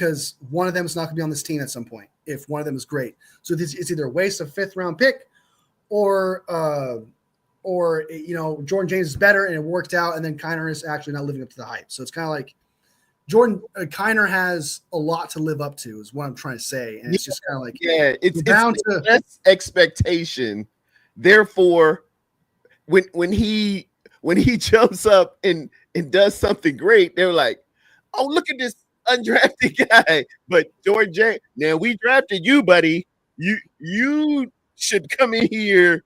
because one of them is not going to be on this team at some point if one of them is great. So it's either a waste of 5th round pick or Jordan James is better and it worked out, and then Kiner is actually not living up to the hype. So it's kind of like Kiner has a lot to live up to, is what I'm trying to say, and it's just kind of like it's bound to less expectation. Therefore, when he jumps up and does something great, they're like, "Oh, look at this undrafted guy." But Jordan James, now we drafted you, buddy. You should come in here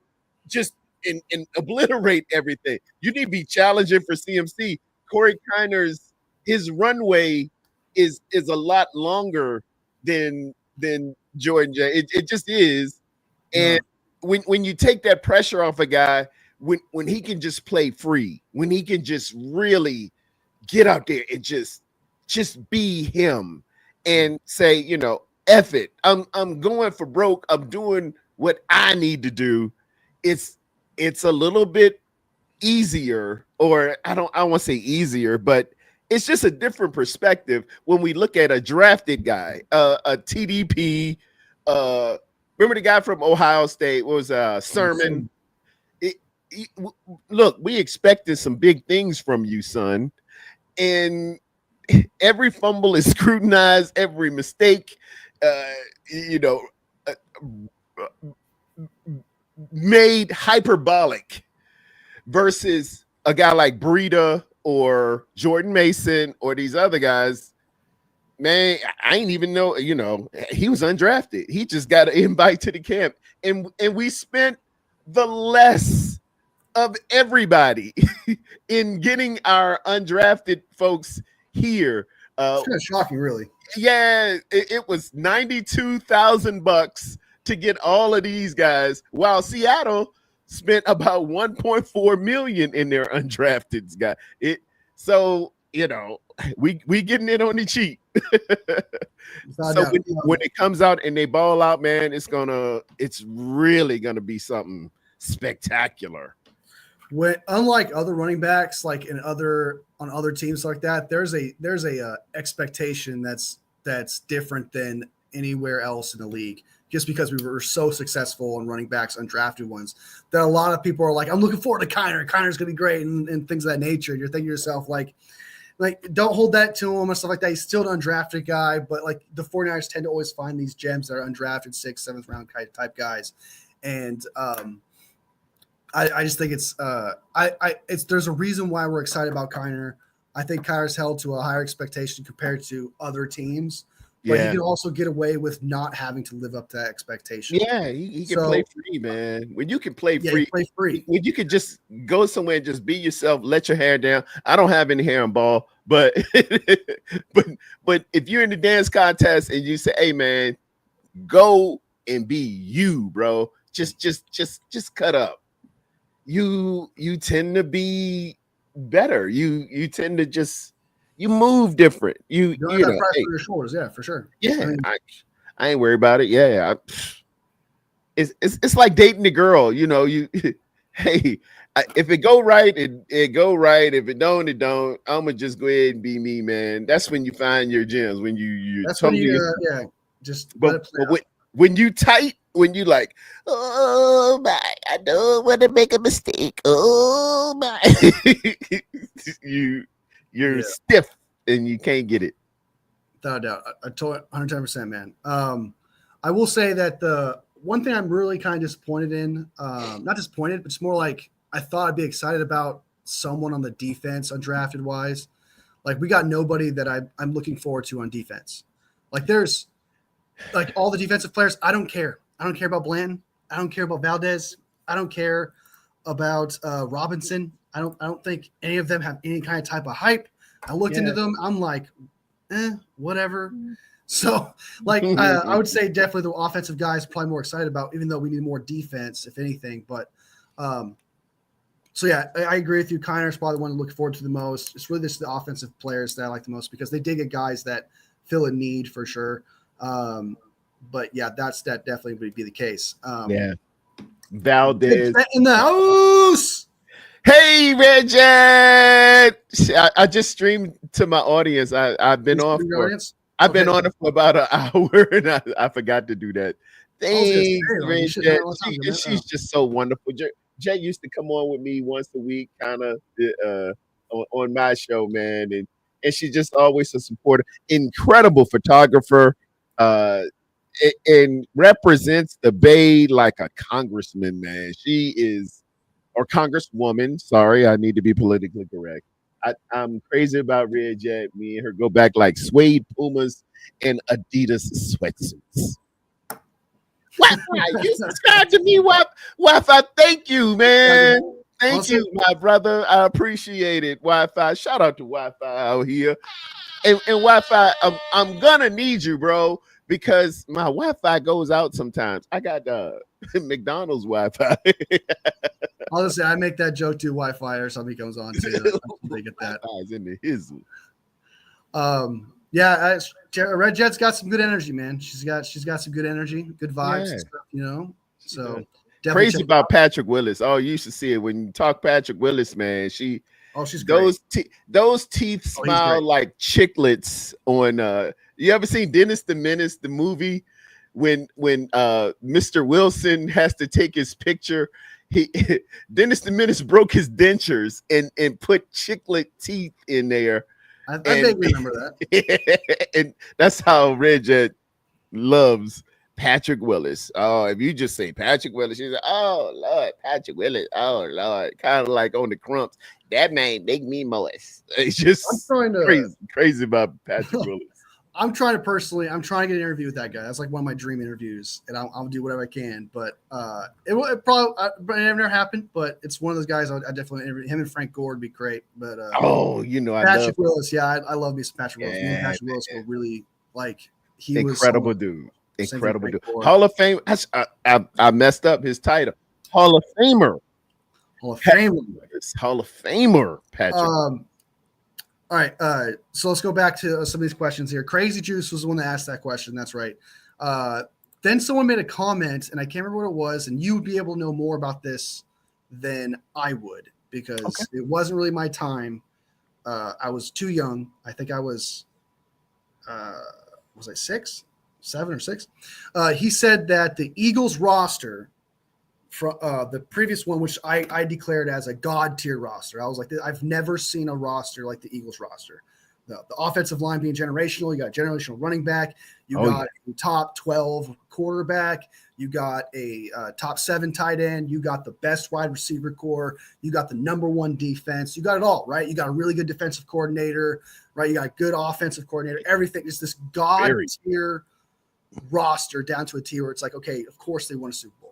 just and obliterate everything. You need to be challenging for CMC. Corey Kiner's his runway is a lot longer than Jordan James. It just is. And when you take that pressure off a guy, when he can just play free, when he can just really get out there and just be him and say, F it. I'm going for broke. I'm doing what I need to do. It's a little bit easier, or I want to say easier, but it's just a different perspective when we look at a drafted guy, a TDP. Remember the guy from Ohio State? What was Sermon? Look, we expected some big things from you, son, and every fumble is scrutinized, every mistake, made hyperbolic, versus a guy like Breida or Jordan Mason or these other guys. Man, I ain't even know, he was undrafted. He just got an invite to the camp. And we spent the less of everybody in getting our undrafted folks here. It's kind of shocking, really. Yeah, it was $92,000 to get all of these guys, while Seattle spent about $1.4 million in their undrafted guy. We getting it on the cheap. So when it comes out and they ball out, man, it's really gonna be something spectacular. Unlike other running backs, like on other teams like that, there's a expectation that's different than anywhere else in the league. Just because we were so successful on running backs, undrafted ones, that a lot of people are like, "I'm looking forward to Kiner. Kiner's gonna be great," and things of that nature. And you're thinking to yourself, like don't hold that to him and stuff like that. He's still an undrafted guy, but like the 49ers tend to always find these gems that are undrafted 6th, 7th round type guys, and I just think there's a reason why we're excited about Kiner. I think Kiner's held to a higher expectation compared to other teams. But he can also get away with not having to live up to that expectation. Yeah, he can play free, man. When you can play free, when you can just go somewhere and just be yourself, let your hair down. I don't have any hair on ball, but but if you're in the dance contest and you say, "Hey, man, go and be you, bro. Just cut up." You tend to be better. You tend to just. You move different. You know, pressure on your shoulders, yeah, for sure. Yeah, I ain't worried about it. Yeah, it's like dating a girl. Hey, if it go right, it go right. If it don't, it don't. I'm gonna just go ahead and be me, man. That's when you find your gems. When you that's when you just. But when you tight, when you like, oh my, I don't want to make a mistake. Oh my, You're stiff and you can't get it. Without a doubt. I told 110%, man. I will say that the one thing I'm really kind of disappointed in, not disappointed, but just more like I thought I'd be excited about someone on the defense, undrafted wise. Like we got nobody that I'm looking forward to on defense. Like there's like all the defensive players. I don't care. I don't care about Blanton. I don't care about Valdez. I don't care about Robinson. I don't think any of them have any kind of type of hype. I looked into them. I'm like, whatever. So, like, I would say definitely the offensive guys probably more excited about, even though we need more defense, if anything. But, so yeah, I agree with you. Kiner's probably the one to look forward to the most. It's really just the offensive players that I like the most because they did get guys that fill a need for sure. But yeah, that definitely would be the case. Valdez in the house. Hey, Reggie! I just streamed to my audience. I've been off. I've been on it for about an hour, and I forgot to do that. Thanks, Red Jet. She's just so wonderful. Jet used to come on with me once a week, kind of on my show, man, and she's just always a supporter. Incredible photographer, and represents the Bay like a congressman, man. She is, or congresswoman. Sorry, I need to be politically correct. I'm crazy about Red Jet. Me and her go back like suede Pumas and Adidas sweatsuits. Wi-Fi, you subscribe to me, Wi-Fi. Thank you, man. Thank you, my brother. I appreciate it, Wi-Fi. Shout out to Wi-Fi out here. And Wi-Fi, I'm gonna need you, bro, because my Wi-Fi goes out sometimes. I got McDonald's Wi-Fi. Honestly, I make that joke to Wi-Fi or something comes on too. They get that. Wi-Fi's in the hizzle. Yeah, Red Jet's got some good energy, man. She's got some good energy, good vibes, and stuff, you know. So crazy about Patrick Willis. Oh, you should see it when you talk Patrick Willis, man. She's those teeth smile like chiclets on. You ever seen Dennis the Menace, the movie, when Mr. Wilson has to take his picture? Dennis the Menace broke his dentures and put chiclet teeth in there. I vaguely remember that. And that's how Red Jet loves Patrick Willis. Oh, if you just say Patrick Willis, she's like, oh Lord, Patrick Willis. Oh Lord, kind of like on the Crumps. That man make me moist. It's just crazy about Patrick Willis. I'm trying to get an interview with that guy. That's like one of my dream interviews, and I'll do whatever I can. But it probably never happened. But it's one of those guys I definitely interview. Him and Frank Gore would be great. But Patrick Willis, I love me some Patrick Willis. Me and Patrick Willis were really like incredible dude. Incredible dude. Hall of Fame. I messed up his title. Hall of Famer. Hall of Famer. Hall of Famer. Patrick. All right, so let's go back to some of these questions here. Crazy Juice was the one that asked that question. That's right. Then someone made a comment, and I can't remember what it was, and you would be able to know more about this than I would because it wasn't really my time. I was too young. I think I was I 7 or 6? He said that the Eagles roster from the previous one, which I declared as a god tier roster. I was like, I've never seen a roster like the Eagles roster. The offensive line being generational. You got generational running back. You got a top 12 quarterback. You got a top 7 tight end. You got the best wide receiver core. You got the number 1 defense. You got it all, right? You got a really good defensive coordinator, right? You got a good offensive coordinator. Everything is this god tier roster down to a tier where it's like, okay, of course they won a Super Bowl.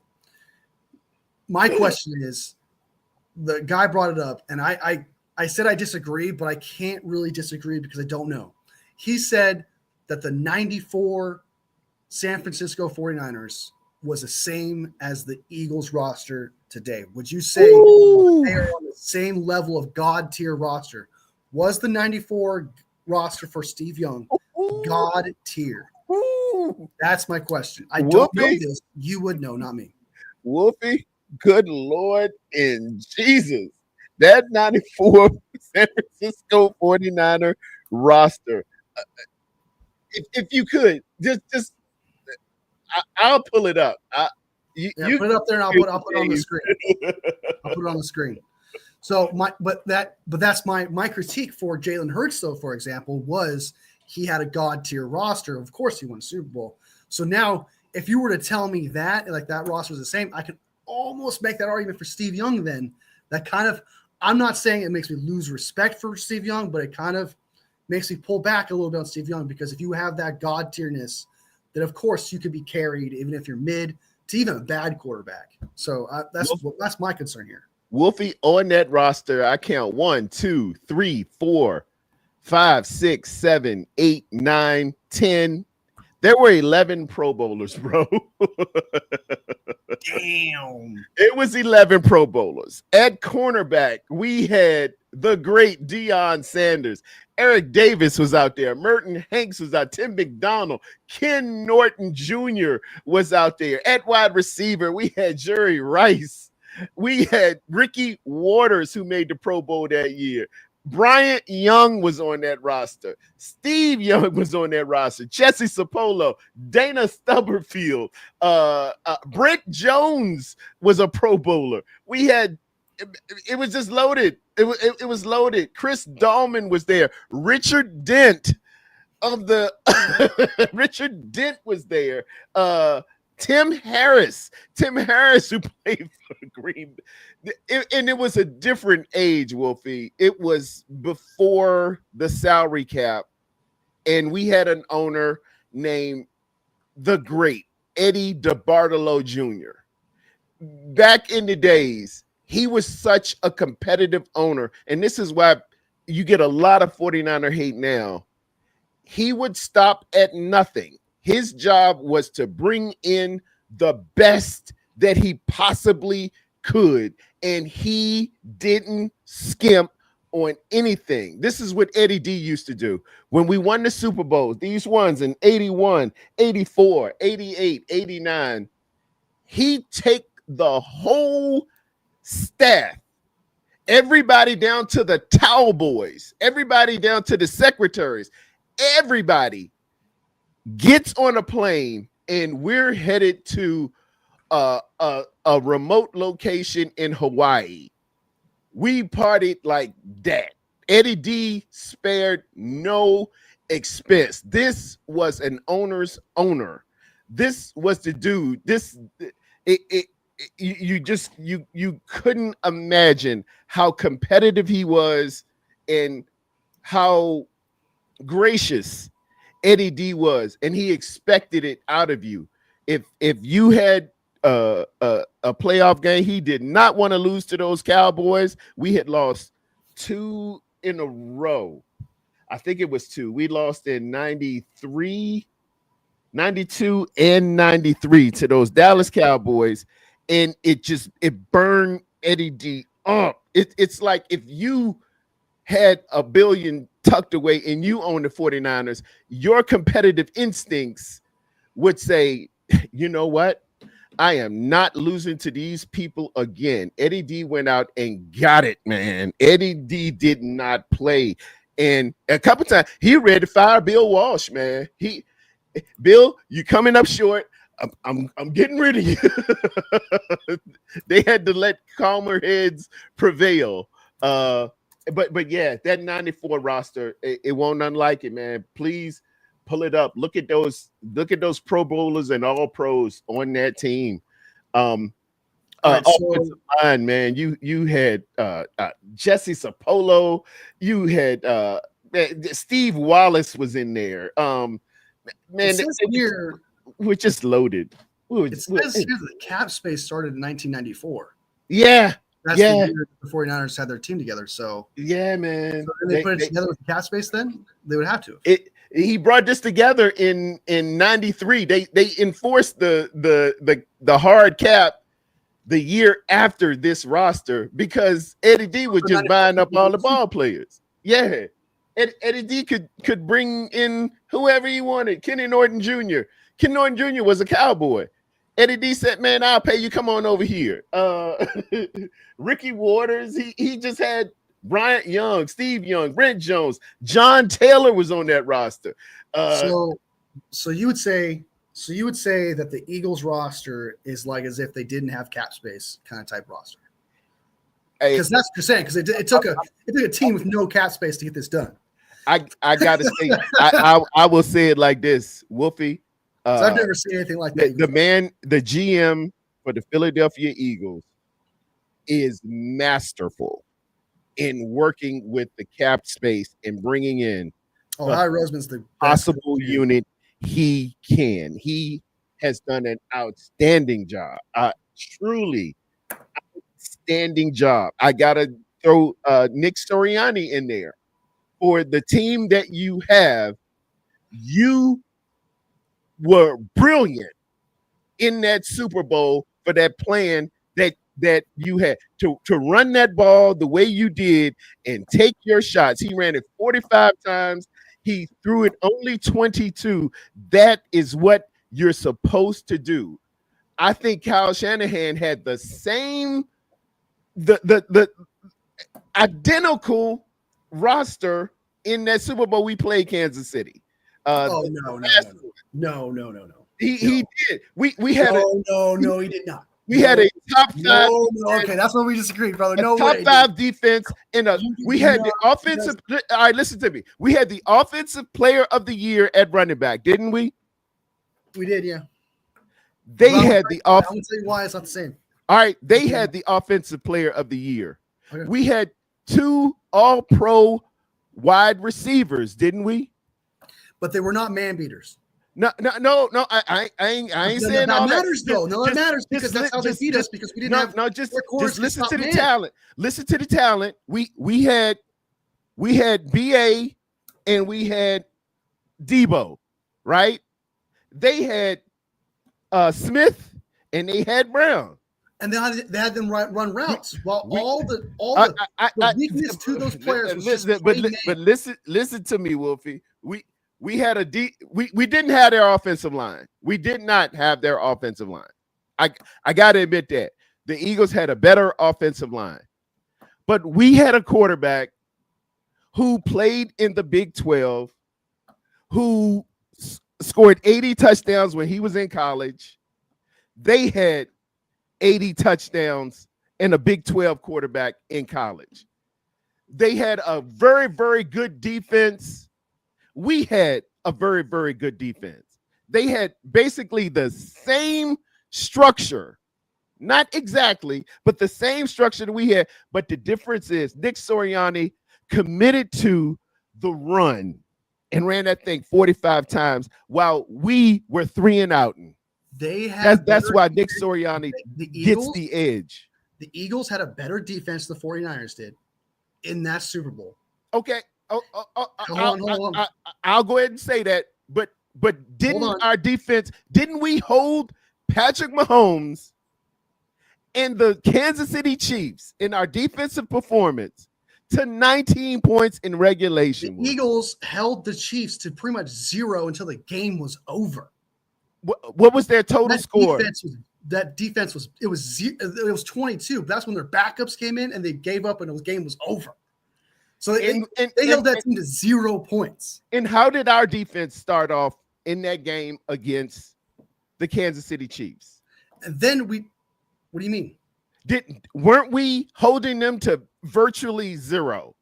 My question is, the guy brought it up, and I said I disagree, but I can't really disagree because I don't know. He said that the 94 San Francisco 49ers was the same as the Eagles roster today. Would you say they are on the same level of God tier roster? Was the 94 roster for Steve Young God tier? That's my question. I don't know this. You would know, not me. Wolfie? Good Lord in Jesus. That 94 San Francisco 49er roster. If you could, just I'll pull it up. You put it up there and I'll put it on the screen. I'll put it on the screen. So that's my critique for Jalen Hurts, though, for example, was he had a god tier roster. Of course he won a Super Bowl. So now if you were to tell me that, like that roster is the same, I could almost make that argument for Steve Young then. That kind of, I'm not saying it makes me lose respect for Steve Young, but it kind of makes me pull back a little bit on Steve Young, because if you have that god tierness, then of course you could be carried even if you're mid to even a bad quarterback. So that's my concern here. Wolfie, on that roster, I count 1, 2, 3, 4, 5, 6, 7, 8, 9, 10. There were 11 Pro Bowlers, bro. Damn. It was 11 Pro Bowlers. At cornerback, we had the great Deion Sanders. Eric Davis was out there. Merton Hanks was out. Tim McDonald. Ken Norton Jr. was out there. At wide receiver, we had Jerry Rice. We had Ricky Waters, who made the Pro Bowl that year. Bryant Young was on that roster. Steve Young was on that roster. Jesse Sapolo, Dana Stubberfield, Brent Jones was a Pro Bowler. We had it was just loaded. It was loaded. Chris Dahlman was there. Richard Dent of the Richard Dent was there. Tim Harris who played for Green Bay. And it was a different age, Wolfie. It was before the salary cap, and we had an owner named the great Eddie DeBartolo Jr. Back in the days, he was such a competitive owner, and this is why you get a lot of 49er hate now. He would stop at nothing. His job was to bring in the best that he possibly could, and he didn't skimp on anything. This is what Eddie D used to do. When we won the Super Bowls, these ones in 81, 84, 88, 89, he'd take the whole staff, everybody down to the towel boys, everybody down to the secretaries, everybody gets on a plane, and we're headed to a remote location in Hawaii. We partied like that. Eddie D spared no expense. This was an owner's owner. This was the dude. You couldn't imagine how competitive he was and how gracious Eddie D was, and he expected it out of you. If you had a playoff game, he did not want to lose to those Cowboys. We had lost 2 in a row. I think it was 2. We lost in 93, 92, and 93 to those Dallas Cowboys, and it burned Eddie D up. It's like if you had $1 billion tucked away and you own the 49ers, your competitive instincts would say, you know what? I am not losing to these people again. Eddie D went out and got it, man. Eddie D did not play. And a couple times he ready to fire Bill Walsh, man. Bill, you coming up short. I'm getting rid of you. They had to let calmer heads prevail. But yeah, that 94 roster, it won't unlike it, man. Please pull it up. Look at those Pro Bowlers and all pros on that team. Offensive line, man. You had Jesse Sapolo, you had Steve Wallace was in there. Man, we're just loaded. It says here that the cap space started in 1994. Yeah. That's the year the 49ers had their team together. So yeah, man. So then they put it together with the cap space. Then they would have to. He brought this together in 93. They enforced the hard cap the year after this roster because Eddie D was just buying up all the ball players. Yeah, Eddie D could bring in whoever he wanted. Kenny Norton Jr. Kenny Norton Jr. was a Cowboy. Eddie D said, man, I'll pay you. Come on over here. Ricky Waters, he just had Bryant Young, Steve Young, Brent Jones, John Taylor was on that roster. So you would say that the Eagles roster is like as if they didn't have cap space kind of type roster. Because that's what you're saying. Because it took a team with no cap space to get this done. I gotta say, I will say it like this, Wolfie. I've never seen anything like that. The GM for the Philadelphia Eagles is masterful in working with the cap space and bringing in Harry Roseman's the possible unit he can. He has done an outstanding job. Truly outstanding job. I gotta throw Nick Sirianni in there. For the team that you have, you were brilliant in that Super Bowl for that plan that you had to run that ball the way you did and take your shots. He ran it 45 times. He threw it only 22. That is what you're supposed to do. I think Kyle Shanahan had the same, the identical roster in that Super Bowl we played Kansas City. Oh no. He did. We had no, he did not. We had a top 5. No, okay, that's where we disagree, brother. No top way. 5 defense, and we had the offensive. All right, listen to me. We had the offensive player of the year at running back, didn't we? We did, yeah. They had the I'm gonna tell you why it's not the same. All right, they had the offensive player of the year. Okay. We had 2 all-pro wide receivers, didn't we? But they were not man beaters. No. I ain't saying all that matters though. No, it matters because that's how they beat us because we didn't have. Just listen to the talent. Listen to the talent. We had BA and we had Debo, right? They had Smith and they had Brown. And they had them run routes. While all the weakness to those players was just but listen to me, Wolfie. We had we didn't have their offensive line. We did not have their offensive line. I gotta admit that. The Eagles had a better offensive line. But we had a quarterback who played in the Big 12, who scored 80 touchdowns when he was in college. They had 80 touchdowns and a Big 12 quarterback in college. They had a very, very good defense. We had a very, very good defense. They had basically the same structure, not exactly, but the same structure that we had. But the difference is Nick Sirianni committed to the run and ran that thing 45 times while we were 3 and outing. That's why Nick Sirianni gets the edge. The Eagles had a better defense than the 49ers did in that Super Bowl. Okay. Hold on. I'll go ahead and say that, but didn't our defense, didn't we hold Patrick Mahomes and the Kansas City Chiefs in our defensive performance to 19 points in regulation? The Eagles held the Chiefs to pretty much 0 until the game was over. What was their total score? That defense was 22. But that's when their backups came in and they gave up and the game was over. So they held that team to 0 points. And how did our defense start off in that game against the Kansas City Chiefs? And then what do you mean? Weren't we holding them to virtually 0?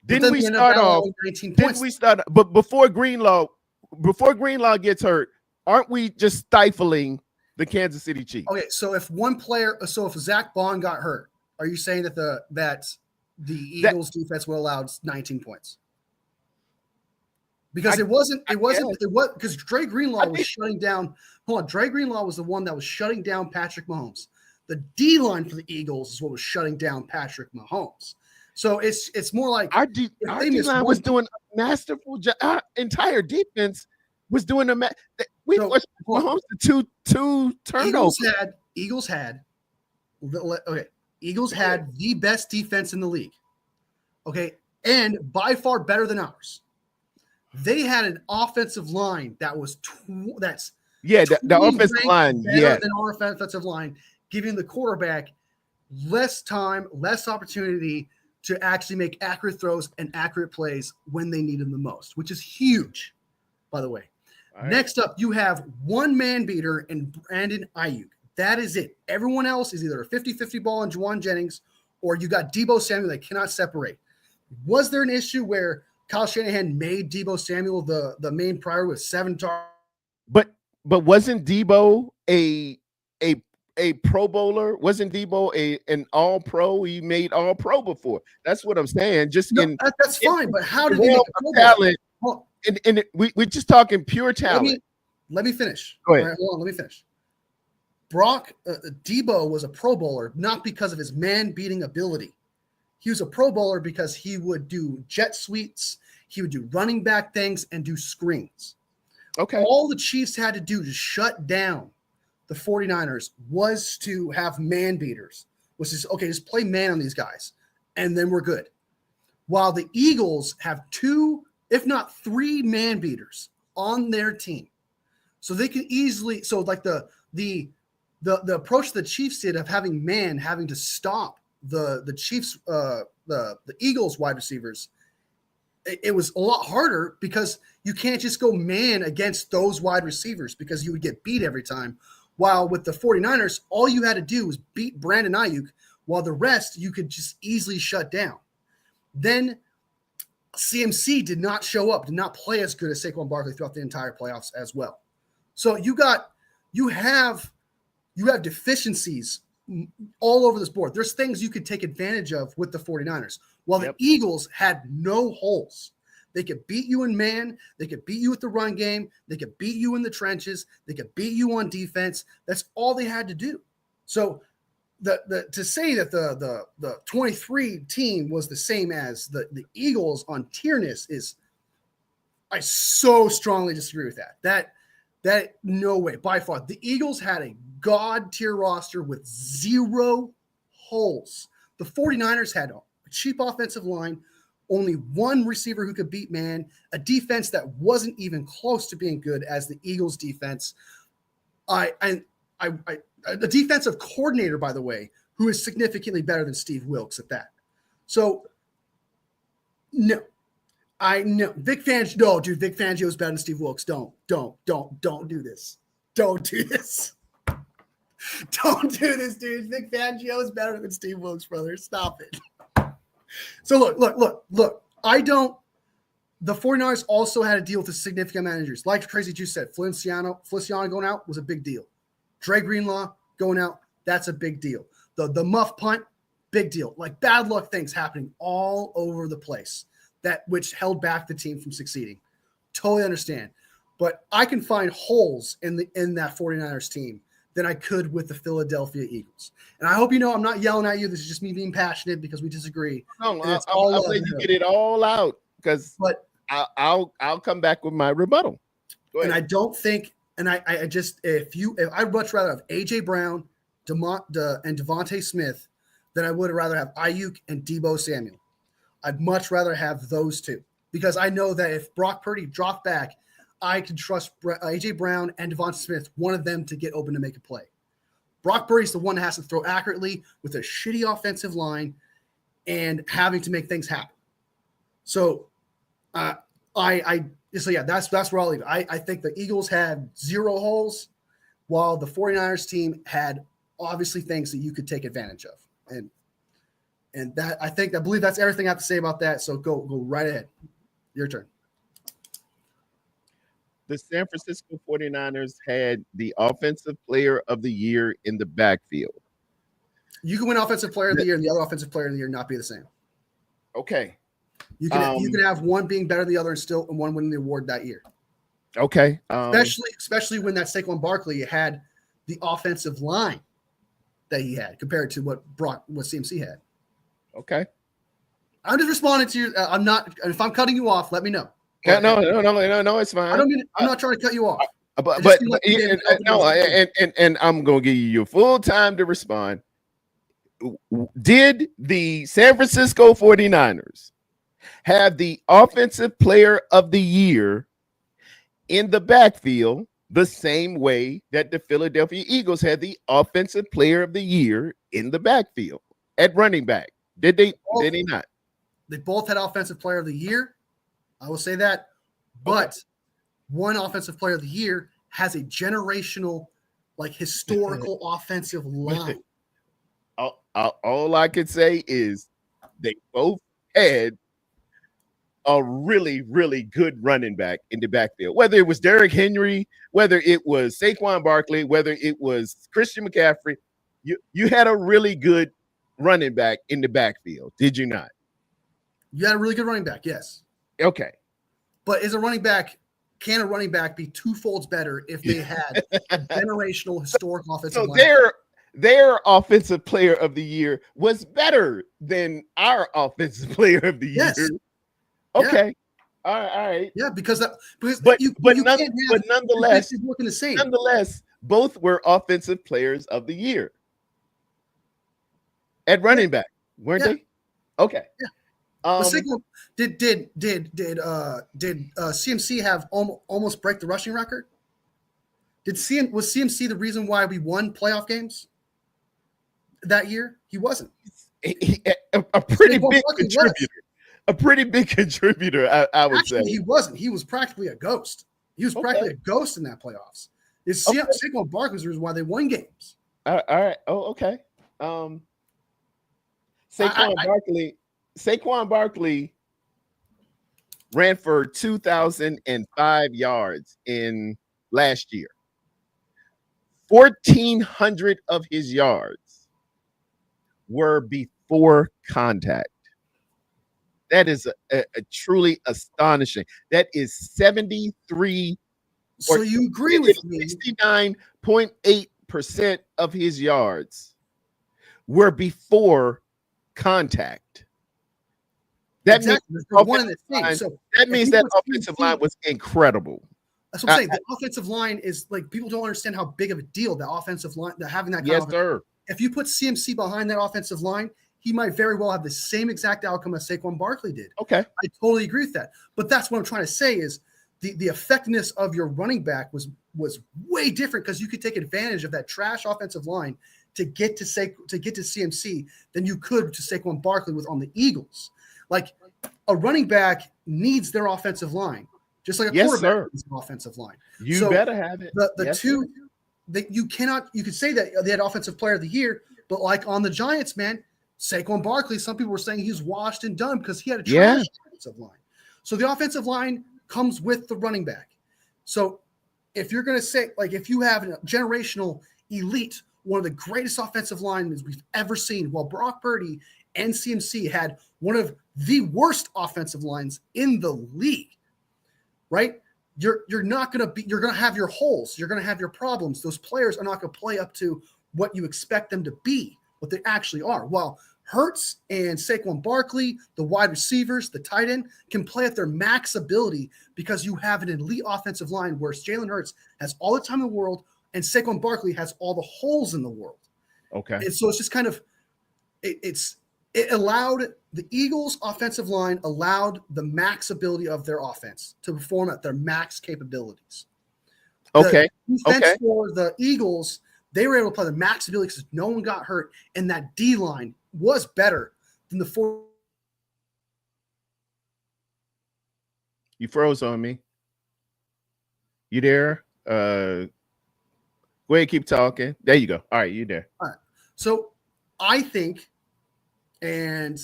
Didn't we start off 19 points? Didn't we start? But before Greenlaw gets hurt, aren't we just stifling the Kansas City Chiefs? Okay, so if Zach Bond got hurt, are you saying that the Eagles defense would allow 19 points? Because it wasn't because Dre Greenlaw was shutting down. Hold on, Dre Greenlaw was the one that was shutting down Patrick Mahomes. The D line for the Eagles is what was shutting down Patrick Mahomes. So it's more like our D line was doing a masterful job. Our entire defense was doing we forced Mahomes to two turnovers. Eagles had the best defense in the league. Okay, and by far better than ours. They had an offensive line that was the offensive line better than our offensive line, giving the quarterback less time, less opportunity to actually make accurate throws and accurate plays when they need them the most, which is huge, by the way. Right. Next up, you have one man beater and Brandon Ayuk. That is it. Everyone else is either a 50-50 ball on Juwan Jennings or you got Deebo Samuel that cannot separate. Was there an issue where Kyle Shanahan made Deebo Samuel the main priority with 7 targets? But wasn't Deebo a Pro Bowler? Wasn't Deebo an All Pro? He made All Pro before. That's what I'm saying. That's fine. But how did he make a talent? And we're just talking pure talent. Let me finish. Go ahead. All right, hold on, let me finish. Deebo was a Pro Bowler not because of his man-beating ability. He was a Pro Bowler because he would do jet sweeps, he would do running back things, and do screens. Okay. All the Chiefs had to do to shut down the 49ers was to have man beaters, which is, okay, just play man on these guys, and then we're good. While the Eagles have 2, if not 3 man beaters on their team. So they can easily, so like the approach the Chiefs did of having to stop the Chiefs, the Eagles wide receivers it was a lot harder because you can't just go man against those wide receivers because you would get beat every time. While with the 49ers, all you had to do was beat Brandon Ayuk, while the rest you could just easily shut down. Then CMC did not show up, did not play as good as Saquon Barkley throughout the entire playoffs as well. So you have deficiencies all over this board. There's things you could take advantage of with the 49ers. While the Eagles had no holes. They could beat you in man. They could beat you with the run game. They could beat you in the trenches. They could beat you on defense. That's all they had to do. So to say that the 23 team was the same as the Eagles on tierness is, I so strongly disagree with that. That no way, by far. The Eagles had a god tier roster with 0 holes. The 49ers had a cheap offensive line, only one receiver who could beat man, a defense that wasn't even close to being good as the Eagles defense. A defensive coordinator, by the way, who is significantly better than Steve Wilkes at that. So, no. I know Vic Fangio. No, dude, Vic Fangio is better than Steve Wilkes. Don't do this. Don't do this. Don't do this, dude. Vic Fangio is better than Steve Wilkes, brother. Stop it. So look. The 49ers also had to deal with the significant managers. Like Crazy Juice said, Feliciano going out was a big deal. Dre Greenlaw going out, that's a big deal. The muff punt, big deal. Like bad luck things happening all over the place. That which held back the team from succeeding. Totally understand. But I can find holes in that 49ers team than I could with the Philadelphia Eagles. And I hope you know I'm not yelling at you. This is just me being passionate because we disagree. No, I'll let you get it all out because I'll come back with my rebuttal. Go ahead. And I don't think, and I just if I'd much rather have AJ Brown, and Devontae Smith than I would rather have Ayuk and Deebo Samuel. I'd much rather have those two because I know that if Brock Purdy dropped back, I can trust A.J. Brown and Devonta Smith, one of them to get open to make a play. Brock Purdy's the one that has to throw accurately with a shitty offensive line and having to make things happen. So, that's where I'll leave it. I think the Eagles had 0 holes while the 49ers team had obviously things that you could take advantage of. And that I believe that's everything I have to say about that. So go right ahead. Your turn. The San Francisco 49ers had the offensive player of the year in the backfield. You can win offensive player of the year and the other offensive player of the year not be the same. Okay. You can have one being better than the other and one winning the award that year. Okay. Especially when that Saquon Barkley had the offensive line that he had compared to what CMC had. Okay. I'm just responding to you. I'm not. If I'm cutting you off, let me know. No, it's fine. I'm not trying to cut you off. And I'm gonna give you your full time to respond. Did the San Francisco 49ers have the offensive player of the year in the backfield the same way that the Philadelphia Eagles had the offensive player of the year in the backfield at running back? Did they not? They both had offensive player of the year. I will say that. But one offensive player of the year has a generational, historical offensive line. All I can say is they both had a really, really good running back in the backfield. Whether it was Derrick Henry, whether it was Saquon Barkley, whether it was Christian McCaffrey, you had a really good running back in the backfield, did you not? You had a really good running back, yes. Okay. But can a running back be 2 folds better if they had a generational historic offensive line? So their offensive player of the year was better than our offensive player of the year. Yes. Okay. Yeah. All right. Yeah, because nonetheless, both were offensive players of the year at running back, weren't they? Okay. Yeah. Did CMC have almost break the rushing record? Was CMC the reason why we won playoff games that year? He wasn't. A pretty big contributor. a pretty big contributor, I would Actually, say. he wasn't. He was practically a ghost. He was practically a ghost in that playoffs. It's Saquon Barkley's the reason why they won games. All right. Oh, okay. Saquon Barkley ran for 2,005 yards in last year. 1,400 of his yards were before contact. That is a truly astonishing. That is 73. So you agree with me? 69.8% of his yards were before contact. That exactly. means that means that offensive line was incredible. That's what I'm saying. The offensive line is like, people don't understand how big of a deal the offensive line, having that kind yes, of. Sir. If you put CMC behind that offensive line, he might very well have the same exact outcome as Saquon Barkley did. Okay. I totally agree with that. But that's what I'm trying to say is the effectiveness of your running back was way different, because you could take advantage of that trash offensive line to get to CMC than you could to Saquon Barkley with on the Eagles. Like, a running back needs their offensive line, just like a quarterback needs an offensive line. You better have it. The two that you could say that they had offensive player of the year, but like on the Giants, man, Saquon Barkley, some people were saying he's washed and done because he had a trash offensive line. So the offensive line comes with the running back. So if you're going to say, like, if you have a generational elite, one of the greatest offensive linemen we've ever seen, while Brock Purdy and CMC had one of the worst offensive lines in the league, right? You're going to have your holes. You're going to have your problems. Those players are not going to play up to what you expect them to be, what they actually are. While Hurts and Saquon Barkley, the wide receivers, the tight end, can play at their max ability because you have an elite offensive line where Jalen Hurts has all the time in the world and Saquon Barkley has all the holes in the world. Okay. And so it's just kind of it allowed the Eagles' offensive line allowed the max ability of their offense to perform at their max capabilities. Okay. For the Eagles, they were able to play the max ability because no one got hurt, and that D line was better than the four. You froze on me. You there? Go ahead, keep talking. There you go. All right, you there. All right. So I think the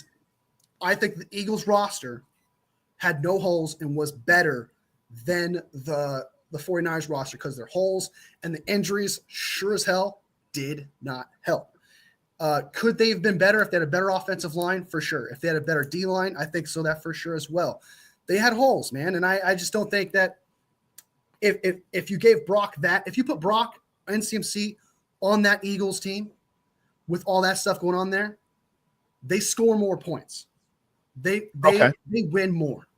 Eagles roster had no holes and was better than the 49ers roster because their holes and the injuries sure as hell did not help. Could they have been better if they had a better offensive line? For sure. If they had a better D line, I think so, that for sure as well. They had holes, man. And I just don't think that if you gave Brock that, if you put Brock and CMC on that Eagles team with all that stuff going on there, they score more points. They win more.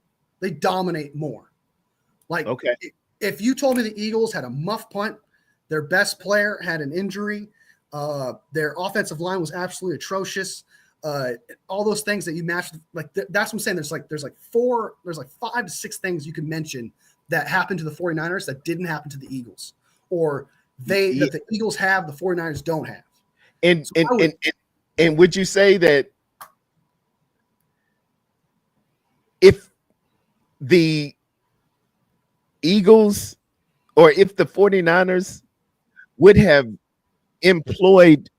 They dominate more. Like, if you told me the Eagles had a muff punt, their best player had an injury, their offensive line was absolutely atrocious, all those things that you matched, like that's what I'm saying. There's like 5 to 6 things you can mention that happened to the 49ers that didn't happen to the Eagles, or that the Eagles have, the 49ers don't have. And would you say that if the Eagles or if the 49ers would have employed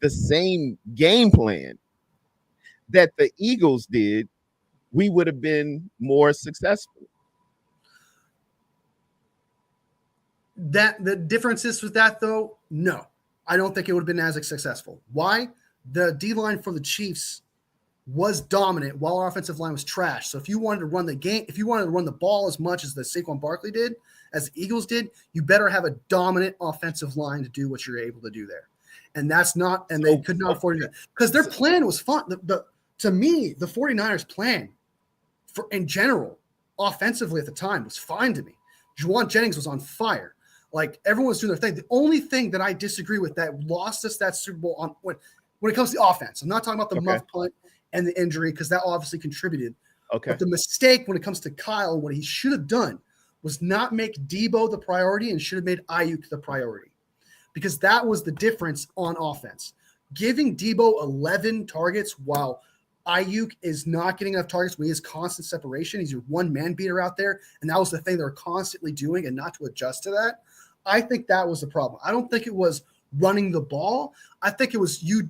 the same game plan that the Eagles did, we would have been more successful? That the difference is with that, though, no, I don't think it would have been as successful. Why? The D line for the Chiefs was dominant while our offensive line was trash. So if you wanted to run the game, if you wanted to run the ball as much as the Saquon Barkley did, as the Eagles did, you better have a dominant offensive line to do what you're able to do there. And that's not, and they could not afford it because their plan was fun. To me, the 49ers plan in general, offensively at the time, was fine to me. Juwan Jennings was on fire. Like, everyone was doing their thing. The only thing that I disagree with that lost us that Super Bowl on when it comes to the offense, I'm not talking about the muff punt and the injury, because that obviously contributed. Okay. But the mistake when it comes to Kyle, what he should have done was not make Debo the priority and should have made Ayuk the priority, because that was the difference on offense. Giving Debo 11 targets while Ayuk is not getting enough targets when he has constant separation. He's your one man beater out there. And that was the thing they were constantly doing, and not to adjust to that. I think that was the problem. I don't think it was running the ball. I think it was you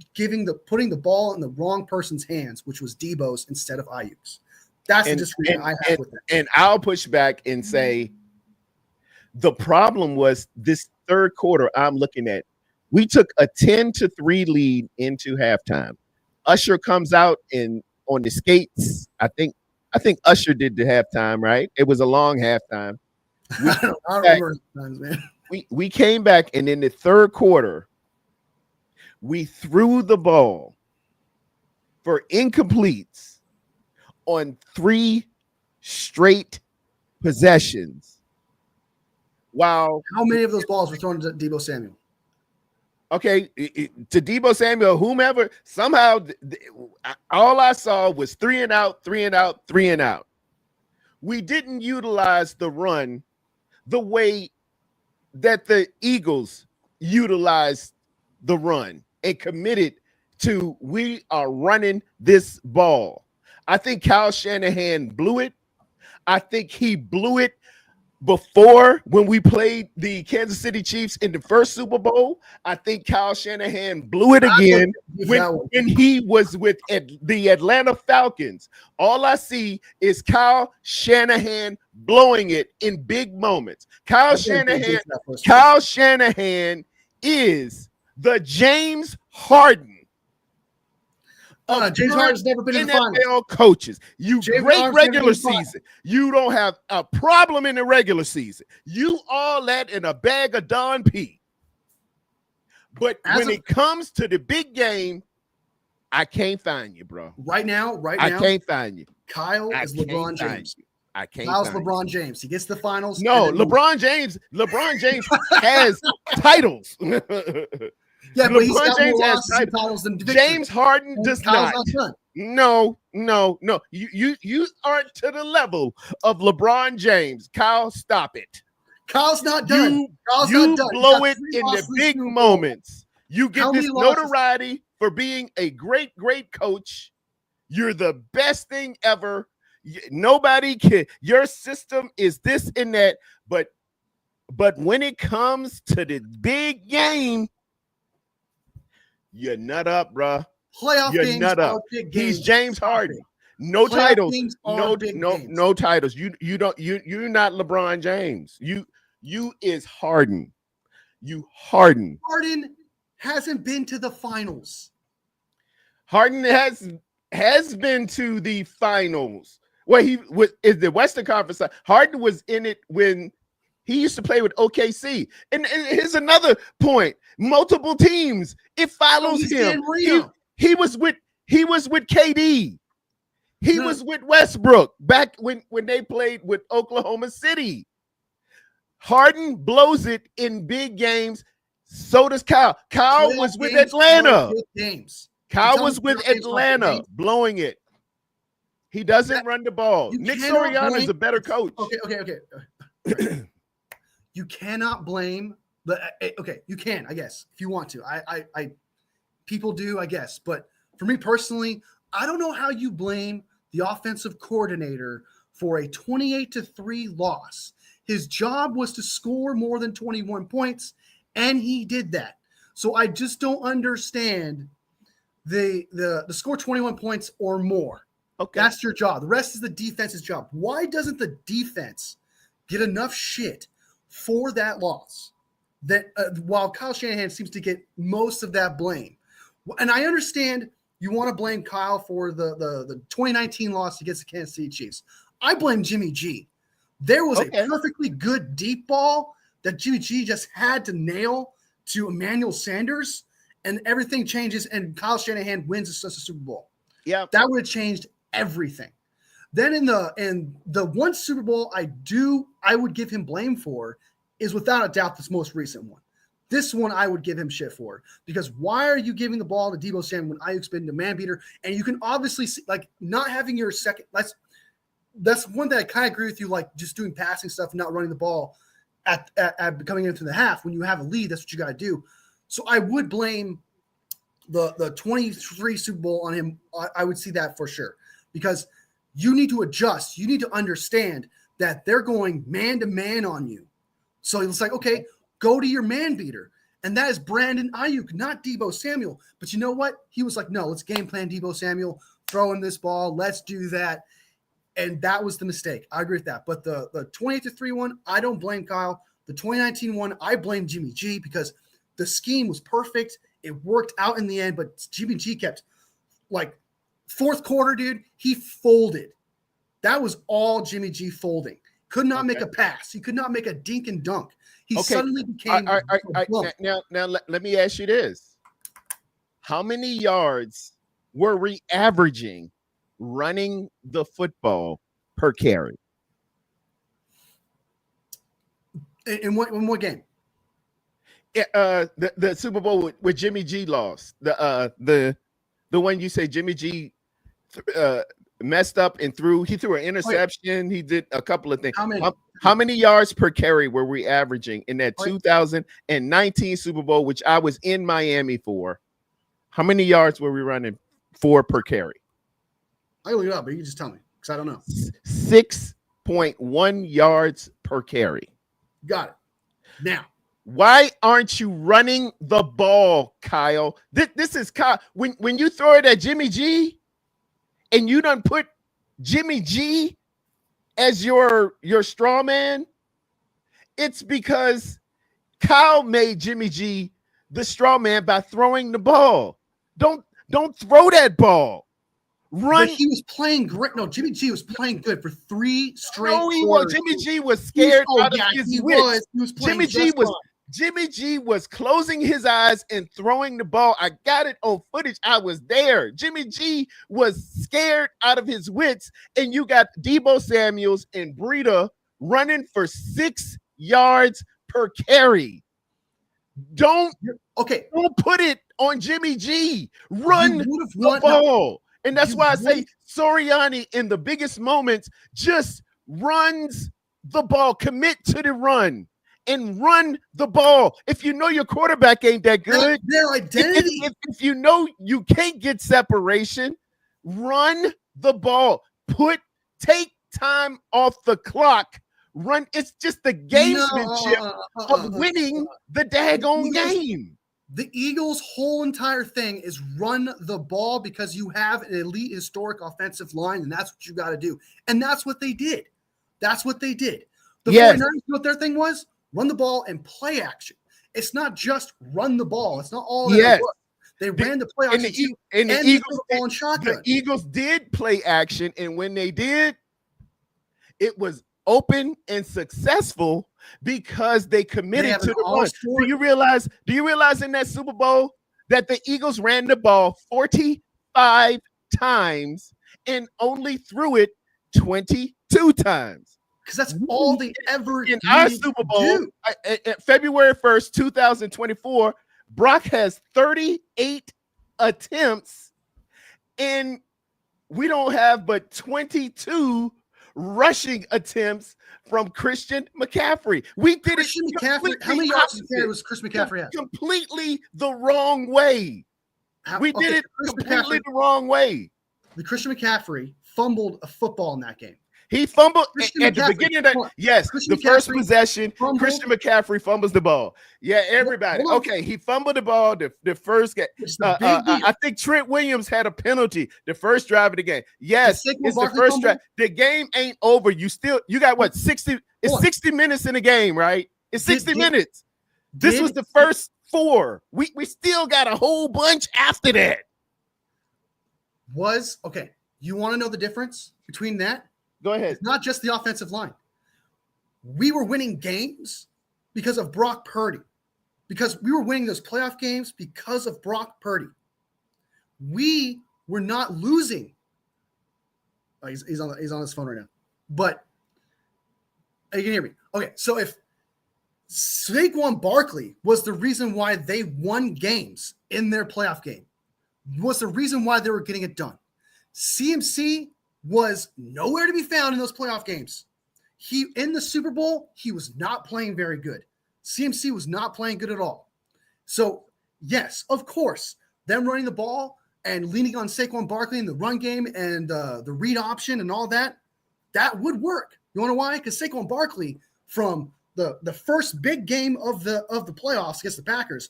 putting the ball in the wrong person's hands, which was Debo's instead of Ayuk's. That's the disagreement I have with it. And I'll push back and say the problem was this third quarter I'm looking at. We took a 10-3 lead into halftime. Usher comes out on the skates. I think Usher did the halftime, right? It was a long halftime. I don't remember times, man. We came back, and in the third quarter, we threw the ball for incompletes on 3 straight possessions. Wow. How many of those balls were thrown to Deebo Samuel? Okay, to Deebo Samuel, whomever, somehow all I saw was 3 and out, 3 and out, 3 and out. We didn't utilize the run the way that the Eagles utilized the run and committed to, we are running this ball. I think Kyle Shanahan blew it. I think he blew it before when we played the Kansas City Chiefs in the first Super Bowl. I think Kyle Shanahan blew it again when he was with the Atlanta Falcons. All I see is Kyle Shanahan blowing it in big moments. Kyle Shanahan is the James Harden. James Harden's never been in the finals. NFL coaches, great regular season. You don't have a problem in the regular season. You all that in a bag of Don P. But when it comes to the big game, I can't find you, bro. Right now, I can't find you. Kyle is LeBron James. I can't. Kyle's LeBron James. He gets the finals. No, LeBron James has titles. Yeah, but he's got more losses and titles than victory. James Harden does not. No. You aren't to the level of LeBron James. Kyle, stop it. Kyle's not done. You blow it in the big moments. You get this notoriety for being a great, great coach. You're the best thing ever. Nobody can. Your system is this and that. But when it comes to the big game, you're nut up, bro. Playoff you're games nut up. Are big games. He's James Harden. No titles. No titles. You're not LeBron James. You is Harden. You Harden. Harden hasn't been to the finals. Harden has been to the finals. Well, he was in the Western Conference. Harden was in it when he used to play with OKC. And here's another point. Multiple teams. It follows him. He was with KD. He was with Westbrook back when they played with Oklahoma City. Harden blows it in big games. So does Kyle. Kyle was with Atlanta. Kyle was with Atlanta, blowing it. He doesn't run the ball. Nick Sirianni is a better coach. Okay. You cannot blame you can, I guess, if you want to. I people do, I guess. But for me personally, I don't know how you blame the offensive coordinator for a 28-3 loss. His job was to score more than 21 points, and he did that. So I just don't understand the score 21 points or more. Okay. That's your job. The rest is the defense's job. Why doesn't the defense get enough shit for that loss? That while Kyle Shanahan seems to get most of that blame. And I understand you want to blame Kyle for the 2019 loss against the Kansas City Chiefs. I blame Jimmy G. There was a perfectly good deep ball that Jimmy G just had to nail to Emmanuel Sanders, and everything changes, and Kyle Shanahan wins the Super Bowl. Yeah, that would have changed everything. Then in the one Super Bowl I would give him blame for is without a doubt this most recent one. This one I would give him shit for, because why are you giving the ball to Deebo Samuel when Ayuk's been the man beater? And you can obviously see, like, not having your second. That's one thing I kind of agree with you, like just doing passing stuff and not running the ball at coming into the half when you have a lead. That's what you got to do. So I would blame the 23 Super Bowl on him, I would see that for sure, because you need to adjust. You need to understand that they're going man to man on you. So it's like, okay, go to your man beater. And that is Brandon Ayuk, not Deebo Samuel. But you know what? He was like, no, let's game plan Deebo Samuel, throw him this ball. Let's do that. And that was the mistake. I agree with that. But the 28-3 one, I don't blame Kyle. The 2019 one, I blame Jimmy G because the scheme was perfect. It worked out in the end, but Jimmy G kept, like, fourth quarter, dude, he folded. That was all Jimmy G folding. Could not make a pass. He could not make a dink and dunk. He suddenly became now let me ask you this. How many yards were we averaging running the football per carry? In what game? The Super Bowl with Jimmy G lost. The one you say Jimmy G messed up and threw. He threw an interception. He did a couple of things. How many yards per carry were we averaging in that 2019 Super Bowl, which I was in Miami for? How many yards were we running for per carry? I look it up, but you can just tell me because I don't know. 6.1 yards per carry. Got it. Now, why aren't you running the ball, Kyle? This is Kyle. When you throw it at Jimmy G, and you done put Jimmy G as your straw man, it's because Kyle made Jimmy G the straw man by throwing the ball. Don't throw that ball. Run. But he was playing great. No, Jimmy G was playing good for 3 straight. No, he was. Jimmy G was scared out of his wits. He was playing Jimmy G was closing his eyes and throwing the ball. I got it on footage. I was there. Jimmy G was scared out of his wits, and you got Deebo Samuels and Breida running for 6 yards per carry. Don't put it on Jimmy G. Run the ball. And that's why I say Soriani in the biggest moments just runs the ball. Commit to the run and run the ball. If you know your quarterback ain't that good, their identity. If you know you can't get separation, run the ball. Take time off the clock. Run. It's just the gamesmanship of winning the daggone game. The Eagles' whole entire thing is run the ball because you have an elite historic offensive line, and that's what you got to do. And that's what they did. The 49ers, what their thing was? Run the ball and play action. It's not just run the ball. It's not all that. They ran the play action and the Eagles did play action, and when they did, it was open and successful because they committed to the run. Do you realize in that Super Bowl that the Eagles ran the ball 45 times and only threw it 22 times? Because that's all they ever in our Super Bowl. February 1st, 2024, Brock has 38 attempts, and we don't have but 22 rushing attempts from Christian McCaffrey. We did Christian McCaffrey. How many yards was Chris McCaffrey at? Completely the wrong way. We did it completely the wrong way. The Christian McCaffrey fumbled a football in that game. He fumbled at the beginning of that. Yes, the first possession, Christian McCaffrey fumbles the ball. Yeah, everybody. Okay, he fumbled the ball the first game. I think Trent Williams had a penalty the first drive of the game. Yes, it's the first drive. The game ain't over. You got what, 60? It's 60 minutes in the game, right? It's 60 minutes. This was the first 4. We still got a whole bunch after that. You want to know the difference between that? Go ahead. It's not just the offensive line. We were winning games because of Brock Purdy. Because we were winning those playoff games because of Brock Purdy. We were not losing. He's on his phone right now. But you can hear me. Okay, so if Saquon Barkley was the reason why they won games in their playoff game, was the reason why they were getting it done. CMC was nowhere to be found in those playoff games. In the Super Bowl, he was not playing very good. CMC was not playing good at all. So, yes, of course, them running the ball and leaning on Saquon Barkley in the run game and the read option and all that, that would work. You want to know why? Because Saquon Barkley, from the first big game of the playoffs against the Packers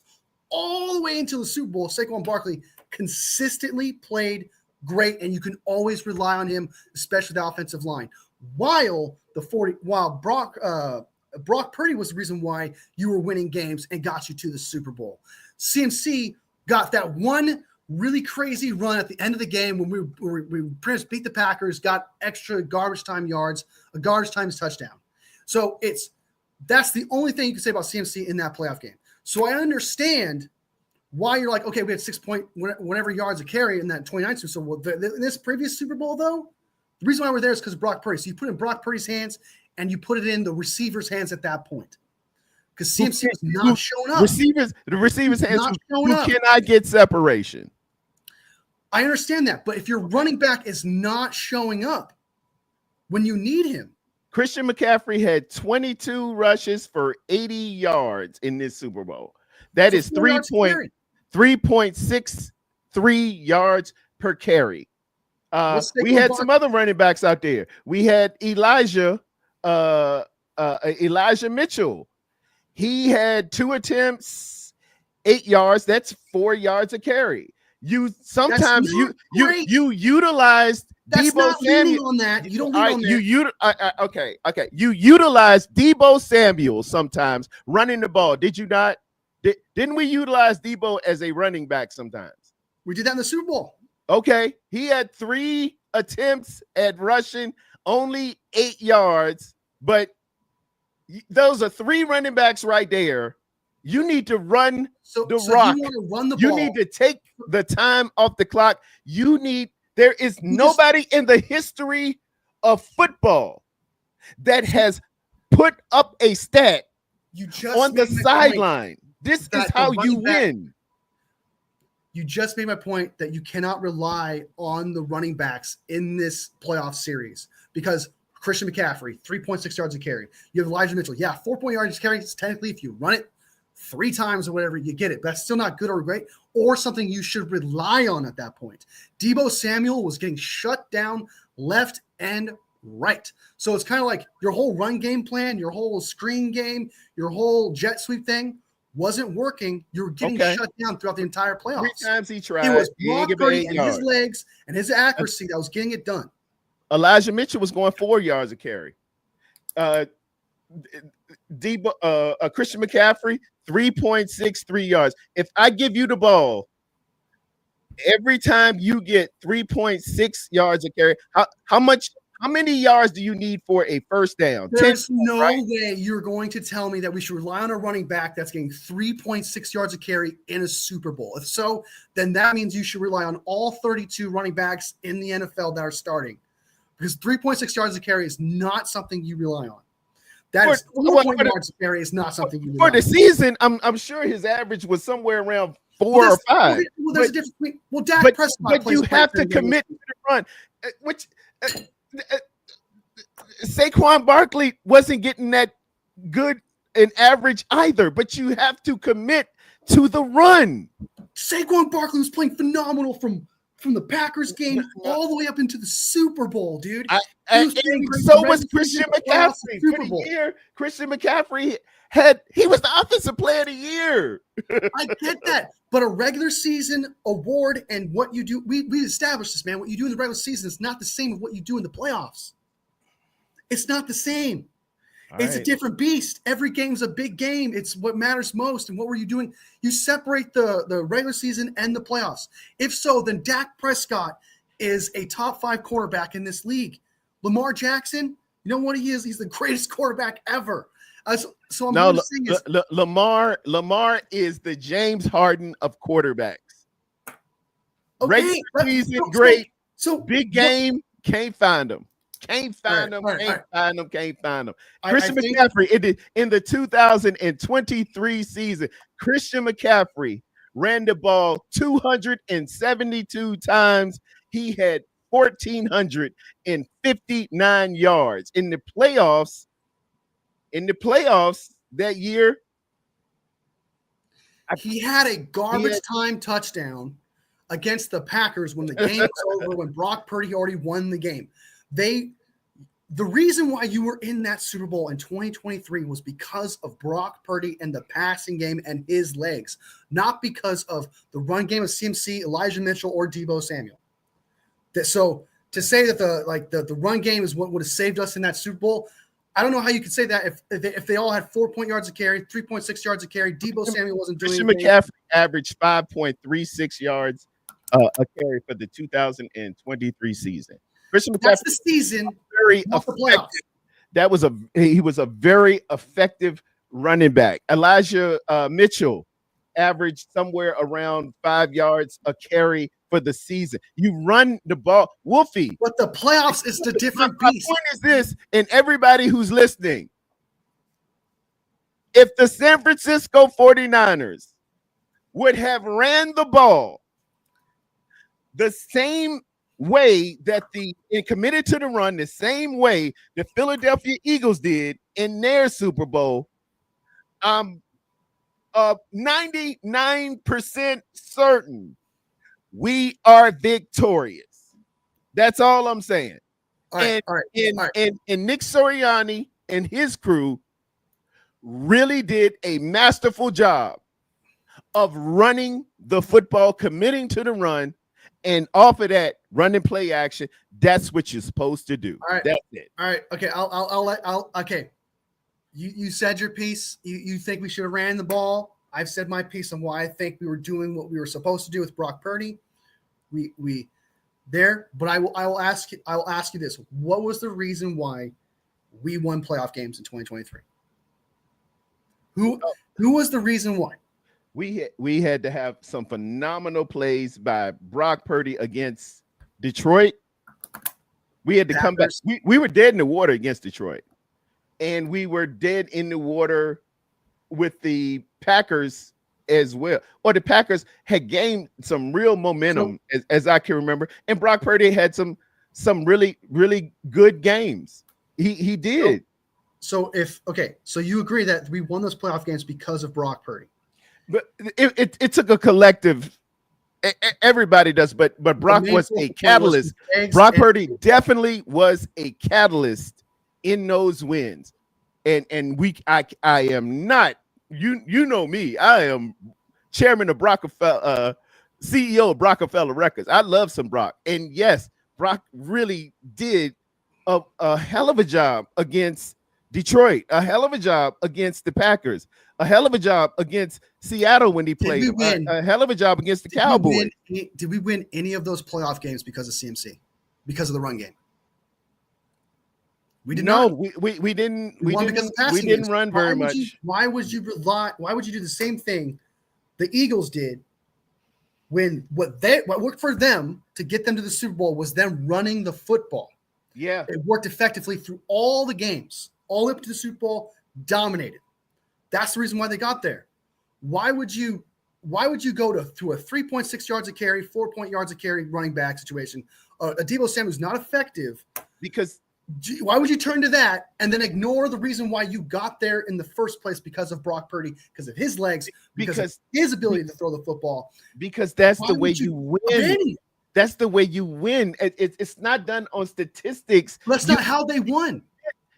all the way into the Super Bowl, Saquon Barkley consistently played great, and you can always rely on him, especially the offensive line. While Brock Purdy was the reason why you were winning games and got you to the Super Bowl. CMC got that one really crazy run at the end of the game when we pretty much beat the Packers, got extra garbage time yards, a garbage time touchdown. So that's the only thing you can say about CMC in that playoff game. So I understand why you're like, okay, we had 6 point whatever yards a carry in that 29 Super Bowl. In this previous Super Bowl, though, the reason why we're there is because of Brock Purdy. So you put it in Brock Purdy's hands and you put it in the receiver's hands at that point. Because CMC was not showing up. The receiver's hands who cannot get separation. I understand that. But if your running back is not showing up when you need him. Christian McCaffrey had 22 rushes for 80 yards in this Super Bowl. That is 3.63 yards per carry. We had some other running backs out there. We had Elijah Mitchell. He had 2 attempts, 8 yards. That's 4 yards a carry. You utilized That's Deebo not Samuel. leaning on that. You don't lean on that. Okay. You utilize Deebo Samuel sometimes running the ball. Did you not? Didn't we utilize Deebo as a running back sometimes? We did that in the Super Bowl. Okay. He had 3 attempts at rushing, only 8 yards, but those are 3 running backs right there. You need to run the rock. You want to run the ball. You need to take the time off the clock. There is nobody in the history of football that has put up a stat on the sideline. This is how you win. You just made my point that you cannot rely on the running backs in this playoff series because Christian McCaffrey, 3.6 yards a carry. You have Elijah Mitchell. Yeah, 4 yards a carry. It's technically, if you run it 3 times or whatever, you get it. But that's still not good or great or something you should rely on at that point. Deebo Samuel was getting shut down left and right. So it's kind of like your whole run game plan, your whole screen game, your whole jet sweep thing wasn't working. You were getting shut down throughout the entire playoffs. 3 times he tried. It was Brock Purdy and his legs and his accuracy that was getting it done. Elijah Mitchell was going 4 yards a carry. Christian McCaffrey, 3.63 yards. If I give you the ball, every time you get 3.6 yards a carry, how many yards do you need for a first down? There's no way you're going to tell me that we should rely on a running back that's getting 3.6 yards a carry in a Super Bowl. If so, then that means you should rely on all 32 running backs in the NFL that are starting. Because 3.6 yards a carry is not something you rely on. That is 4 yards a carry is not something you rely on. For the season, I'm sure his average was somewhere around 4 or 5. Well, there's a difference between Dak Prescott. But you have to commit to the run, which Saquon Barkley wasn't getting that good an average either. But you have to commit to the run. Saquon Barkley was playing phenomenal from the Packers game all the way up into the Super Bowl, dude. So was Christian McCaffrey. For the year, Christian McCaffrey he was the offensive player of the year. I get that. But a regular season award and what you do, we established this, man. What you do in the regular season is not the same as what you do in the playoffs. It's not the same. It's a different beast. Every game's a big game. It's what matters most. And what were you doing? You separate the regular season and the playoffs. If so, then Dak Prescott is a top 5 quarterback in this league. Lamar Jackson, you know what he is? He's the greatest quarterback ever. Lamar is the James Harden of quarterbacks. Regular season, great. So big game, can't find him. Can't find him. Christian McCaffrey in the 2023 season, Christian McCaffrey ran the ball 272 times. He had 1,459 yards in the playoffs. In the playoffs that year, he had a garbage time touchdown against the Packers when the game was over, when Brock Purdy already won the game. The reason why you were in that Super Bowl in 2023 was because of Brock Purdy and the passing game and his legs, not because of the run game of CMC, Elijah Mitchell, or Deebo Samuel. So to say that the run game is what would have saved us in that Super Bowl, I don't know how you could say that if they all had 4 yards a carry, 3.6 yards a carry. Deebo Samuel wasn't doing anything. Christian McCaffrey averaged 5.36 yards a carry for the 2023 season. Christian McCaffrey, that's the season. Very effective. He was a very effective running back. Elijah Mitchell averaged somewhere around 5 yards a carry for the season. You run the ball, Wolfie. But the playoffs is the different beast. My point is this, and everybody who's listening, if the San Francisco 49ers would have ran the ball the same way that and committed to the run, the same way the Philadelphia Eagles did in their Super Bowl, 99% certain we are victorious. That's all I'm saying. And Nick Sirianni and his crew really did a masterful job of running the football, committing to the run, and off of that, running play action. That's what you're supposed to do. All right. That's it. All right. Okay. Okay. You said your piece. You think we should have ran the ball. I've said my piece on why I think we were doing what we were supposed to do with Brock Purdy. But I will ask you this. What was the reason why we won playoff games in 2023? Who was the reason why? We had to have some phenomenal plays by Brock Purdy against Detroit. We had to come back. We were dead in the water against Detroit, and we were dead in the water with the Packers as well. Or the Packers had gained some real momentum, as I can remember, and Brock Purdy had some really, really good games. He did. So you agree that we won those playoff games because of Brock Purdy? But it took a collective. Everybody does, but Brock was a catalyst. Brock Purdy definitely was a catalyst in those wins. And I am not. You know me. I am chairman of Rockefeller, CEO of Rockefeller Records. I love some Brock, and yes, Brock really did a hell of a job against Detroit, a hell of a job against the Packers, a hell of a job against Seattle when he played, a hell of a job against the Cowboys. Did we win any of those playoff games because of CMC, because of the run game? We did not. We didn't. We didn't run very much. Why would you do the same thing the Eagles did when what worked for them to get them to the Super Bowl was them running the football? Yeah, it worked effectively through all the games, all up to the Super Bowl, dominated. That's the reason why they got there. Why would you go to a 3.6 yards a carry, 4 yards a carry running back situation? A Deebo Samuel who's not effective. Because why would you turn to that and then ignore the reason why you got there in the first place because of Brock Purdy, because of his legs, because of his ability to throw the football? Because that's the way you win. That's the way you win. It's not done on statistics. That's not how they won.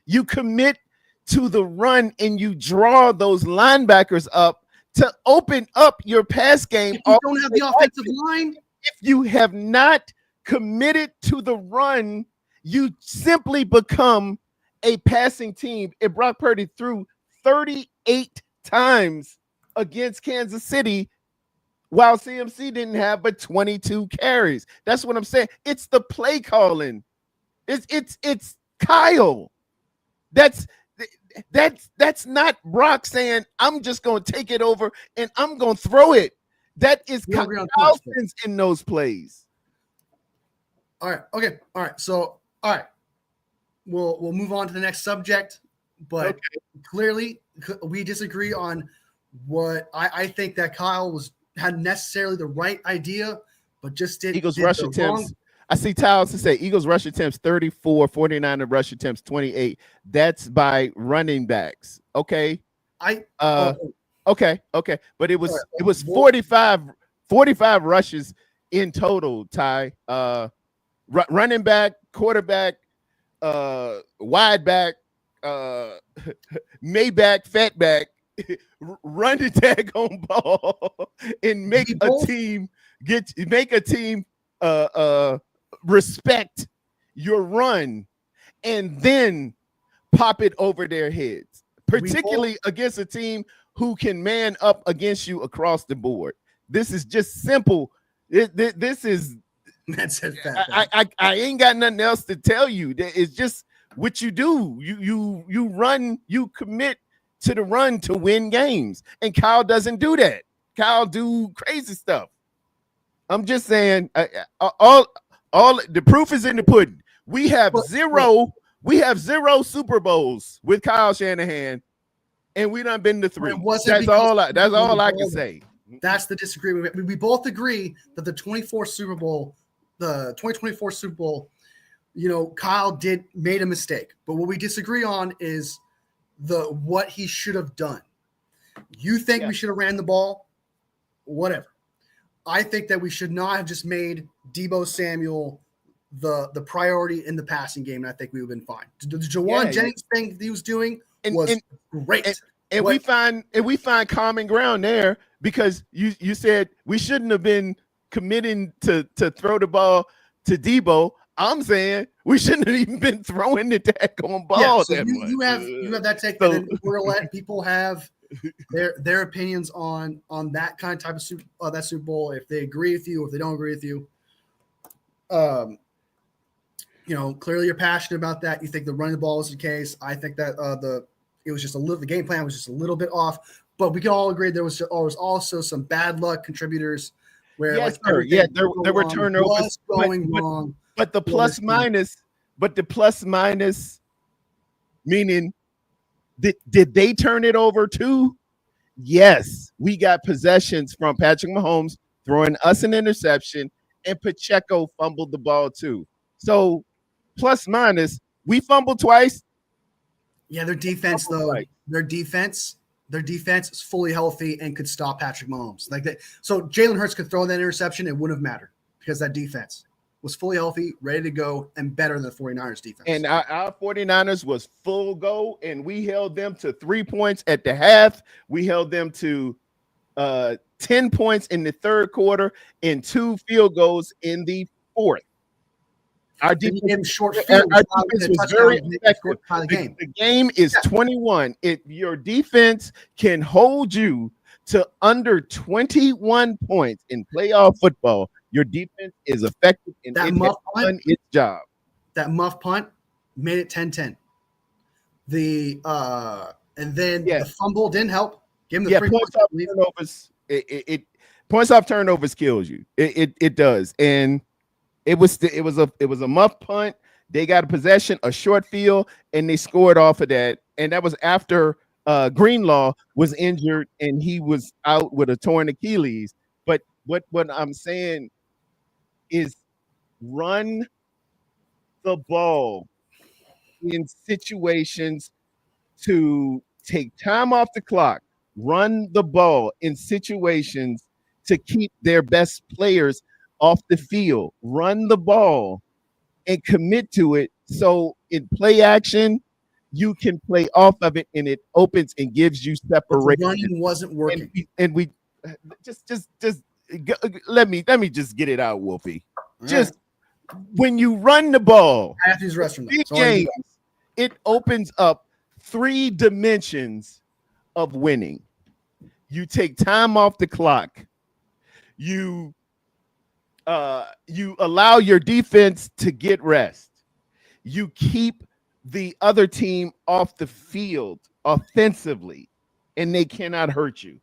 You commit to the run and you draw those linebackers up to open up your pass game. If you don't have the offensive line. If you have not committed to the run, you simply become a passing team. And Brock Purdy threw 38 times against Kansas City, while CMC didn't have but 22 carries. That's what I'm saying. It's the play calling. It's Kyle. That's not Brock saying, I'm just going to take it over and I'm going to throw it. That is Kyle in those plays. All right. Okay. All right. So, all right. We'll move on to the next subject, but clearly we disagree on what I think that Kyle had necessarily the right idea, but just did Eagles rush attempts. I see Tiles to say Eagles rush attempts 34, 49 rush attempts 28. That's by running backs. Okay. Okay. But it was 45 rushes in total, Ty. Running back, quarterback, wide back, Maybach, fatback, run the daggone ball and make a team respect your run and then pop it over their heads, particularly against a team who can man up against you across the board. This is just simple. This is That's it. I ain't got nothing else to tell you. It's just what you do. You run, you commit to the run to win games. And Kyle doesn't do that. Kyle do crazy stuff. I'm just saying, all the proof is in the pudding. We have zero Super Bowls with Kyle Shanahan, and we done been to 3. That's all I can say. That's the disagreement. We both agree that the 2024 Super Bowl, Kyle made a mistake. But what we disagree on is what he should have done. You think we should have ran the ball? Whatever. I think that we should not have just made Deebo Samuel the priority in the passing game, and I think we would have been fine. The Jawan Jennings thing that he was doing was great. And we find common ground there because you said we shouldn't have been committing to throw the ball to Deebo. I'm saying we shouldn't have even been throwing the daggone ball. So you have that take, and then we're gonna let people have their opinions on that kind of type of that Super Bowl. If they agree with you, if they don't agree with you, clearly you're passionate about that. You think the running the ball was the case. I think that the game plan was just a little bit off. But we can all agree there was also some bad luck contributors where there were turnovers going wrong. But the plus minus meaning did they turn it over too? Yes, we got possessions from Patrick Mahomes throwing us an interception, and Pacheco fumbled the ball too. So plus minus, we fumbled twice. Yeah, their defense their defense is fully healthy and could stop Patrick Mahomes like that. So Jalen Hurts could throw that interception; it wouldn't have mattered because that defense was fully healthy, ready to go, and better than the 49ers defense. And our 49ers was full go, and we held them to 3 points at the half. We held them to 10 points in the third quarter and 2 field goals in the fourth. Our defense was very effective. The game is 21. If your defense can hold you to under 21 points in playoff football, your defense is effective and it has done its job. That muff punt made it 10-10. The fumble didn't help. Give him the 3 points off turnovers. It points off turnovers kills you. It does. And it was a muff punt. They got a possession, a short field, and they scored off of that. And that was after Greenlaw was injured and he was out with a torn Achilles. But what I'm saying is run the ball in situations to take time off the clock. Run the ball in situations to keep their best players off the field. Run the ball and commit to it. So in play action, you can play off of it and it opens and gives you separation. The running wasn't working. And we just let me just get it out, Wolfie. Just when you run the ball, I have to use the restroom. Big games, it opens up 3 dimensions of winning. You take time off the clock. You allow your defense to get rest. You keep the other team off the field offensively, and they cannot hurt you.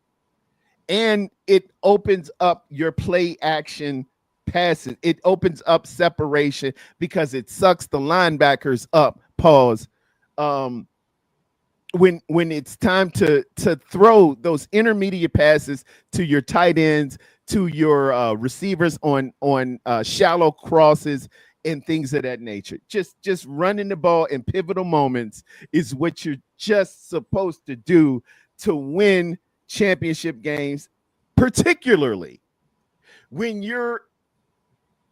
And it opens up your play action passes. It opens up separation because it sucks the linebackers up. Pause. When it's time to throw those intermediate passes to your tight ends, to your receivers on shallow crosses and things of that nature. Just running the ball in pivotal moments is what you're just supposed to do to win championship games, particularly when you're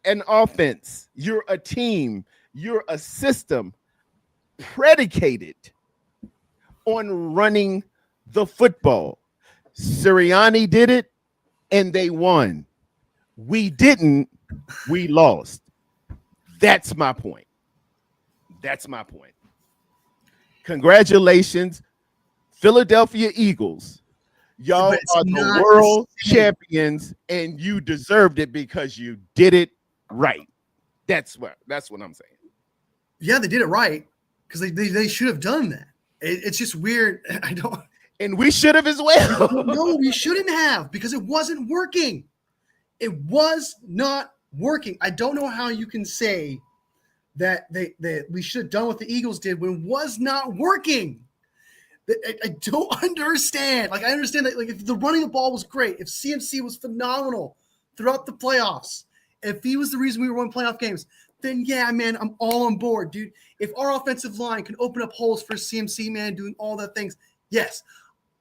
an offense. You're a team. You're a system predicated on running the football. Sirianni did it, and they won. We didn't. We lost. That's my point. That's my point. Congratulations, Philadelphia Eagles. Y'all are the world champions, and you deserved it because you did it right. That's what I'm saying. Yeah, they did it right because they should have done that. It's just weird. I don't. And we should have as well. No, we shouldn't have because it wasn't working. It was not working. I don't know how you can say that we should have done what the Eagles did when it was not working. I don't understand. Like, I understand that, like, if the running the ball was great, if CMC was phenomenal throughout the playoffs, if he was the reason we were winning playoff games, then yeah, man, I'm all on board, dude. If our offensive line can open up holes for CMC, man, doing all that things, yes.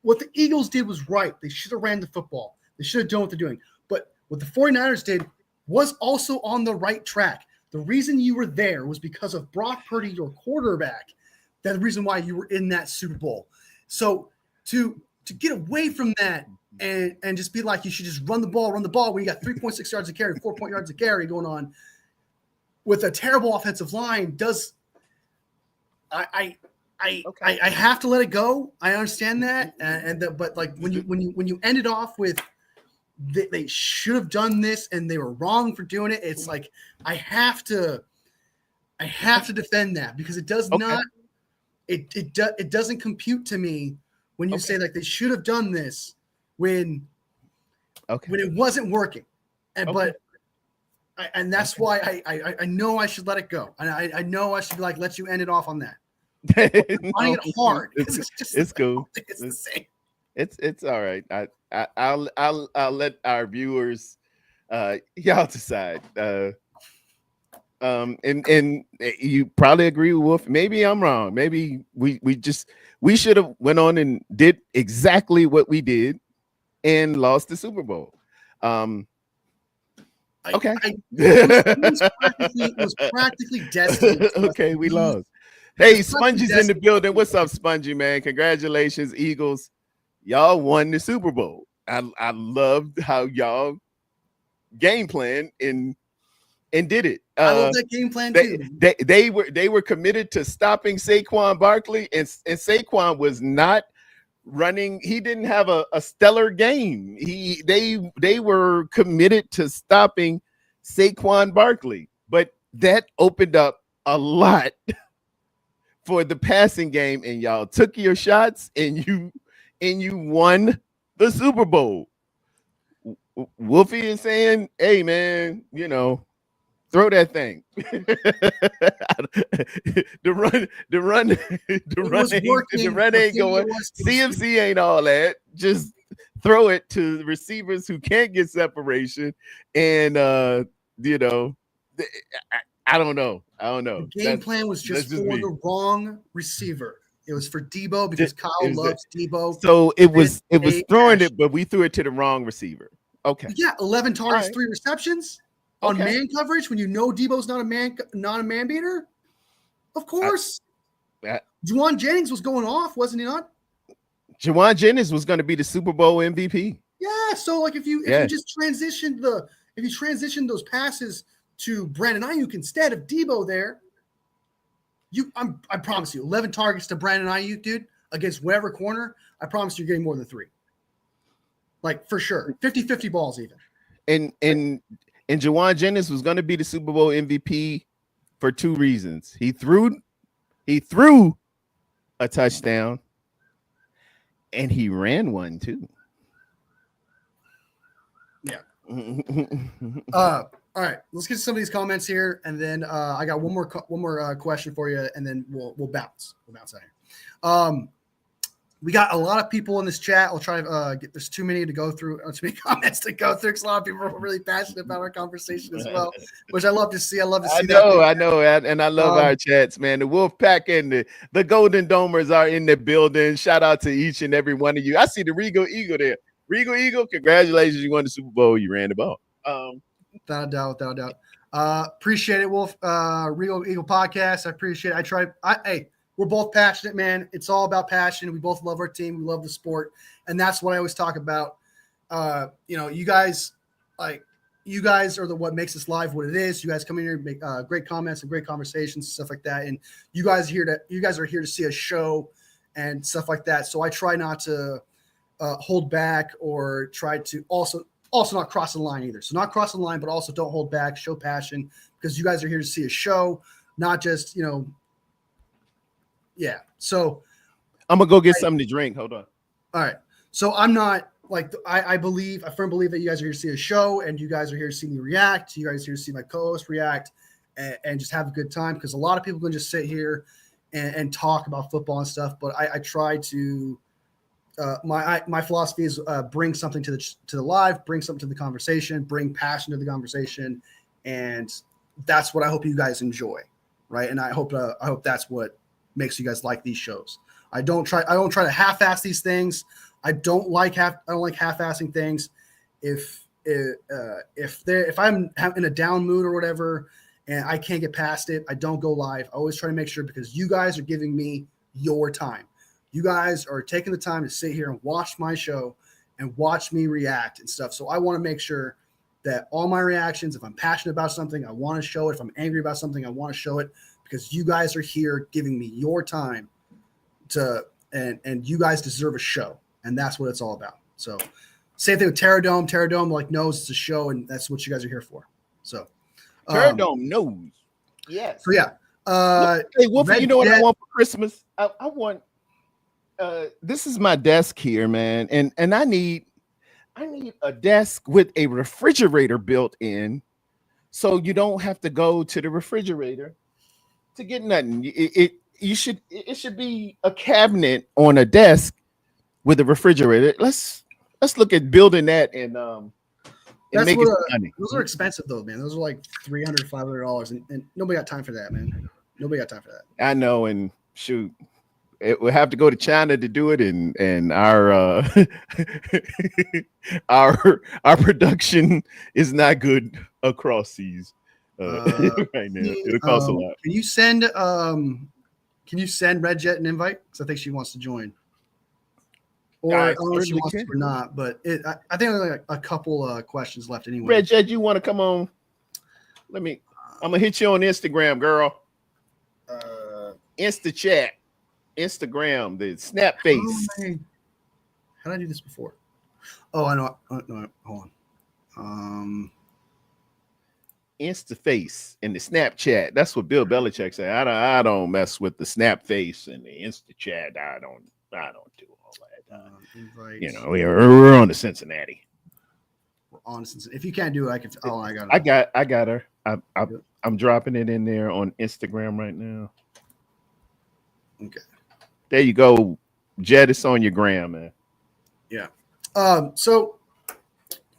What the Eagles did was right. They should have ran the football. They should have done what they're doing. But what the 49ers did was also on the right track. The reason you were there was because of Brock Purdy, your quarterback. That's the reason why you were in that Super Bowl. So to get away from that and just be like, you should just run the ball when you got 3.6 yards a carry, 4 yards a carry going on with a terrible offensive line does I have to let it go. I understand that. But like when you end it off with they should have done this and they were wrong for doing it, it's like I have to defend that because it does not it doesn't compute to me when you say like they should have done this when it wasn't working. And and that's why I know I should let it go. And I know I should be like, let you end it off on that. Finding it hard. It's cool. It's the same. It's all right. I'll let our viewers y'all decide. And you probably agree with Wolf. Maybe I'm wrong. Maybe we should have went on and did exactly what we did and lost the Super Bowl. Okay. It was practically destined. Okay, we lost. Hey, Spongy's in the building. What's up, Spongy, man? Congratulations, Eagles. Y'all won the Super Bowl. I loved how y'all game plan and did it. I love that game plan too. They were committed to stopping Saquon Barkley, and Saquon was not running. He didn't have a stellar game. They were committed to stopping Saquon Barkley, but that opened up a lot for the passing game, and y'all took your shots and you won the Super Bowl. Wolfie is saying, hey man, throw that thing. the run ain't going. CMC ain't all that. Just throw it to receivers who can't get separation. And I don't know. The game plan was just for the wrong receiver. It was for Debo because Kyle loves Debo. So it was throwing it, but we threw it to the wrong receiver. Okay. Yeah, 11 targets, 3 receptions. On man coverage, when you know Debo's not a man beater, of course. Juwan Jennings was going off, wasn't he not? Juwan Jennings was going to be the Super Bowl MVP. Yeah, so like if you just transitioned those passes to Brandon Ayuk instead of Debo there, I promise you, 11 targets to Brandon Ayuk, dude, against whatever corner, I promise you're getting more than 3. Like for sure, 50-50 balls even. And Juwan Jennings was going to be the Super Bowl MVP for 2 reasons. He threw a touchdown, and he ran one too. Yeah. All right, let's get to some of these comments here, and then I got one more question for you, and then we'll bounce. We'll bounce out here. We got a lot of people in this chat. I'll try to get. There's too many to go through. Too many comments to go through. Because a lot of people are really passionate about our conversation as well, which I love to see. I love to see. I know, and I love our chats, man. The Wolf Pack and the Golden Domers are in the building. Shout out to each and every one of you. I see the Regal Eagle there. Regal Eagle, congratulations! You won the Super Bowl. You ran the ball. Without a doubt. Appreciate it, Wolf. Real Eagle Podcast. I appreciate it. Hey, we're both passionate, man. It's all about passion. We both love our team. We love the sport. And that's what I always talk about. You guys are what makes this live what it is. You guys come in here and make great comments and great conversations and stuff like that. And you guys are here to see a show and stuff like that. So I try not to hold back or try to also not cross the line either. So not cross the line, but also don't hold back, show passion, because you guys are here to see a show, not just, yeah. So I'm going to go get something to drink. Hold on. All right. So I'm not like, I firmly believe that you guys are here to see a show and you guys are here to see me react. You guys are here to see my co-host react and just have a good time. Because a lot of people can just sit here and talk about football and stuff. But I try to, my philosophy is bring something to the live, bring something to the conversation, bring passion to the conversation, and that's what I hope you guys enjoy, right? And I hope that's what makes you guys like these shows. I don't try to half-ass these things. I don't like half-assing things. If I'm in a down mood or whatever, and I can't get past it, I don't go live. I always try to make sure, because you guys are giving me your time. You guys are taking the time to sit here and watch my show and watch me react and stuff. So I want to make sure that all my reactions, if I'm passionate about something, I want to show it. If I'm angry about something, I want to show it, because you guys are here giving me your time and you guys deserve a show. And that's what it's all about. So same thing with Tarrerdome. Tarrerdome knows it's a show, and that's what you guys are here for. So Tarrerdome knows. Yes. So yeah. Hey, Wolfie, you know what I want for Christmas? I want this is my desk here, man, and I need a desk with a refrigerator built in, so you don't have to go to the refrigerator to get nothing. It should be a cabinet on a desk with a refrigerator. Let's look at building that and make it money. Those are expensive though, man. Those are like $300, $500, and nobody got time for that, man. Nobody got time for that. I know, and shoot. It will have to go to China to do it, and our our production is not good across seas right now. It'll cost a lot. Can you send Red Jet an invite? Because I think she wants to join. Or I don't know if she wants to or not, but I think there's like a couple questions left anyway. Red Jet, you want to come on? I'm gonna hit you on Instagram, girl. Insta chat. Instagram, the snap face. How did I do this before? Oh, I know. No, hold on. Insta face and the Snapchat. That's what Bill Belichick said. I don't mess with the snap face and the Insta chat. I don't do all that. We're on to Cincinnati. We're on to Cincinnati. If you can't do it, I can. Oh, I got her. I'm dropping it in there on Instagram right now. Okay. There you go, Jed. It's on your gram, man. Yeah. So,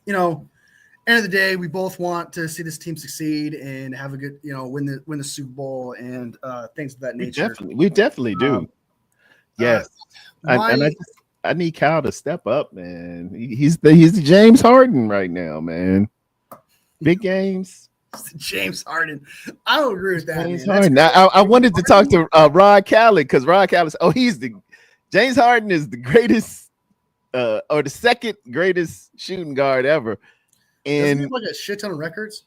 end of the day, we both want to see this team succeed and have a good, win the Super Bowl and things of that nature. We definitely do. Yes. I need Kyle to step up, man. He's the James Harden right now, man. Big games. James Harden. I don't agree with that. James Harden. I wanted to talk to Rod Kallett, because Rod Kallett. James Harden is the greatest, or the second greatest shooting guard ever. And he have like a shit ton of records.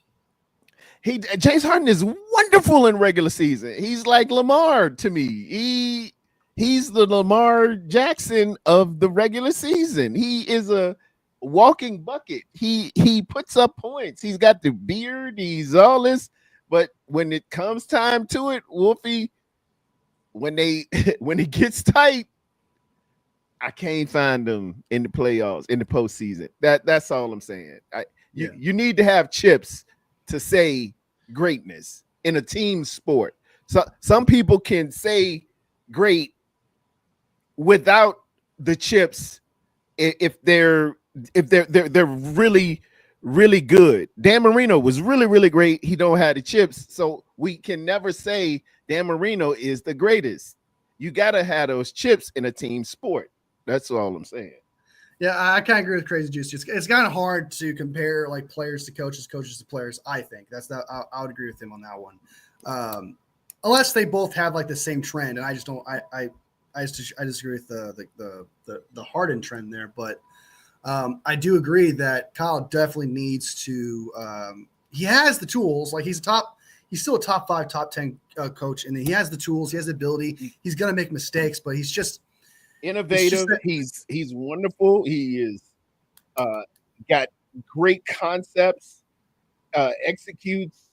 James Harden is wonderful in regular season. He's like Lamar to me. He's the Lamar Jackson of the regular season. He is a walking bucket. He puts up points. He's got the beard. He's all this, but when it comes time to it, Wolfie, when it gets tight, I can't find them in the playoffs, in the postseason. That's all I'm saying. You need to have chips to say greatness in a team sport. So some people can say great without the chips if they're really, really good. Dan Marino was really, really great. He don't have the chips, so we can never say Dan Marino is the greatest. You gotta have those chips in a team sport. That's all I'm saying. Yeah, I kind of agree with Crazy Juice. It's kind of hard to compare like players to coaches, coaches to players. I think I would agree with him on that one, unless they both have like the same trend. And I just don't. I disagree with the Harden trend there, but I do agree that Kyle definitely needs to. He has the tools. Like he's still a top 5, top 10 coach, and he has the tools. He has the ability. He's gonna make mistakes, but he's just innovative. He's wonderful. He is got great concepts, executes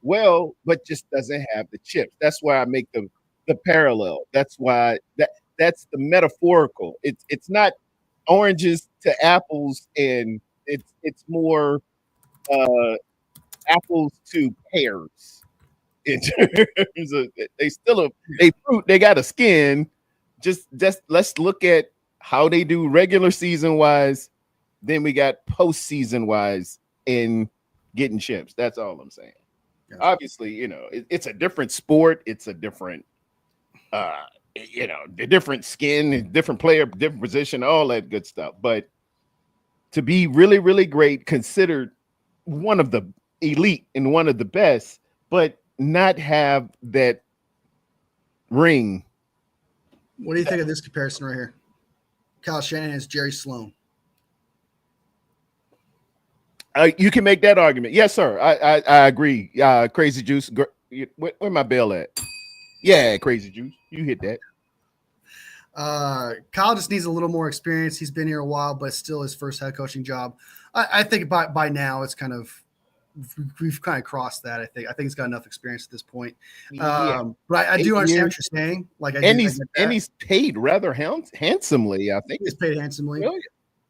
well, but just doesn't have the chips. That's why I make the parallel. That's why that's the metaphorical. It's not oranges to apples, and it's more apples to pears. In terms of they fruit, they got a skin. Just let's look at how they do regular season wise, then we got postseason wise in getting chips. That's all I'm saying. Yeah. Obviously, it's a different sport. It's a different, the different skin, different player, different position, all that good stuff. But to be really, really great, considered one of the elite and one of the best, but not have that ring. What do you think of this comparison right here? Kyle Shanahan is Jerry Sloan. You can make that argument. Yes, sir. I agree. Crazy Juice. Where my bell at? Yeah, Crazy Juice. You hit that. Kyle just needs a little more experience. He's been here a while, but still his first head coaching job. I think by now it's kind of we've kind of crossed that. I think he's got enough experience at this point. But I do understand what you're saying. Like, he's paid rather handsomely. I think he's paid handsomely. Really?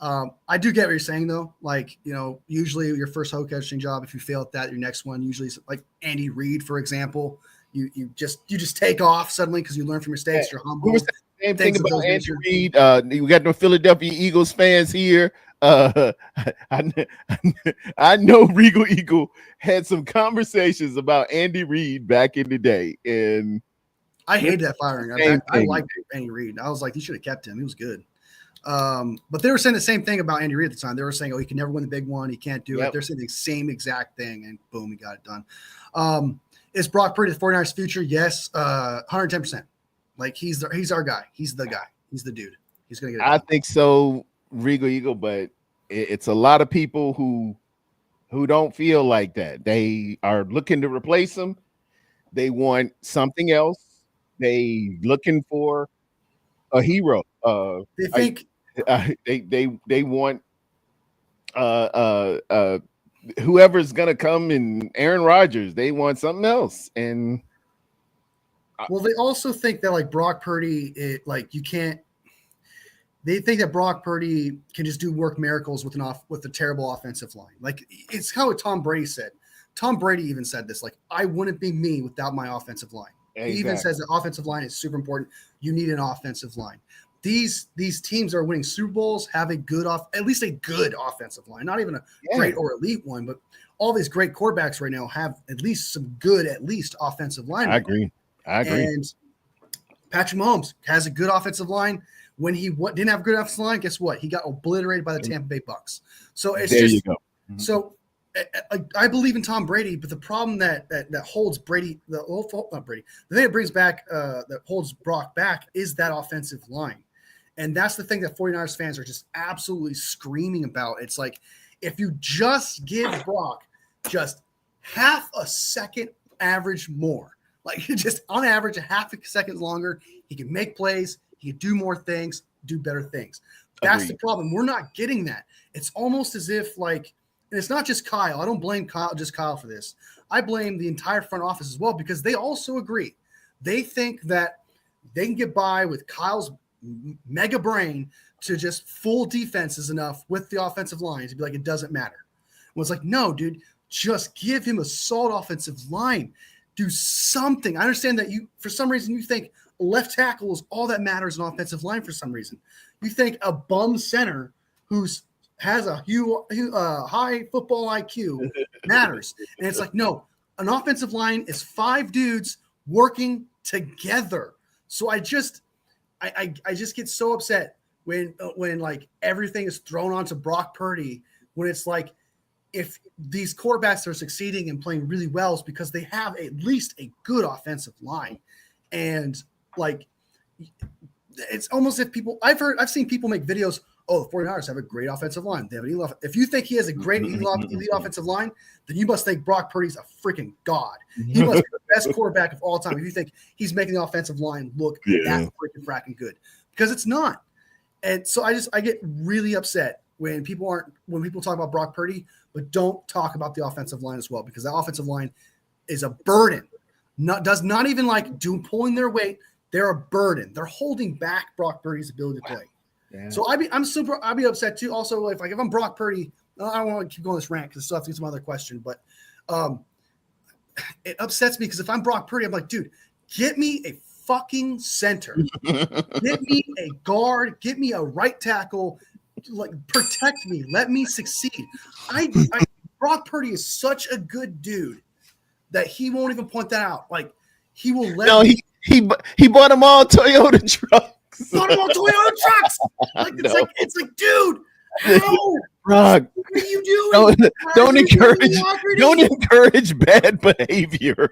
I do get what you're saying though. Like, usually your first head coaching job, if you fail at that, your next one usually is like Andy Reid, for example. You just take off suddenly because you learn from mistakes. You're humble. Same thing about Andy Reid. We got no Philadelphia Eagles fans here. I know Regal Eagle had some conversations about Andy Reid back in the day, and I hate that firing. I liked Andy Reid. I was like, you should have kept him. He was good. But they were saying the same thing about Andy Reid at the time. They were saying, "Oh, he can never win the big one. He can't do it." They're saying the same exact thing, and boom, he got it done. Is Brock Purdy the 49ers' future? Yes, 110%. Like he's our guy. He's the guy. He's the dude. He's gonna get it done. I think so, Regal Eagle, but it's a lot of people who don't feel like that. They are looking to replace him. They want something else. They looking for a hero. They think they want whoever's gonna come in Aaron Rodgers. They want something else, and well, they also think that like Brock Purdy, you can't. They think that Brock Purdy can just do work miracles with a terrible offensive line. Like it's how Tom Brady said. Tom Brady even said this. Like, I wouldn't be me without my offensive line. Exactly. He even says that offensive line is super important. You need an offensive line. These teams are winning Super Bowls, have at least a good offensive line, not even a great or elite one, but all these great quarterbacks right now have at least some good, offensive line. I agree. And Patrick Mahomes has a good offensive line. When he didn't have a good offensive line, guess what? He got obliterated by the Tampa Bay Bucks. So it's there you go. Mm-hmm. So I believe in Tom Brady, but the problem that holds Brady, not Brady, the thing that brings back that holds Brock back is that offensive line. And that's the thing that 49ers fans are just absolutely screaming about. It's like, if you just give Brock just half a second average more, like just on average, a half a second longer, he can make plays, he can do more things, do better things. That's the problem. We're not getting that. It's almost as if and it's not just Kyle. I don't blame Kyle for this. I blame the entire front office as well, because they also agree. They think that they can get by with Kyle's mega brain to just fool defenses enough with the offensive line to be like, it doesn't matter. Well, it's like, no, dude, just give him a solid offensive line. Do something. I understand that for some reason, you think left tackle is all that matters in offensive line for some reason. You think a bum center has a high football IQ matters. And it's like, no, an offensive line is 5 dudes working together. So I just get so upset when like everything is thrown onto Brock Purdy, when it's like if these quarterbacks are succeeding and playing really well, it's because they have at least a good offensive line. And like it's almost if people I've seen people make videos, oh, the 49ers have a great offensive line. They have an elite, if you think he has a great elite offensive line, then you must think Brock Purdy's a freaking god. He must be the best quarterback of all time if you think he's making the offensive line look that freaking fracking good. Because it's not. And so I get really upset when people talk about Brock Purdy, but don't talk about the offensive line as well, because that offensive line is a burden. Does not even like pulling their weight. They're a burden. They're holding back Brock Purdy's ability to play. Yeah. So I'd be upset too. Also, if I'm Brock Purdy, I don't want to keep going this rant because I still have to get some other question, but it upsets me because if I'm Brock Purdy, I'm like, dude, get me a fucking center. Get me a guard. Get me a right tackle. Like, protect me. Let me succeed. Brock Purdy is such a good dude that he won't even point that out. Like, he will let. No, he bought them all Toyota trucks. Bought them all Toyota trucks. Like, it's like, dude, how? Brock, what are you doing? Don't encourage bad behavior.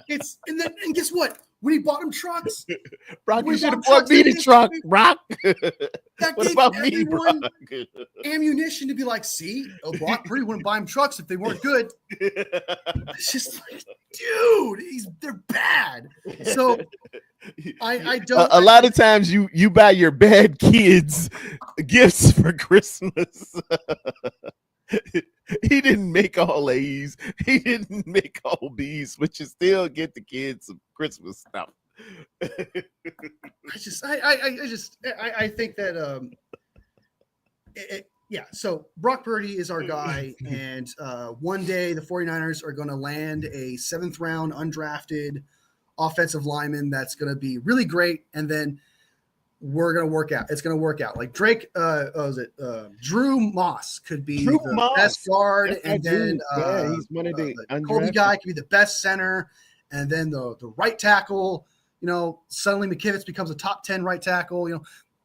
And guess what? When he bought him trucks, Brock, you should have bought me the truck, Brock. What about me, Brock? Ammunition to be like, see, Brock Purdy wouldn't buy him trucks if they weren't good. It's just like, dude, they're bad. So I don't. A lot of times you buy your bad kids gifts for Christmas. He didn't make all A's. He didn't make all B's, but you still get the kids some Christmas stuff. I think that so Brock Purdy is our guy, and one day the 49ers are going to land a 7th round undrafted offensive lineman that's going to be really great, and then we're going to work out. It's going to work out. Like Drake, Drew Moss could be the best guard, and then he's one of the Colby guy could be the best center, and then the right tackle. Suddenly McKivitz becomes a top 10 right tackle.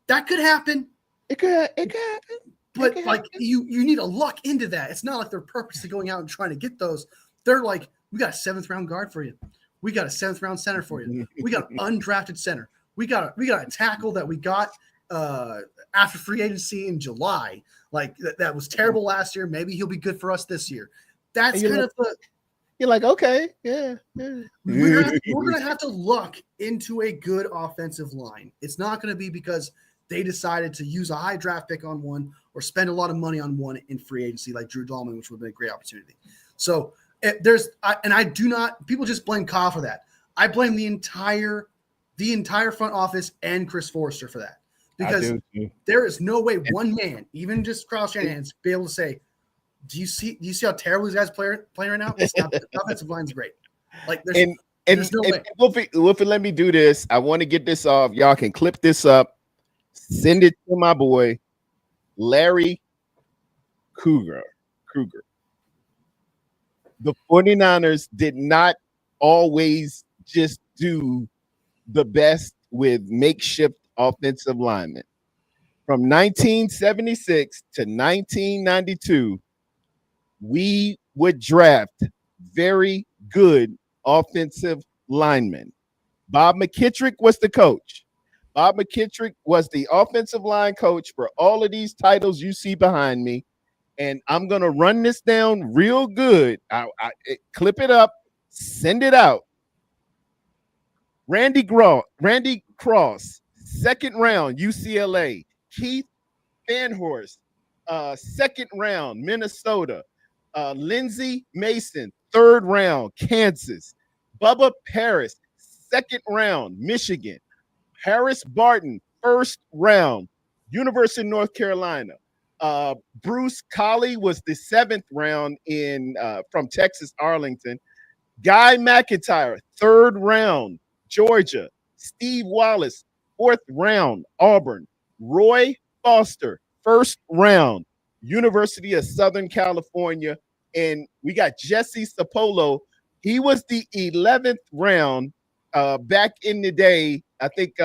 That could happen. It could happen. But you need to luck into that. It's not like they're purposely going out and trying to get those. They're like, we got a 7th round guard for you. We got a 7th round center for you. We got an undrafted center. We got a tackle that we got after free agency in July. Like that was terrible last year. Maybe he'll be good for us this year. That's kind of the. You're like, okay, yeah. We're gonna have to luck into a good offensive line. It's not gonna be because they decided to use a high draft pick on one or spend a lot of money on one in free agency like Drew Dahlman, which would have been a great opportunity. So I do not. People just blame Kyle for that. I blame the entire front office and Chris Forrester for that, because there is no way one man, even just Kyle Shanahan, be able to say, do you see how terrible these guys playing right now? It's not, the offensive line's great. Like there's no way. Wolfie, let me do this. I want to get this off. Y'all can clip this up, send it to my boy Larry Kruger. The 49ers did not always just do the best with makeshift offensive linemen. From 1976 to 1992, we would draft very good offensive linemen. Bob McKittrick was the coach. Bob McKittrick was the offensive line coach for all of these titles you see behind me. And I'm going to run this down real good. Clip it up, send it out. Randy Cross, 2nd round, UCLA. Keith Fanhorst, 2nd round, Minnesota. Lindsey Mason, 3rd round, Kansas. Bubba Paris, 2nd round, Michigan. Harris Barton, 1st round, University of North Carolina. Bruce Colley was the 7th round from Texas Arlington. Guy McIntyre, 3rd round, Georgia. Steve Wallace, 4th round, Auburn. Roy Foster, 1st round, University of Southern California. And we got Jesse Sapolo. He was the 11th round back in the day. I think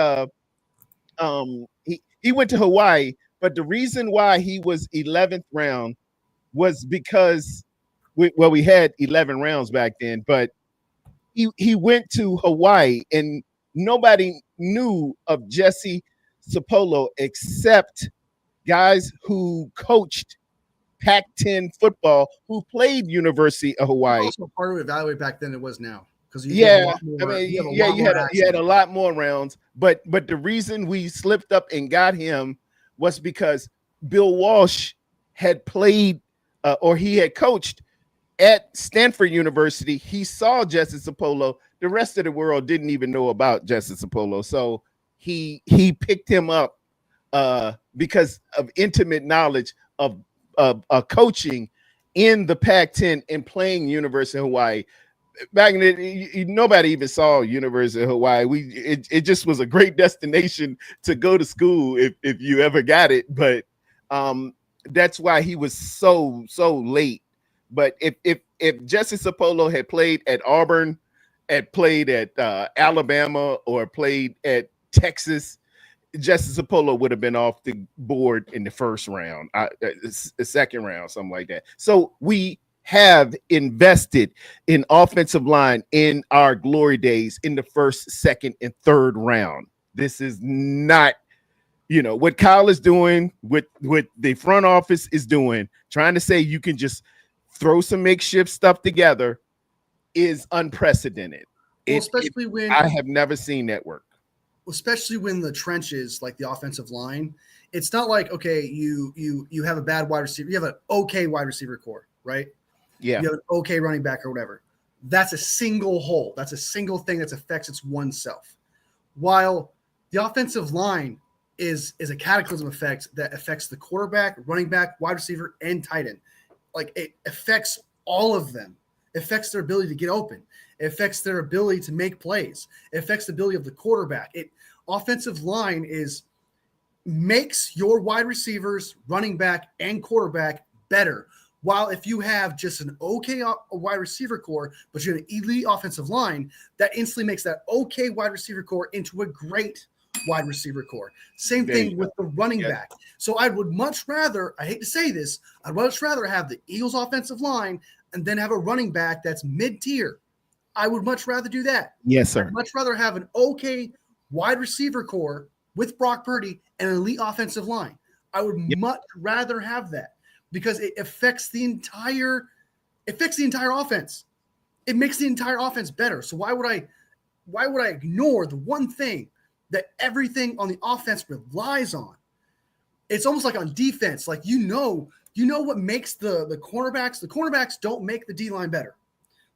he went to Hawaii, but the reason why he was 11th round was because we had 11 rounds back then, but he went to Hawaii and nobody knew of Jesse Sapolo except guys who coached Pac-10 football who played University of Hawaii. Also harder to evaluate back then than it was now. Because You had a lot more rounds, but the reason we slipped up and got him was because Bill Walsh had played or he had coached at Stanford University. He saw Jesse Sapolo. The rest of the world didn't even know about Jesse Sapolo, so he picked him up because of intimate knowledge of coaching in the Pac-10 and playing University of Hawaii. Back in the nobody even saw University of Hawaii. It just was a great destination to go to school if you ever got it. But that's why he was so late. But if Jesse Sapolo had played at Auburn, had played at Alabama, or played at Texas, Jesse Sapolo would have been off the board in the first round, the second round, something like that. So we have invested in offensive line in our glory days in the first, second, and third round. This is not, what Kyle is doing, what the front office is doing, trying to say you can just throw some makeshift stuff together is unprecedented. Well, especially when I have never seen that work. Especially when the trenches, like the offensive line, it's not like, okay, you have a bad wide receiver, you have an okay wide receiver core, right? Yeah. You have an okay running back or whatever. That's a single hole. That's a single thing that affects its oneself. While the offensive line is a cataclysm effect that affects the quarterback, running back, wide receiver, and tight end. Like, it affects all of them. It affects their ability to get open. It affects their ability to make plays. It affects the ability of the quarterback. Offensive line makes your wide receivers, running back, and quarterback better. While if you have just an okay wide receiver core, but you're an elite offensive line, that instantly makes that okay wide receiver core into a great wide receiver core. Same thing with the running back. So I would much rather, I hate to say this, I'd much rather have the Eagles offensive line and then have a running back that's mid-tier. I would much rather do that. Yes, sir. I'd much rather have an okay wide receiver core with Brock Purdy and an elite offensive line. I would much rather have that because it affects the entire offense. It makes the entire offense better. So why would I ignore the one thing that everything on the offense relies on? It's almost like on defense. Like, what makes the cornerbacks. The cornerbacks don't make the D-line better.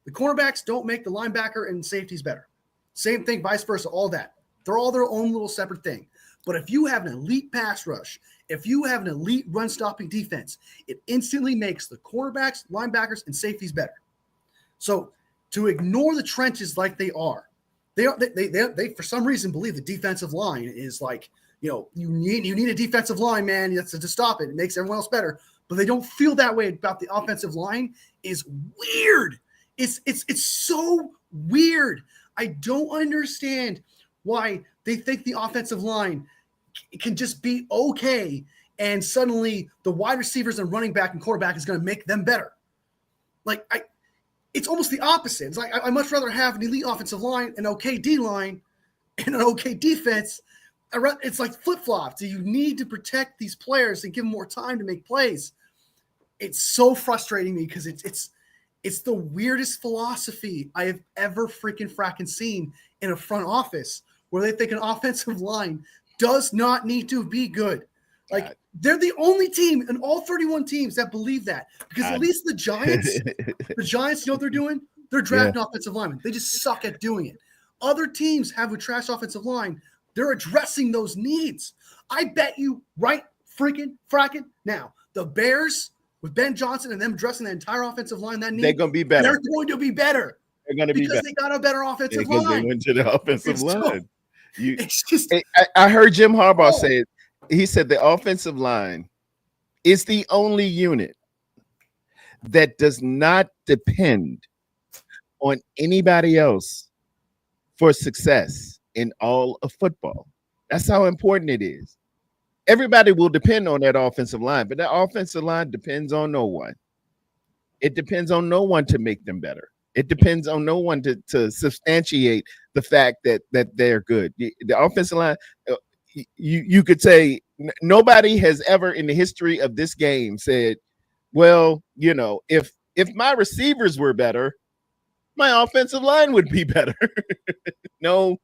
The cornerbacks don't make the linebacker and safeties better. Same thing, vice versa, all that. They're all their own little separate thing. But if you have an elite pass rush, if you have an elite run-stopping defense, it instantly makes the cornerbacks, linebackers, and safeties better. So to ignore the trenches like they are, they for some reason believe the defensive line is like, you need a defensive line, man. That's to stop it. It makes everyone else better. But they don't feel that way about the offensive line. Is weird. It's so weird. I don't understand why they think the offensive line can just be okay and suddenly the wide receivers and running back and quarterback is going to make them better. Like, it's almost the opposite. It's like I much rather have an elite offensive line, an okay D line, and an okay defense. It's like flip-flops. You need to protect these players and give them more time to make plays. It's so frustrating me because it's the weirdest philosophy I have ever fracking seen in a front office where they think an offensive line does not need to be good. Like, they're the only team in all 31 teams that believe that, because at least the Giants, you know what they're doing? They're drafting offensive linemen. They just suck at doing it. Other teams have a trash offensive line. They're addressing those needs. I bet you right fracking now, the Bears with Ben Johnson and them addressing the entire offensive line, that need, they're going to be better. They're going to be better. They're going to be better because they got a better offensive line. They went to the offensive line. It's just. I heard Jim Harbaugh say it. He said the offensive line is the only unit that does not depend on anybody else for success in all of football. That's how important it is. everybody will depend on that offensive line, but that offensive line depends on no one. It depends on no one to make them better. It depends on no one to substantiate the fact that they're good. The offensive line, you could say nobody has ever in the history of this game said, well, if my receivers were better, my offensive line would be better. No.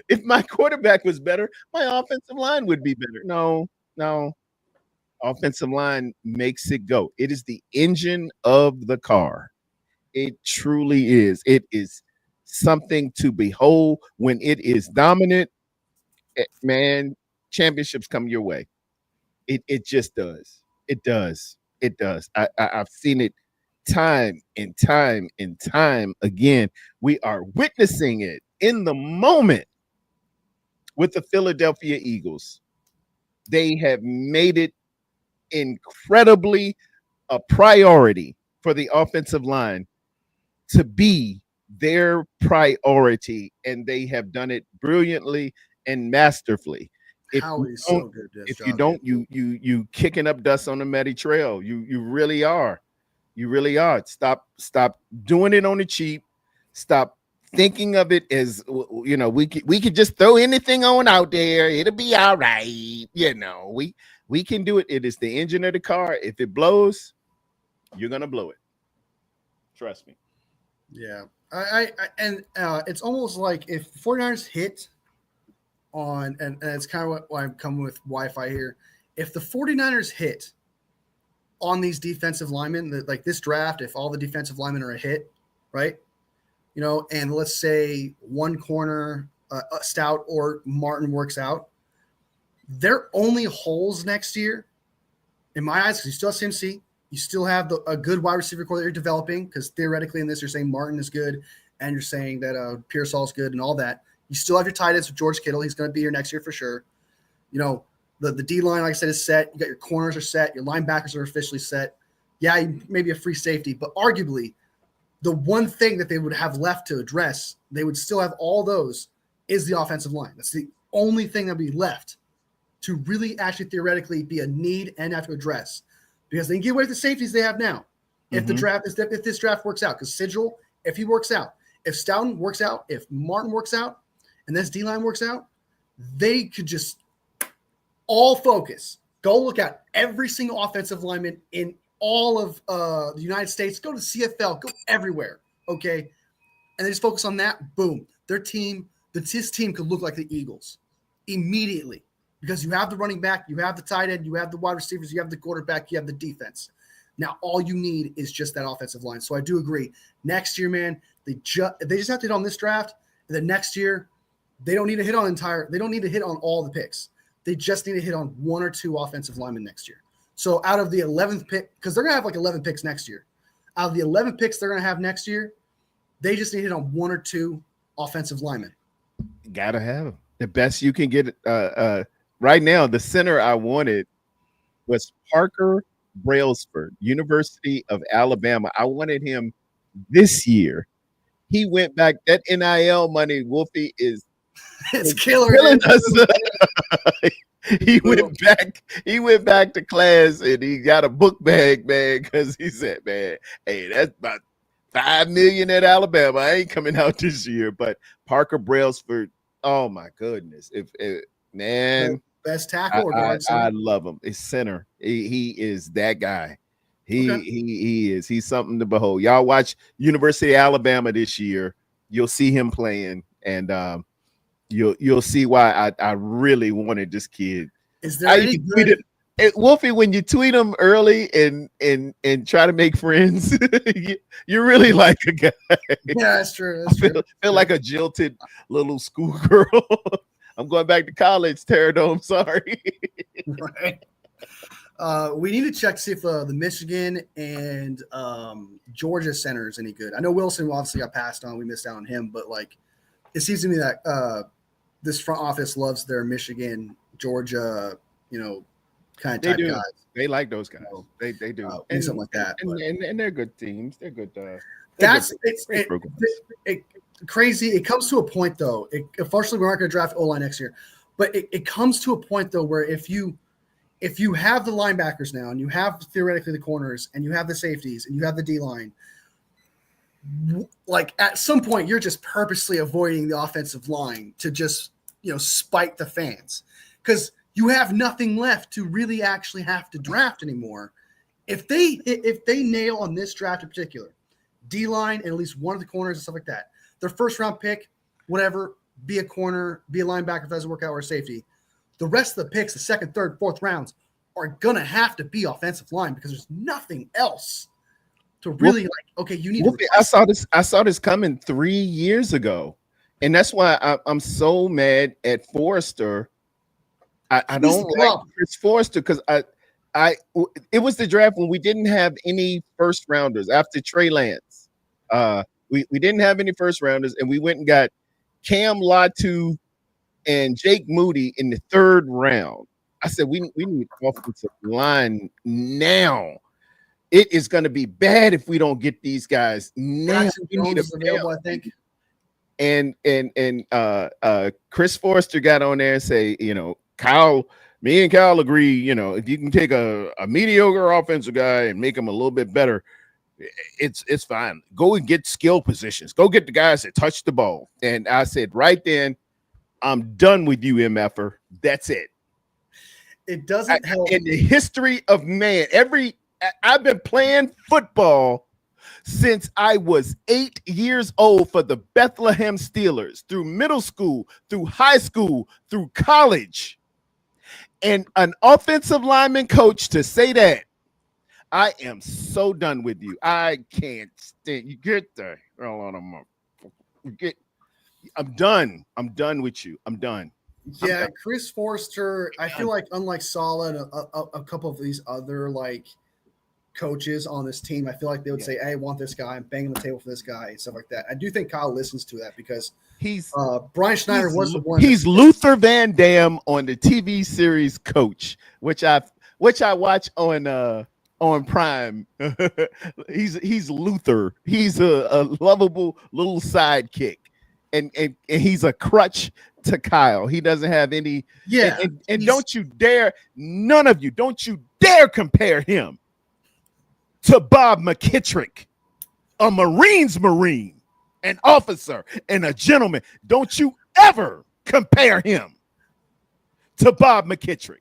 If my quarterback was better, my offensive line would be better. No. Offensive line makes it go. It is the engine of the car. It truly is. It is something to behold when it is dominant. Man, championships come your way. It just does. It does. It does. I've seen it time and time and time again. We are witnessing it in the moment with the Philadelphia Eagles. They have made it incredibly a priority for the offensive line to be their priority, and they have done it brilliantly and masterfully. If you don't, you kicking up dust on the muddy trail. You really are. You really are. Stop doing it on the cheap. Stop thinking of it as we could just throw anything on out there. It'll be all right. We can do it. It is the engine of the car. If it blows, you're gonna blow it. Trust me. Yeah. It's almost like if the 49ers hit on, and it's kind of why I'm coming with Wi-Fi here. If the 49ers hit on these defensive linemen, like this draft, if all the defensive linemen are a hit, right? And let's say one corner, Stout or Martin works out, their only holes next year, in my eyes, because you still have CMC, you still have a good wide receiver core that you're developing, because theoretically in this, you're saying Martin is good, and you're saying that Pearsall is good and all that. You still have your tight ends with George Kittle. He's going to be here next year for sure. The D-line, like I said, is set. You got your corners are set. Your linebackers are officially set. Yeah, maybe a free safety, but arguably the one thing that they would have left to address, they would still have all those, is the offensive line. That's the only thing that would be left to really actually theoretically be a need and have to address, because they can get away with the safeties they have now. If this draft works out, because Sigil, if he works out, if Stoughton works out, if Martin works out, and this D-line works out, they could just all focus. Go look at every single offensive lineman in all of the United States. Go to CFL. Go everywhere, okay? And they just focus on that. Boom. His team could look like the Eagles immediately, because you have the running back, you have the tight end, you have the wide receivers, you have the quarterback, you have the defense. Now all you need is just that offensive line. So I do agree. Next year, man, they just have to hit on this draft, and then next year they don't need to hit on all the picks. They just need to hit on one or two offensive linemen next year. So out of the 11th pick, because they're going to have like 11 picks next year. Out of the 11 picks they're going to have next year, they just need to hit on one or two offensive linemen. Gotta have them. The best you can get. Right now, the center I wanted was Parker Brailsford, University of Alabama. I wanted him this year. He went back. That NIL money, Wolfie, is killing us. He went back to class, and he got a book bag, man, because he said, man, hey, that's about $5 million at Alabama. I ain't coming out this year. But Parker Brailsford, oh my goodness. Man, best tackle or guard? I love him. It's center. He is that guy. He is. He's something to behold. Y'all watch University of Alabama this year. You'll see him playing, and you'll see why I really wanted this kid. Is there any good? Wolfie, when you tweet him early and try to make friends, you really like a guy. Yeah, that's true. Feel like a jilted little schoolgirl. I'm going back to college, Tarrerdome. Sorry. Right. We need to check to see if the Michigan and Georgia center is any good. I know Wilson obviously got passed on. We missed out on him, but like it seems to me that this front office loves their Michigan, Georgia, kind of type guys. They like those guys. They do. And something like that. And they're good teams. They're good. Crazy. It comes to a point though. Unfortunately, we're not going to draft O-line next year, but it comes to a point though where if you if you have the linebackers now and you have theoretically the corners and you have the safeties and you have the D-line, like at some point you're just purposely avoiding the offensive line to just, spite the fans because you have nothing left to really actually have to draft anymore. If they nail on this draft in particular, D-line and at least one of the corners and stuff like that, their first round pick, whatever, be a corner, be a linebacker if it doesn't work out, or a safety. The rest of the picks, the second, third, fourth rounds, are going to have to be offensive line because there's nothing else to really you need Wolfie, I saw this coming 3 years ago. And that's why I'm so mad at Forrester. I don't like Chris Forrester because it was the draft when we didn't have any first rounders after Trey Lance. We didn't have any first rounders, and we went and got Cam Latu and Jake Moody in the third round. I said we need offensive line now. It is going to be bad if we don't get these guys now. Jackson Jones is available, I think. And Chris Forrester got on there and say, Kyle, me and Kyle agree, if you can take a mediocre offensive guy and make him a little bit better, it's fine. Go and get skill positions. Go get the guys that touch the ball. And I said right then, I'm done with you, MFer. That's it. It doesn't help. In the history of man, I've been playing football since I was 8 years old for the Bethlehem Steelers, through middle school, through high school, through college. And an offensive lineman coach to say that, I am so done with you. I can't stand you. Get the hell on I'm done. I'm done with you. I'm done. Yeah, Chris Forrester, I feel like unlike Saleh and a couple of these other coaches on this team, I feel like they would say, hey, I want this guy, and bang on the table for this guy and stuff like that. I do think Kyle listens to that because Brian Schneider was the one. He's Luther Van Dam on the TV series Coach, which I watch on Prime. he's Luther. He's a lovable little sidekick, and he's a crutch to Kyle. He doesn't have any. Yeah, and don't you dare, none of you, don't you dare compare him to Bob McKittrick, a Marine, an officer, and a gentleman. Don't you ever compare him to Bob McKittrick.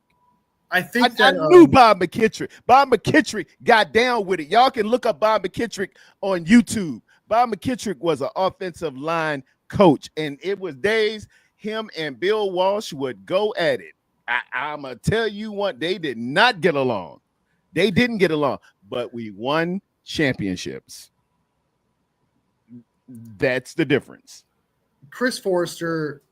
I think I knew Bob McKittrick. Bob McKittrick got down with it. Y'all can look up Bob McKittrick on YouTube. Bob McKittrick was an offensive line coach, and it was days him and Bill Walsh would go at it. I'm going to tell you what, they did not get along. They didn't get along, but we won championships. That's the difference. Chris Forrester,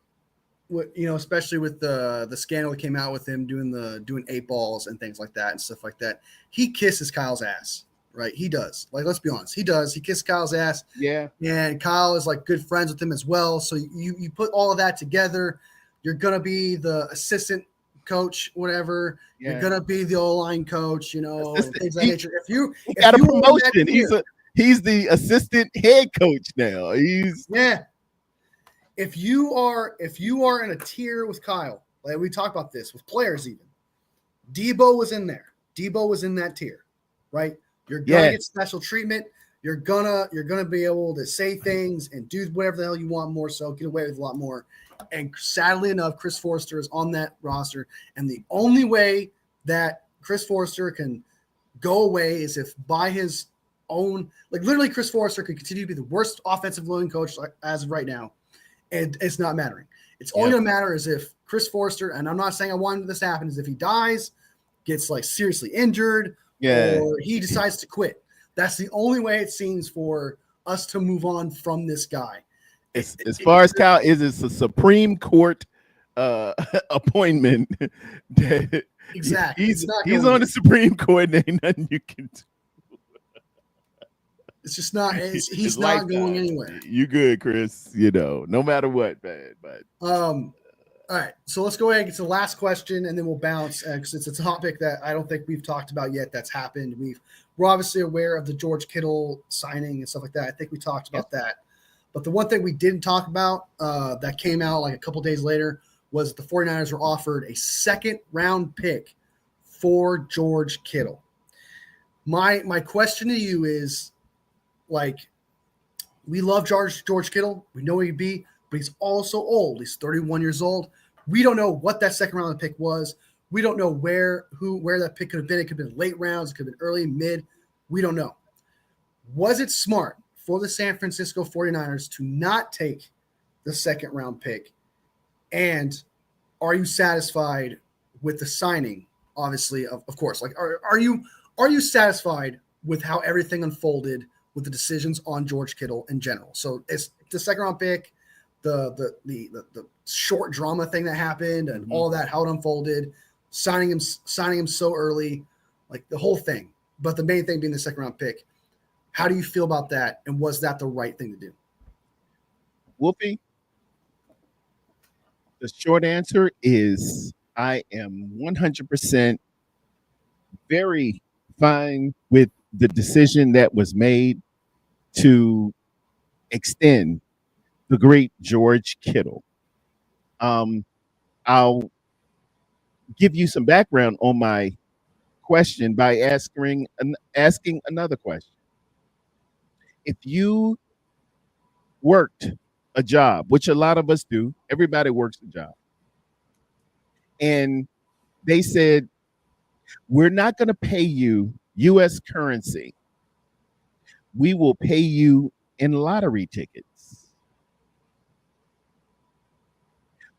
especially with the scandal that came out with him doing 8 balls and things like that and stuff like that, he kisses Kyle's ass, right? He does. Let's be honest. He does. He kisses Kyle's ass. Yeah. And Kyle is good friends with him as well. So you put all of that together, you're going to be the assistant coach, whatever. Yeah. You're going to be the O-line coach, things of that nature. If you got a promotion, he's the assistant head coach now. If you are in a tier with Kyle, like we talked about this with players, even Debo was in there. Debo was in that tier, right? You're gonna get special treatment. You're gonna be able to say things and do whatever the hell you want more. So get away with a lot more. And sadly enough, Chris Forrester is on that roster, and the only way that Chris Forrester can go away is if by his own, literally, Chris Forrester could continue to be the worst offensive line coach as of right now. And it's not mattering. It's only going to matter is if Chris Forrester, and I'm not saying I want this to happen, is if he dies, gets seriously injured, or he decides to quit. That's the only way it seems for us to move on from this guy. As far as Kyle is, it's a Supreme Court appointment. Exactly. He's on the Supreme Court, and ain't nothing you can do. It's just not. He's not going anywhere. You good, Chris? No matter what, man. But all right. So let's go ahead and get to the last question, and then we'll bounce because it's a topic that I don't think we've talked about yet. That's happened. We're obviously aware of the George Kittle signing and stuff like that. I think we talked about that. But the one thing we didn't talk about that came out a couple days later was the 49ers were offered a second-round pick for George Kittle. My question to you is, like, we love George Kittle. We know he'd be, but he's also old. He's 31 years old. We don't know what that second round pick was. We don't know where that pick could have been. It could have been late rounds. It could have been early, mid. We don't know. Was it smart for the San Francisco 49ers to not take the second round pick? And are you satisfied with the signing? Obviously, of course. Like, are you satisfied with how everything unfolded with the decisions on George Kittle in general? So it's the second round pick, the short drama thing that happened, and all that, how it unfolded, signing him so early, like the whole thing. But the main thing being the second round pick. How do you feel about that? And was that the right thing to do? Wolfie, the short answer is I am 100% very fine with the decision that was made to extend the great George Kittle. I'll give you some background on my question by asking another question. If you worked a job, which a lot of us do, everybody works a job, and they said, we're not going to pay you U.S. currency. We will pay you in lottery tickets.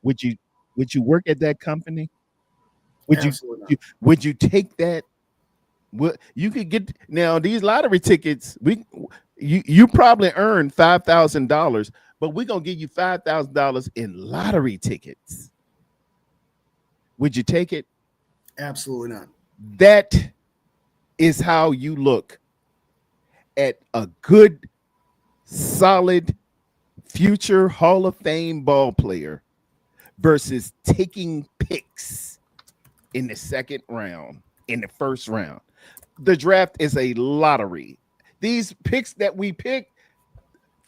Would you work at that company? Would you take that? What you could get now, these lottery tickets, you probably earn $5,000, but we're gonna give you $5,000 in lottery tickets. Would you take it? Absolutely not. That is how you look at a good, solid, future Hall of Fame ball player versus taking picks in the second round, in the first round. The draft is a lottery. These picks that we pick,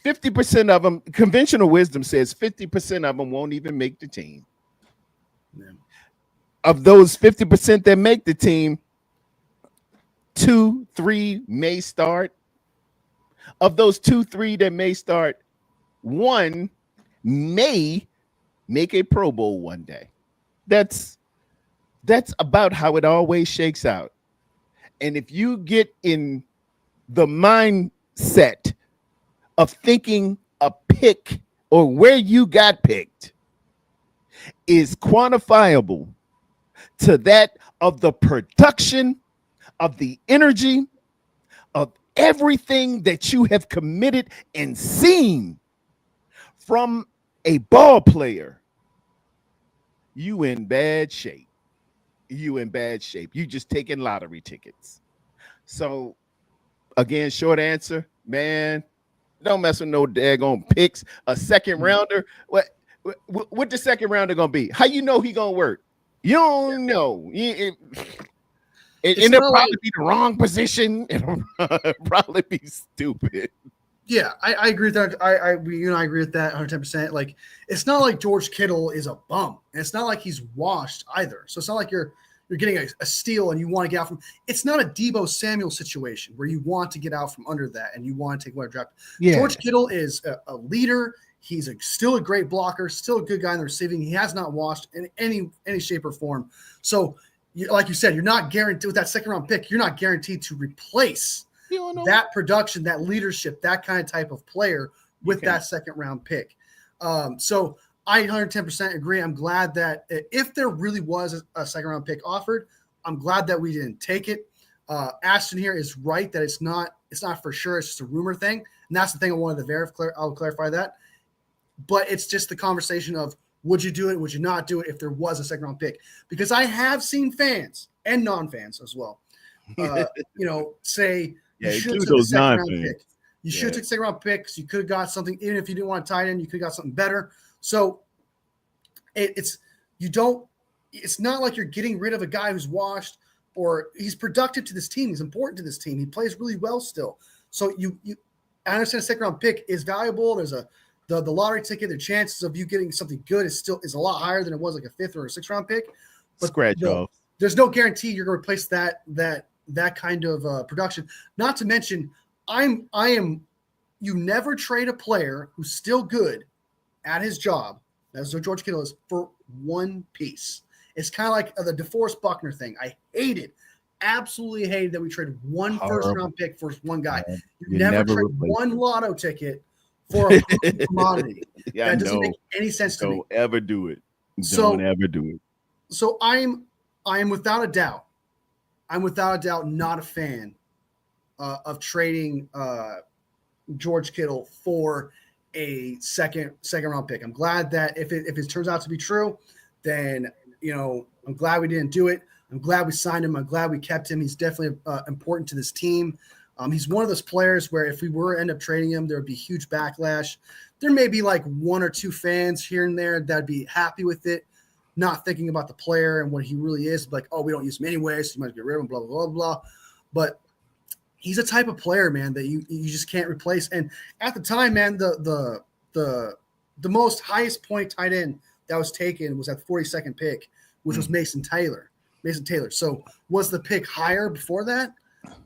50% of them, conventional wisdom says 50% of them won't even make the team. Yeah. Of those 50% that make the team, 2, 3 may start. Of those 2, 3 that may start, 1 may make a Pro Bowl one day. That's about how it always shakes out. And if you get in the mindset of thinking a pick or where you got picked is quantifiable to that of the production, of the energy, of everything that you have committed and seen from a ball player, you in bad shape. You in bad shape. You just taking lottery tickets. So again, short answer, man, don't mess with no daggone picks. A second rounder. What the second rounder gonna be? How you know he gonna work? You don't know. It'll probably be the wrong position. It'll probably be stupid. Yeah, I agree with that. I agree with that 110%. Like, it's not like George Kittle is a bum, and it's not like he's washed either. So it's not like you're getting a steal and you want to get out from. It's not a Deebo Samuel situation where you want to get out from under that and you want to take whatever draft. Yeah. George Kittle is a leader. He's still a great blocker, still a good guy in the receiving. He has not washed in any shape or form. So, like you said, you're not guaranteed with that second round pick. You're not guaranteed to replace that production, that leadership, that kind of type of player with that second round pick. So I 110% agree. I'm glad that if there really was a second round pick offered, I'm glad that we didn't take it. Ashton here is right that it's not for sure. It's just a rumor thing. And that's the thing I wanted to verify. I'll clarify that. But it's just the conversation of, would you do it? Would you not do it if there was a second round pick? Because I have seen fans and non-fans as well, say, you should have took the second round pick. You should have took second round picks. You could have got something, even if you didn't want to tie in, you could have got something better. So it's not like you're getting rid of a guy who's washed or he's productive to this team. He's important to this team. He plays really well still. So I understand a second round pick is valuable. There's the lottery ticket, the chances of you getting something good is a lot higher than it was like a 5th or a 6th round pick. But scratch off. there's no guarantee you're going to replace that kind of production. Not to mention, you never trade a player who's still good at his job, as George Kittle is, for one piece. It's kind of like the DeForest Buckner thing. I hated, absolutely hated that we traded one first-round pick for one guy. You never trade one lotto ticket for a commodity. Yeah, that doesn't make any sense to me. Don't ever do it. Don't ever do it. So I am without a doubt, not a fan of trading George Kittle for a second round pick. I'm glad that if it turns out to be true, then I'm glad we didn't do it. I'm glad we signed him. I'm glad we kept him. He's definitely important to this team. He's one of those players where if we were to end up trading him, there would be huge backlash. There may be like one or two fans here and there that'd be happy with it, not thinking about the player and what he really is. Like, oh, we don't use him anyway, so you might get rid of him, blah, blah, blah, blah. But he's a type of player, man, that you just can't replace. And at the time, man, the most highest point tight end that was taken was at the 42nd pick, which was Mason Taylor. So was the pick higher before that?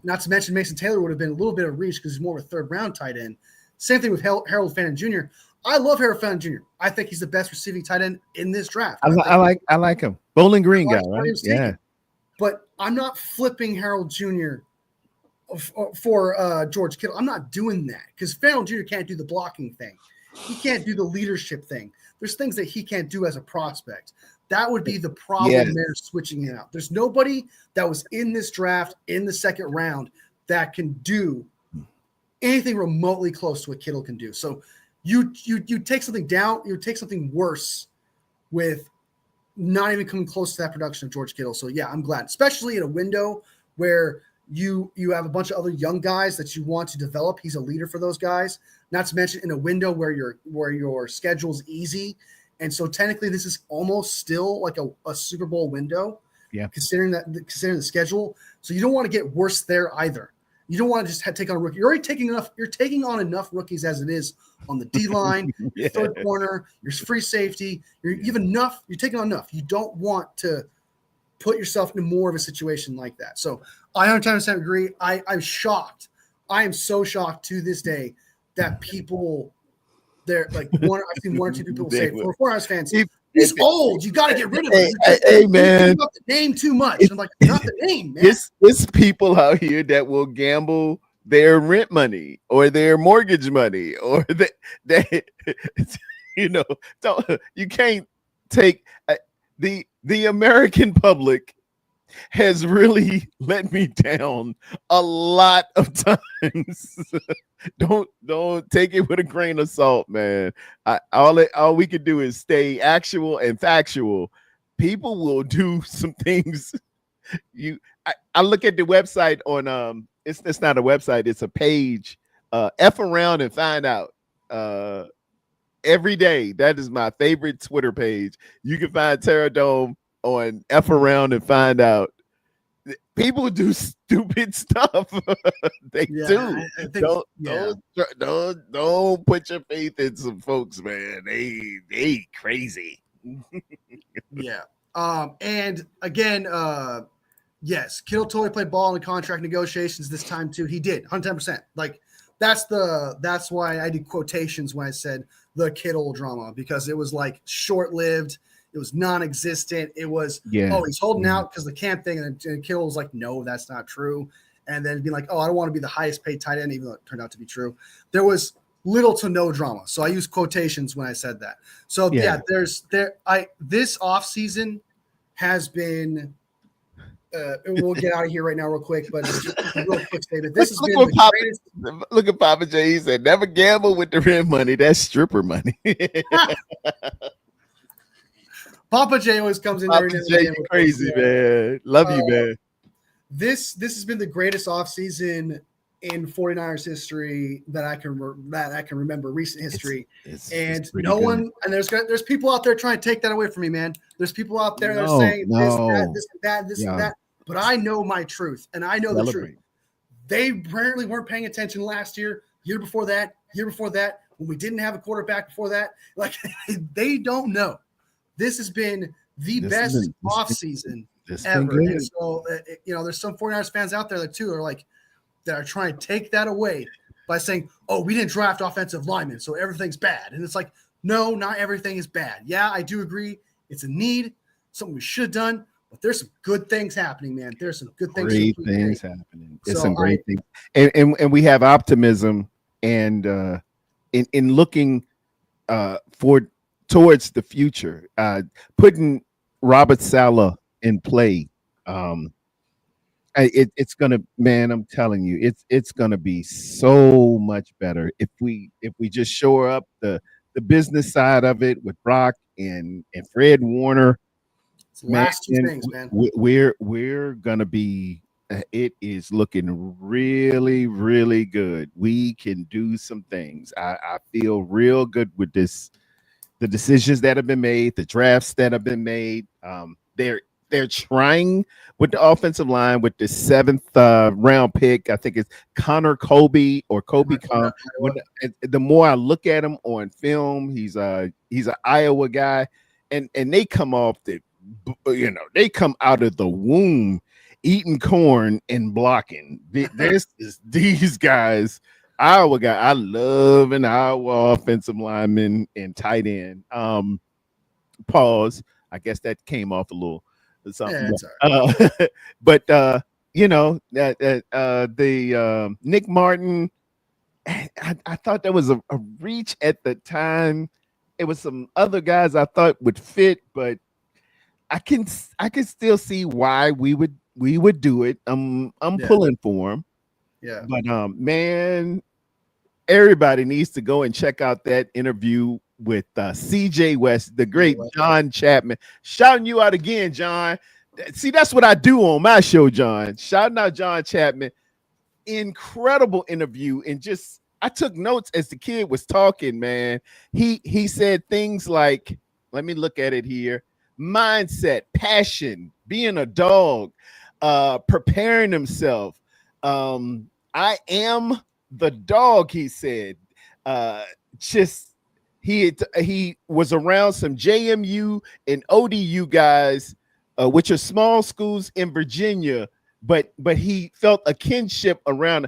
Not to mention Mason Taylor would have been a little bit of reach because he's more of a third-round tight end. Same thing with Harold Fannin Jr. I love Harold Fannin Jr. I think he's the best receiving tight end in this draft. I like him. Bowling Green guy, right? Yeah. But I'm not flipping Harold Jr. for George Kittle. I'm not doing that because Fannin Jr. can't do the blocking thing. He can't do the leadership thing. There's things that he can't do as a prospect. That would be the problem there, switching it out. There's nobody that was in this draft in the second round that can do anything remotely close to what Kittle can do. So you take something down, you take something worse with not even coming close to that production of George Kittle. So yeah, I'm glad, especially in a window where you have a bunch of other young guys that you want to develop. He's a leader for those guys. Not to mention in a window where your schedule's easy. And so technically this is almost still like a Super Bowl window. Yeah. Considering the schedule. So you don't want to get worse there either. You don't want to just take on a rookie. You're taking on enough rookies as it is on the D line, your third corner, your free safety. You're taking on enough. You don't want to put yourself in more of a situation like that. So I 100% agree. I'm shocked. I am so shocked to this day that people I've seen one or two people say, for 49ers fans, he's old. You got to get rid of him. Hey, man. You the name too much. I'm like, not the name, man. It's people out here that will gamble their rent money or their mortgage money or they you can't take the American public has really let me down a lot of times. Don't take it with a grain of salt, man. All we can do is stay actual and factual. People will do some things. I look at the website on it's not a website, it's a page. F around and find out. Every day. That is my favorite Twitter page. You can find Tarrerdome on F around and find out. People do stupid stuff. They do. Don't put your faith in some folks, man. They crazy. Yeah. And again, yes, Kittle totally played ball in the contract negotiations this time too. He did 110%. Like that's why I did quotations when I said the Kittle drama, because it was like short-lived. It was non-existent. It was, he's holding out because the camp thing. And Kittle was like, no, that's not true. And then being like, oh, I don't want to be the highest paid tight end, even though it turned out to be true. There was little to no drama. So I used quotations when I said that. So this offseason has been, we'll get out of here right now real quick, but just a real quick statement. This has been the greatest. Look at Papa J. He said, never gamble with the rent money. That's stripper money. Papa J always comes in. Papa J, crazy, man. Love you, man. This has been the greatest offseason in 49ers history that I can remember, recent history. It's no good. One, and there's people out there trying to take that away from me, man. There's people out there that are saying this and that. But I know my truth, and I know the truth. They apparently weren't paying attention last year before that, when we didn't have a quarterback before that. Like they don't know. This has been the best offseason It's been ever. good. And so, there's some 49ers fans out there that too are like, that are trying to take that away by saying, oh, we didn't draft offensive linemen, so everything's bad. And it's like, no, not everything is bad. Yeah, I do agree. It's a need, something we should have done, but there's some good things happening, man. There's some good things. Great things happening. It's So some great things. And we have optimism and in looking towards the future, putting Robert Saleh in play. It's gonna, man, I'm telling you, it's gonna be so much better if we just shore up the business side of it with Brock and Fred Warner. It's the last two things, man. We're gonna be. It is looking really, really good. We can do some things. I feel real good with this. The decisions that have been made, the drafts that have been made. They're trying with the offensive line with the 7th round pick. I think it's Connor Kobe or Kobe Con. The more I look at him on film, he's an Iowa guy, and they come off they come out of the womb eating corn and blocking. These guys, Iowa guy. I love an Iowa offensive lineman and tight end. Pause. I guess that came off a little. Something. Yeah, but the Nick Martin, I thought that was a reach at the time. It was some other guys I thought would fit, but I can still see why we would do it. I'm pulling for him. Yeah. But man, everybody needs to go and check out that interview with CJ West, the great John Chapman. Shouting you out again, John. See, that's what I do on my show, John. Shouting out John Chapman. Incredible interview. And just, I took notes as the kid was talking, man. He said things like, let me look at it here. Mindset, passion, being a dog, preparing himself. I am the dog, he said. He was around some JMU and ODU guys, which are small schools in Virginia, but he felt a kinship around.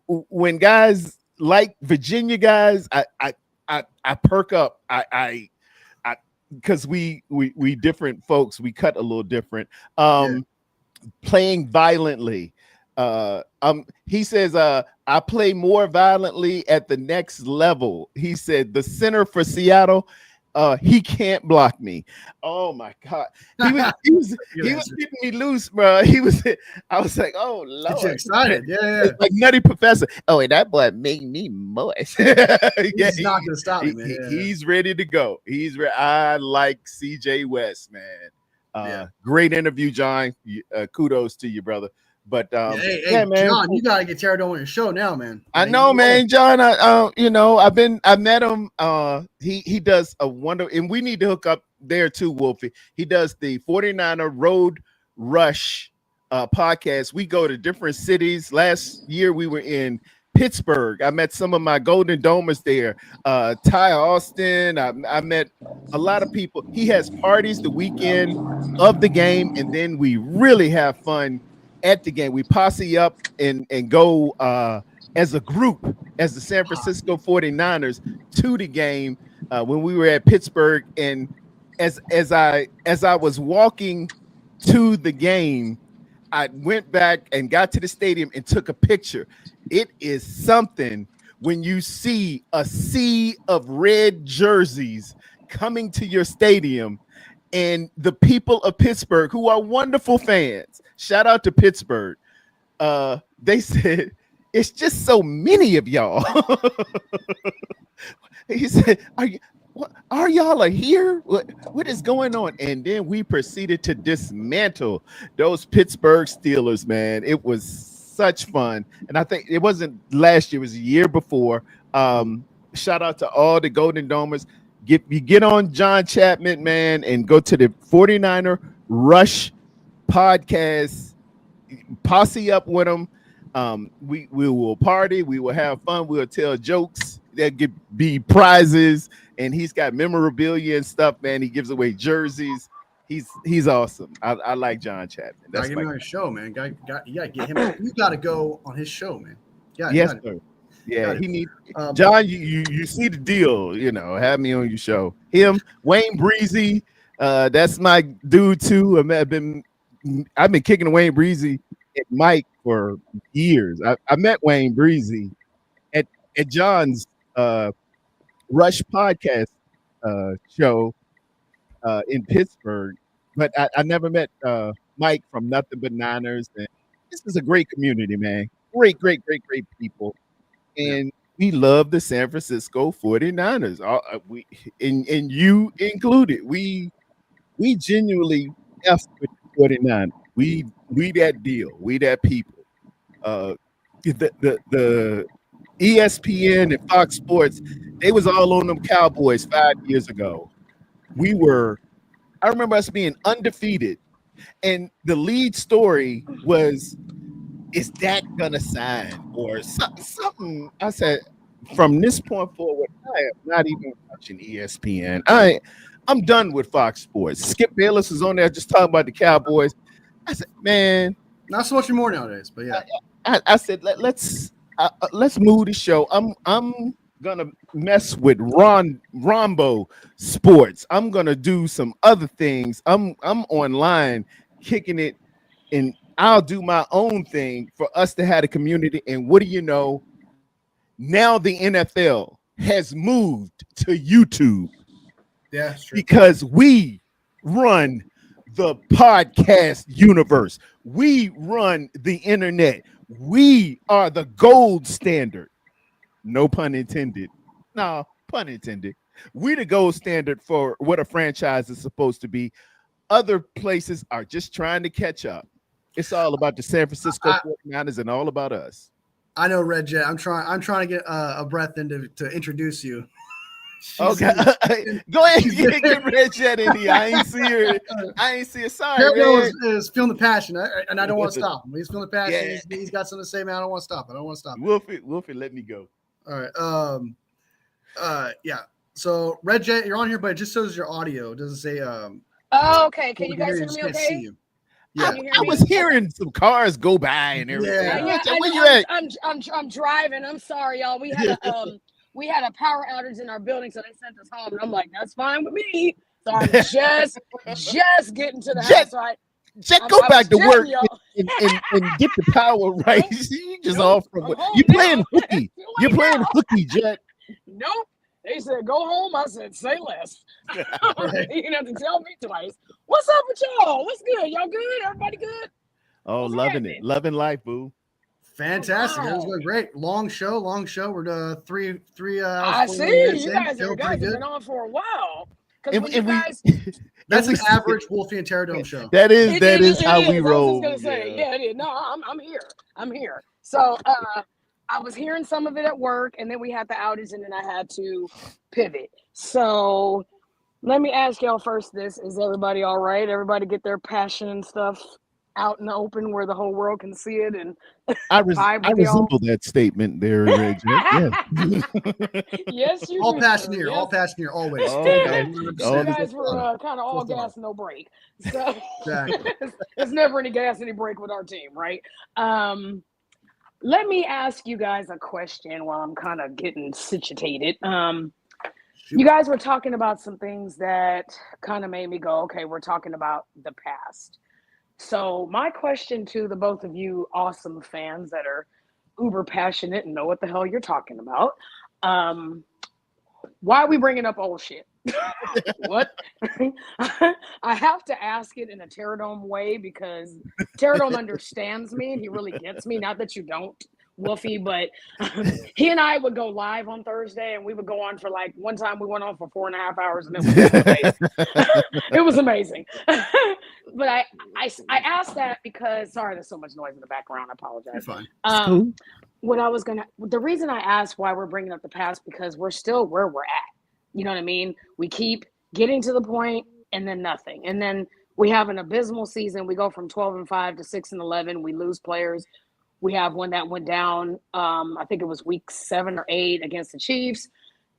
When guys like Virginia guys, I perk up. Because we different folks, we cut a little different. Playing violently. He says, I play more violently at the next level. He said, the center for Seattle, he can't block me. Oh my God. He was getting me loose, bro. I was like, oh Lord. Get you excited. Yeah. Like Nutty Professor. Oh, and that boy made me moist. He's not gonna stop me, man. He's ready to go. I like CJ West, man. Great interview, John. Kudos to you, brother. But hey, man, John, you gotta get Tarrerdome on your show now, man. I know, man. John, I met him. He does a wonder, and we need to hook up there too, Wolfie. He does the 49er Road Rush podcast. We go to different cities. Last year we were in Pittsburgh. I met some of my Golden Domers there. Ty Austin. I met a lot of people. He has parties the weekend of the game, and then we really have fun at the game. We posse up and go as a group, as the San Francisco 49ers to the game when we were at Pittsburgh. And as I was walking to the game, I went back and got to the stadium and took a picture. It is something when you see a sea of red jerseys coming to your stadium, and the people of Pittsburgh, who are wonderful fans, shout out to Pittsburgh. They said, it's just so many of y'all. He said, are y'all here? What is going on? And then we proceeded to dismantle those Pittsburgh Steelers, man. It was such fun. And I think it wasn't last year, it was a year before. Shout out to all the Golden Domers. Get on John Chapman, man, and go to the 49er Rush podcast. Posse up with them. We will party. We will have fun. We'll tell jokes. There'll be prizes, and he's got memorabilia and stuff, man. He gives away jerseys. He's awesome. I like John Chapman. Gotta That's get him my on his show, man. You gotta get him. You gotta go on his show, man. Yeah, yes, sir. Yeah, got it. he need John. You see the deal. Have me on your show. Him, Wayne Breezy. That's my dude too. I've been kicking Wayne Breezy at Mike for years. I met Wayne Breezy at John's Rush podcast show in Pittsburgh, but I never met Mike from Nothing But Niners. And this is a great community, man. Great people. And we love the San Francisco 49ers. We and you included. We genuinely F with the 49ers. We that deal. We that people. The ESPN and Fox Sports, they was all on them Cowboys 5 years ago. I remember us being undefeated, and the lead story was, is Dak gonna sign or something? I said, from this point forward, I am not even watching ESPN. I'm done with Fox Sports. Skip Bayless was on there just talking about the Cowboys. I said, man, not so much anymore nowadays, but yeah. I said, let's move the show. I'm gonna mess with Rombo Sports. I'm gonna do some other things. I'm online kicking it, and I'll do my own thing for us to have a community. And what do you know? Now the NFL has moved to YouTube. Yeah, it's true. Because we run the podcast universe. We run the internet. We are the gold standard. No pun intended. No, pun intended. We the gold standard for what a franchise is supposed to be. Other places are just trying to catch up. It's all about the San Francisco 49ers and all about us. I know, Red Jet. I'm trying to get a breath in to introduce you. Okay, go ahead and get Red Jet in here. I ain't see her. Sorry, Red is feeling the passion, and I don't want to stop him. He's feeling the passion. Yeah. He's got something to say, man. I don't want to stop. Wolfie, let me go. All right. Yeah. So Red Jet, you're on here, but it just shows your audio. It doesn't say. Okay. Can you guys hear me? Okay. Yeah, I was hearing some cars go by and everything. Yeah, where you at? I'm driving. I'm sorry, y'all. We had a power outage in our building, so they sent us home. And I'm like, that's fine with me. So I'm just getting to the house. So go back to work and get the power right. You just off from what you playing hooky. You're playing hooky, Jet. Nope. They said, go home. I said, say less. You didn't have to tell me twice. What's up with y'all? What's good? Y'all good? Everybody good? Oh, loving it. Loving life, boo. Fantastic. Wow. It was going great. Long show. We're 3 hours. I see. You guys have been on for a while. That's an average Wolfie and Tarrerdome show. That is how we roll. I was going to say, yeah, it is. No, I'm here. So I was hearing some of it at work, and then we had the outage, and then I had to pivot. So let me ask y'all first this. Is everybody all right? Everybody get their passion and stuff out in the open where the whole world can see it? And I resemble that statement there, Reg. Yeah. Yes, you all do. Passion here, all passion here, always. You guys were kind of all gas, no break. So there's never any gas, any break with our team, right? Let me ask you guys a question while I'm kind of getting situated. You guys were talking about some things that kind of made me go, okay, we're talking about the past. So my question to the both of you awesome fans that are uber passionate and know what the hell you're talking about, why are we bringing up old shit? What? I have to ask it in a Tarrerdome way because Tarrerdome understands me and he really gets me. Not that you don't, Wolfie, but he and I would go live on Thursday and we would go on for like one time we went on for 4.5 hours and it was amazing. But I asked that because there's so much noise in the background. I apologize. You're fine. The reason I asked why we're bringing up the past because we're still where we're at. You know what I mean? We keep getting to the point and then nothing. And then we have an abysmal season. We go from 12-5 to 6-11. We lose players. We have one that went down. I think it was week 7 or 8 against the Chiefs.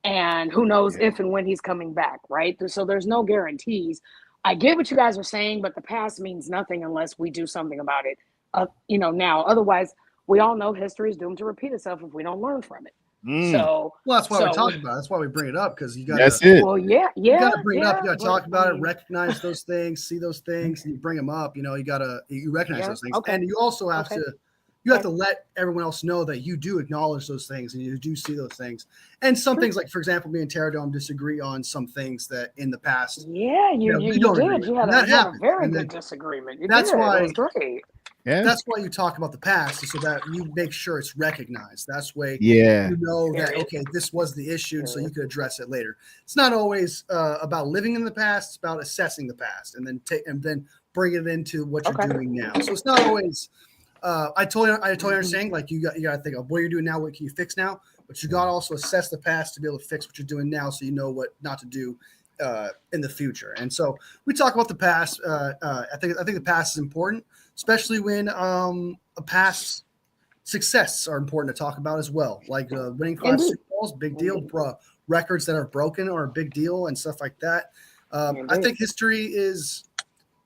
And who knows if and when he's coming back, right? So there's no guarantees. I get what you guys are saying, but the past means nothing unless we do something about it. Now. Otherwise, we all know history is doomed to repeat itself if we don't learn from it. So, well, that's why we talk about it. That's why we bring it up, because you got That's it. well, yeah, you got to bring it up. You got to but, talk about I it, mean, recognize those things, see those things, and you bring them up. You know, you recognize Yeah, those things, okay. and you also have Okay. you have to let everyone else know that you do acknowledge those things and you do see those things. And some things, like for example, me and Tarrerdome disagree on some things that in the past, Yeah, you we you don't agree did. with. You had And a that you had a happens. very And good then disagreement. You that's did. It why was great. Yeah. that's why you talk about the past, so that you make sure it's recognized. That's way Yeah. you know that, Period. okay, this was the issue, so you Period. could address it later. It's not always about living in the past. It's about assessing the past and then bring it into what you're Okay. doing now. So it's not always. I totally understand. Like you got to think of what you're doing now. What can you fix now? But you got to also assess the past to be able to fix what you're doing now, so you know what not to do in the future. And so we talk about the past. I think the past is important, especially when a past success are important to talk about as well. Like winning 5 Indeed. Super Bowls, big deal. Records that are broken are a big deal, and stuff like that. I Indeed. think history is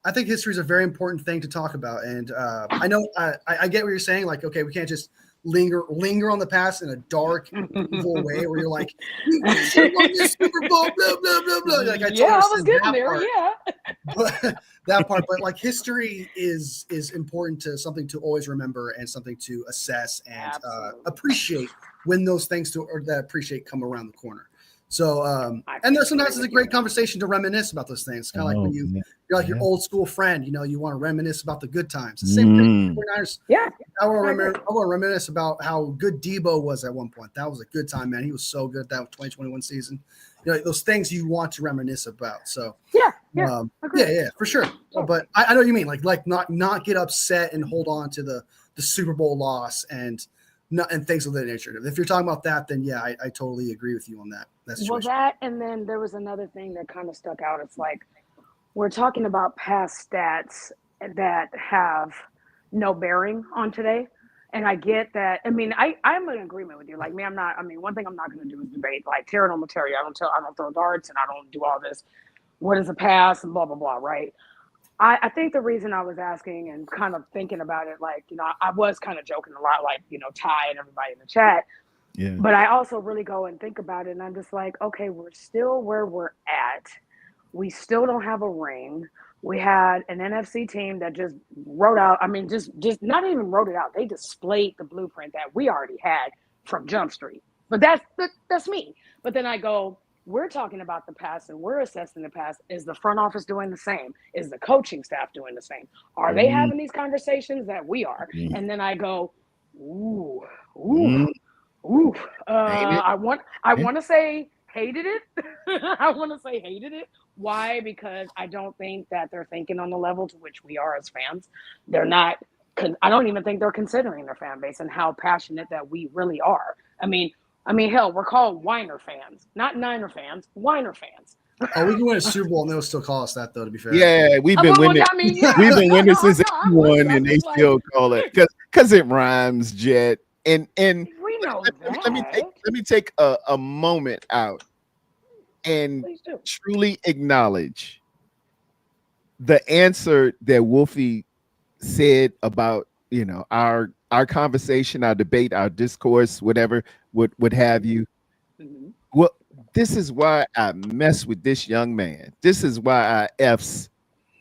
a very important thing to talk about. And I know I get what you're saying. Like, okay, we can't just linger on the past in a dark, evil way where you're like, we should have won this Super Bowl, blah blah blah blah. Like I Yeah, totally I was understand getting that there. part. Yeah. But like history is important to something to always remember and something to assess and Absolutely. appreciate when those things that appreciate come around the corner. So I and there's agree sometimes it's a with great you. conversation to reminisce about those things. Kind of like when you're like your old school friend, you want to reminisce about the good times. The same thing. 49ers. Yeah. I want to reminisce about how good Debo was at one point. That was a good time, man. He was so good that 2021 season. Those things you want to reminisce about. So Yeah. yeah, for sure. But I know what you mean. Like not get upset and hold on to the Super Bowl loss and things of that nature. If you're talking about that, then yeah, I totally agree with you on that. Well, that, and then there was another thing that kind of stuck out. It's like we're talking about past stats that have no bearing on today. And I get that. I mean, I'm in agreement with you. Like me, one thing I'm not going to do is debate. Like Tarrerdome will tell you, I don't throw darts and I don't do all this. What is the past and blah, blah, blah, right? I think the reason I was asking and kind of thinking about it, like, I was kind of joking a lot, like, Ty and everybody in the chat. Yeah. But I also really go and think about it, and I'm just like, okay, we're still where we're at. We still don't have a ring. We had an NFC team that just wrote out, just not even wrote it out. They displayed the blueprint that we already had from Jump Street. But that's me. But then I go, we're talking about the past and we're assessing the past. Is the front office doing the same? Is the coaching staff doing the same? Are they having these conversations that we are? And then I go, ooh. I want to say hated it. I want to say hated it. Why? Because I don't think that they're thinking on the level to which we are as fans. They're not. I don't even think they're considering their fan base and how passionate that we really are. I mean, hell, we're called Whiner fans, not Niner fans. Whiner fans. Oh, we can win a Super Bowl and they'll still call us that, though. To be fair, Yeah, we've been winning. We've been winning since '81, and they still call it because it rhymes, Jet. And we know let me take a moment out and truly acknowledge the answer that Wolfie said about our conversation, our debate, our discourse, whatever would have you. Well, this is why I mess with this young man. This is why I F's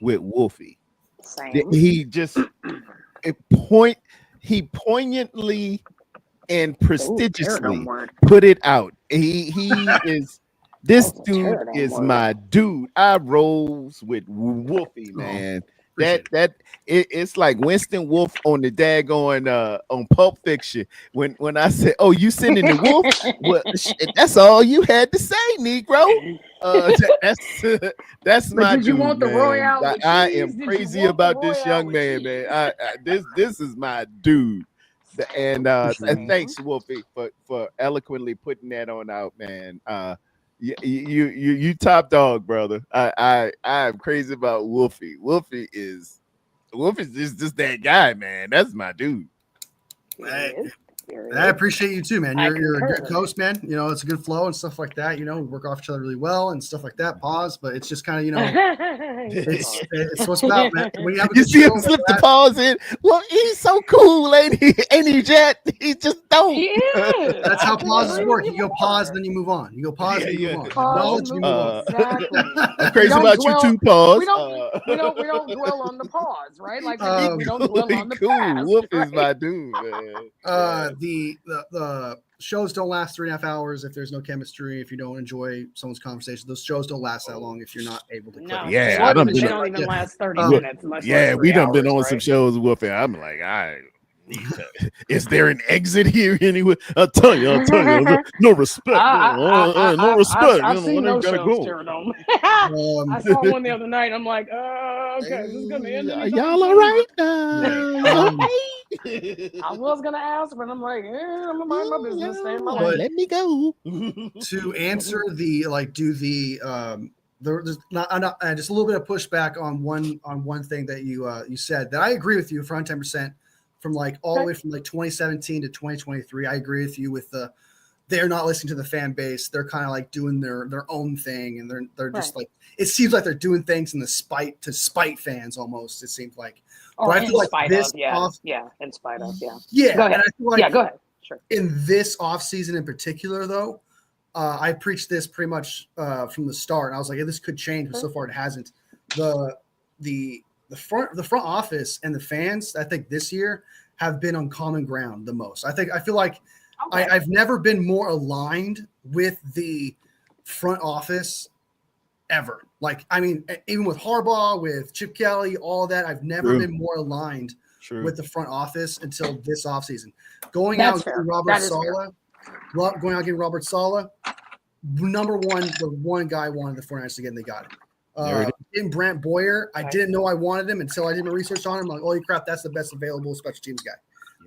with Wolfie. Same. He just he poignantly and prestigiously put it out. He is this dude is my dude. I rolls with Wolfie, man. It's like Winston Wolf on the daggone on Pulp Fiction. When I said, "Oh, you sending the wolf?" Well, that's all you had to say, Negro. That's my did dude, you want the man. Royale? I am crazy about this young man, man. This is my dude. And thanks, Wolfie, for eloquently putting that on out, man. You top dog, brother. I am crazy about Wolfie. Wolfie's just that guy, man. That's my dude. Hey, period. I appreciate you too, man. I You're a good concur. host, man. You know, it's a good flow and stuff like that. You know, we work off each other really well and stuff like that. Pause, but it's just kind of, you know, it's what's about, man. When you have a You good see him show, slip the pause in. Well, he's so cool, ain't he? Ain't he, Jet? He just don't. He is. that's how I couldn't pauses agree work. with You go more. pause, and then you move on. You go pause, and you Yeah, move on. Pause Acknowledge, and you move move on. on. Exactly. I'm crazy don't about dwell- you too, pause. We don't dwell on the pause, right? Like Um, we don't dwell He on the cool. past. Wolf is right? my dude, man. Yeah. The shows don't last 3.5 hours if there's no chemistry. If you don't enjoy someone's conversation, those shows don't last that long if you're not able to click. No, Yeah, they I done don't been even, on- they don't even yeah. last 30 Um, minutes. Much Yeah, less 3 we done been hours, on some right? shows, Wolf, and I'm like, is there an exit here anyway? I'll tell you, no respect, no respect. I've seen When I those gotta shows, go. Tarrerdome. I saw one the other night. I'm like, okay, is this gonna end anytime Y'all all soon? right? I was gonna ask, but I'm like, I'm gonna mind my business, stay in my But- lane. Let me go. To answer the there's not just a little bit of pushback on one thing that you said that I agree with you for 110% from like all the way from like 2017 to 2023. I agree with you with they're not listening to the fan base. They're kind of like doing their own thing, and they're just like, it seems like they're doing things to spite fans almost. It seems like, Or but I in feel like spite this of, yeah, off, in spite of, yeah. yeah, Go ahead. and I feel like Yeah, go ahead. Sure. in this off season in particular, though, I preached this pretty much from the start. And I was like, this could change, but so far it hasn't. The front office and the fans, I think this year have been on common ground the most. I feel like Okay. I've never been more aligned with the front office ever. Like, I mean, even with Harbaugh, with Chip Kelly, all that, I've never been more aligned with the front office until this offseason. Going That's out fair. getting Robert That is Saleh, going out getting Robert Saleh, number one, the one guy I wanted the 49ers to get, and they got it. Getting Brant Boyer, I didn't know I wanted him until I did my research on him. I'm like, holy crap, that's the best available special teams guy.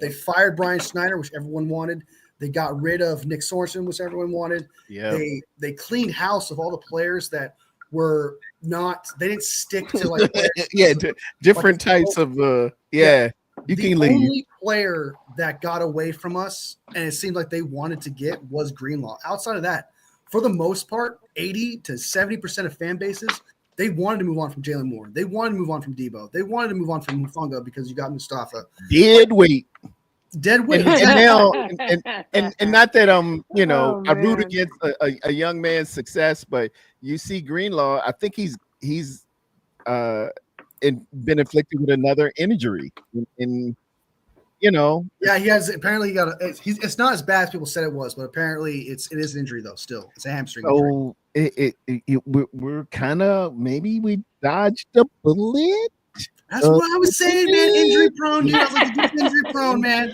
They fired Brian Schneider, which everyone wanted. They got rid of Nick Sorensen, which everyone wanted. Yeah. They cleaned house of all the players that were not. They didn't stick to like different types of You the can leave. only player that got away from us, and it seemed like they wanted to get, was Greenlaw. Outside of that, for the most part, 80 to 70% of fan bases, they wanted to move on from Jalen Moore. They wanted to move on from Debo. They wanted to move on from Mufunga because you got Mustafa. Dead weight. Dead weight. And now, and not that I root man. against a young man's success, but you see Greenlaw, I think he's been afflicted with another injury in Yeah, he has. Apparently, he got it's not as bad as people said it was, but apparently it is an injury though. Still, it's a hamstring injury. So we're kind of, maybe we dodged a bullet. That's what I was saying, man. Injury prone, dude. I was like, dude's injury prone, man.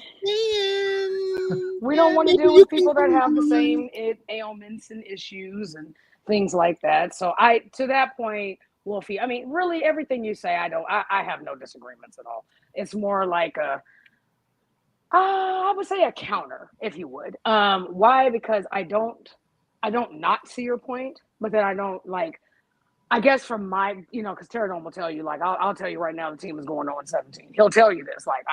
We don't want to deal with people that have the same ailments and issues and things like that. So to that point, Wolfie, I mean, really everything you say, I have no disagreements at all. It's more like I would say a counter, if you would. Why? Because I don't not see your point, but then I don't like, I guess from my, because Tarrerdome will tell you, like, I'll tell you right now, the team is going 0-17. He'll tell you this, like,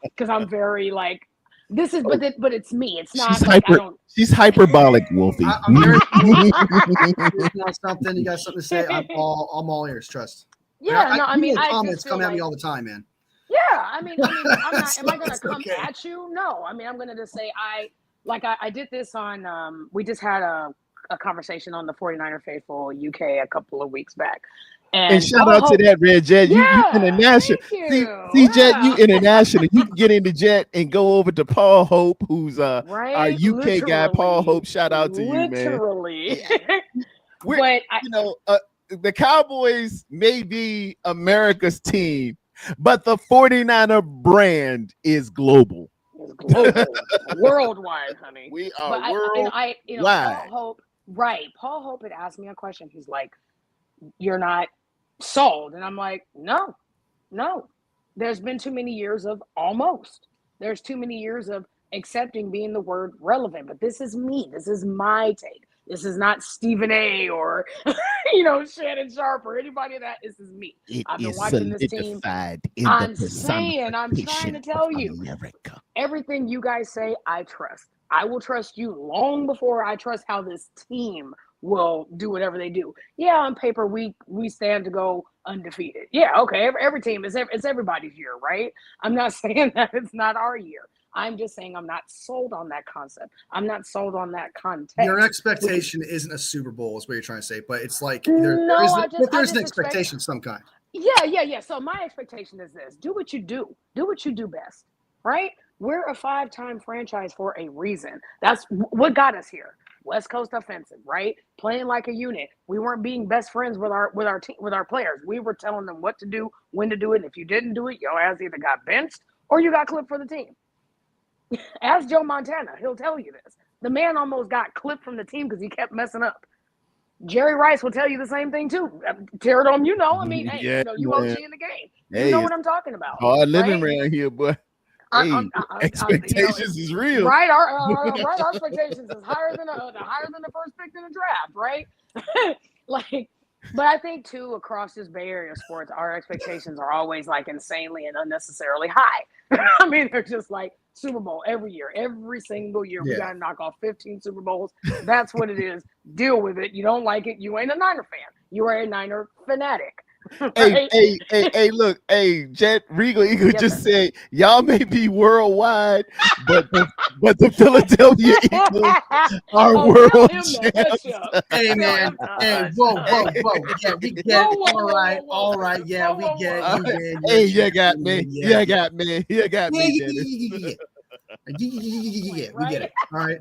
because I'm very like, this is, but it's me. It's not. She's hyperbolic, Wolfie. I'm very something. You got something to say? I'm all ears. Trust. Yeah, I mean, I comments just feel come at like, me all the time, man. Yeah, I mean, I'm not. Am I going to come okay. at you? No, I mean, I'm going to just say I did this on. We just had a conversation on the 49er Faithful UK a couple of weeks back. And shout out to that Red Jet. You international. See, Jet, you international. You can get into Jet and go over to Paul Hope, who's our UK guy. Paul Hope, shout out to you, man. Literally. But the Cowboys may be America's team, but the 49er brand is global. It's global. Worldwide, honey. We are worldwide. Paul Hope had asked me a question. He's like, "You're not sold," and I'm like, "No. There's been too many years of almost. There's too many years of accepting being the word relevant. But this is me. This is my take. This is not Stephen A. or Shannon Sharp or anybody of that. This is me. I've been watching this team. I'm trying to tell you, America. Everything you guys say, I trust. I will trust you long before I trust how this team will do whatever they do. Yeah, on paper we stand to go undefeated. Yeah, okay. Every team it's everybody's year, right? I'm not saying that it's not our year. I'm just saying I'm not sold on that concept. I'm not sold on that context. Your expectation isn't a Super Bowl, is what you're trying to say, but it's like there's an expectation of some kind. Yeah. So my expectation is this: do what you do. Do what you do best, right? We're a 5-time franchise for a reason. That's what got us here. West Coast offensive, right? Playing like a unit. We weren't being best friends with our team, with our players. We were telling them what to do, when to do it. And if you didn't do it, your ass either got benched or you got clipped for the team. Ask Joe Montana. He'll tell you this. The man almost got clipped from the team because he kept messing up. Jerry Rice will tell you the same thing too. Tarrerdome, you OG in the game. You know what I'm talking about. Hard living around here, boy. Expectations is real, right? Our expectations is higher than the first pick in the draft, right? But I think too, across this Bay Area sports, our expectations are always like insanely and unnecessarily high. I mean, they're just like Super Bowl every year, every single year. We got to knock off 15 Super Bowls. That's what it is. Deal with it. You don't like it. You ain't a Niner fan. You are a Niner fanatic. Right? Look, Jet Regal Eagle just said y'all may be worldwide, but the Philadelphia Eagles are world champs. Hey man, whoa. Yeah, we get it. All right. Yeah, we get it. Hey, you got me. You got me. Yeah, we get it. All right.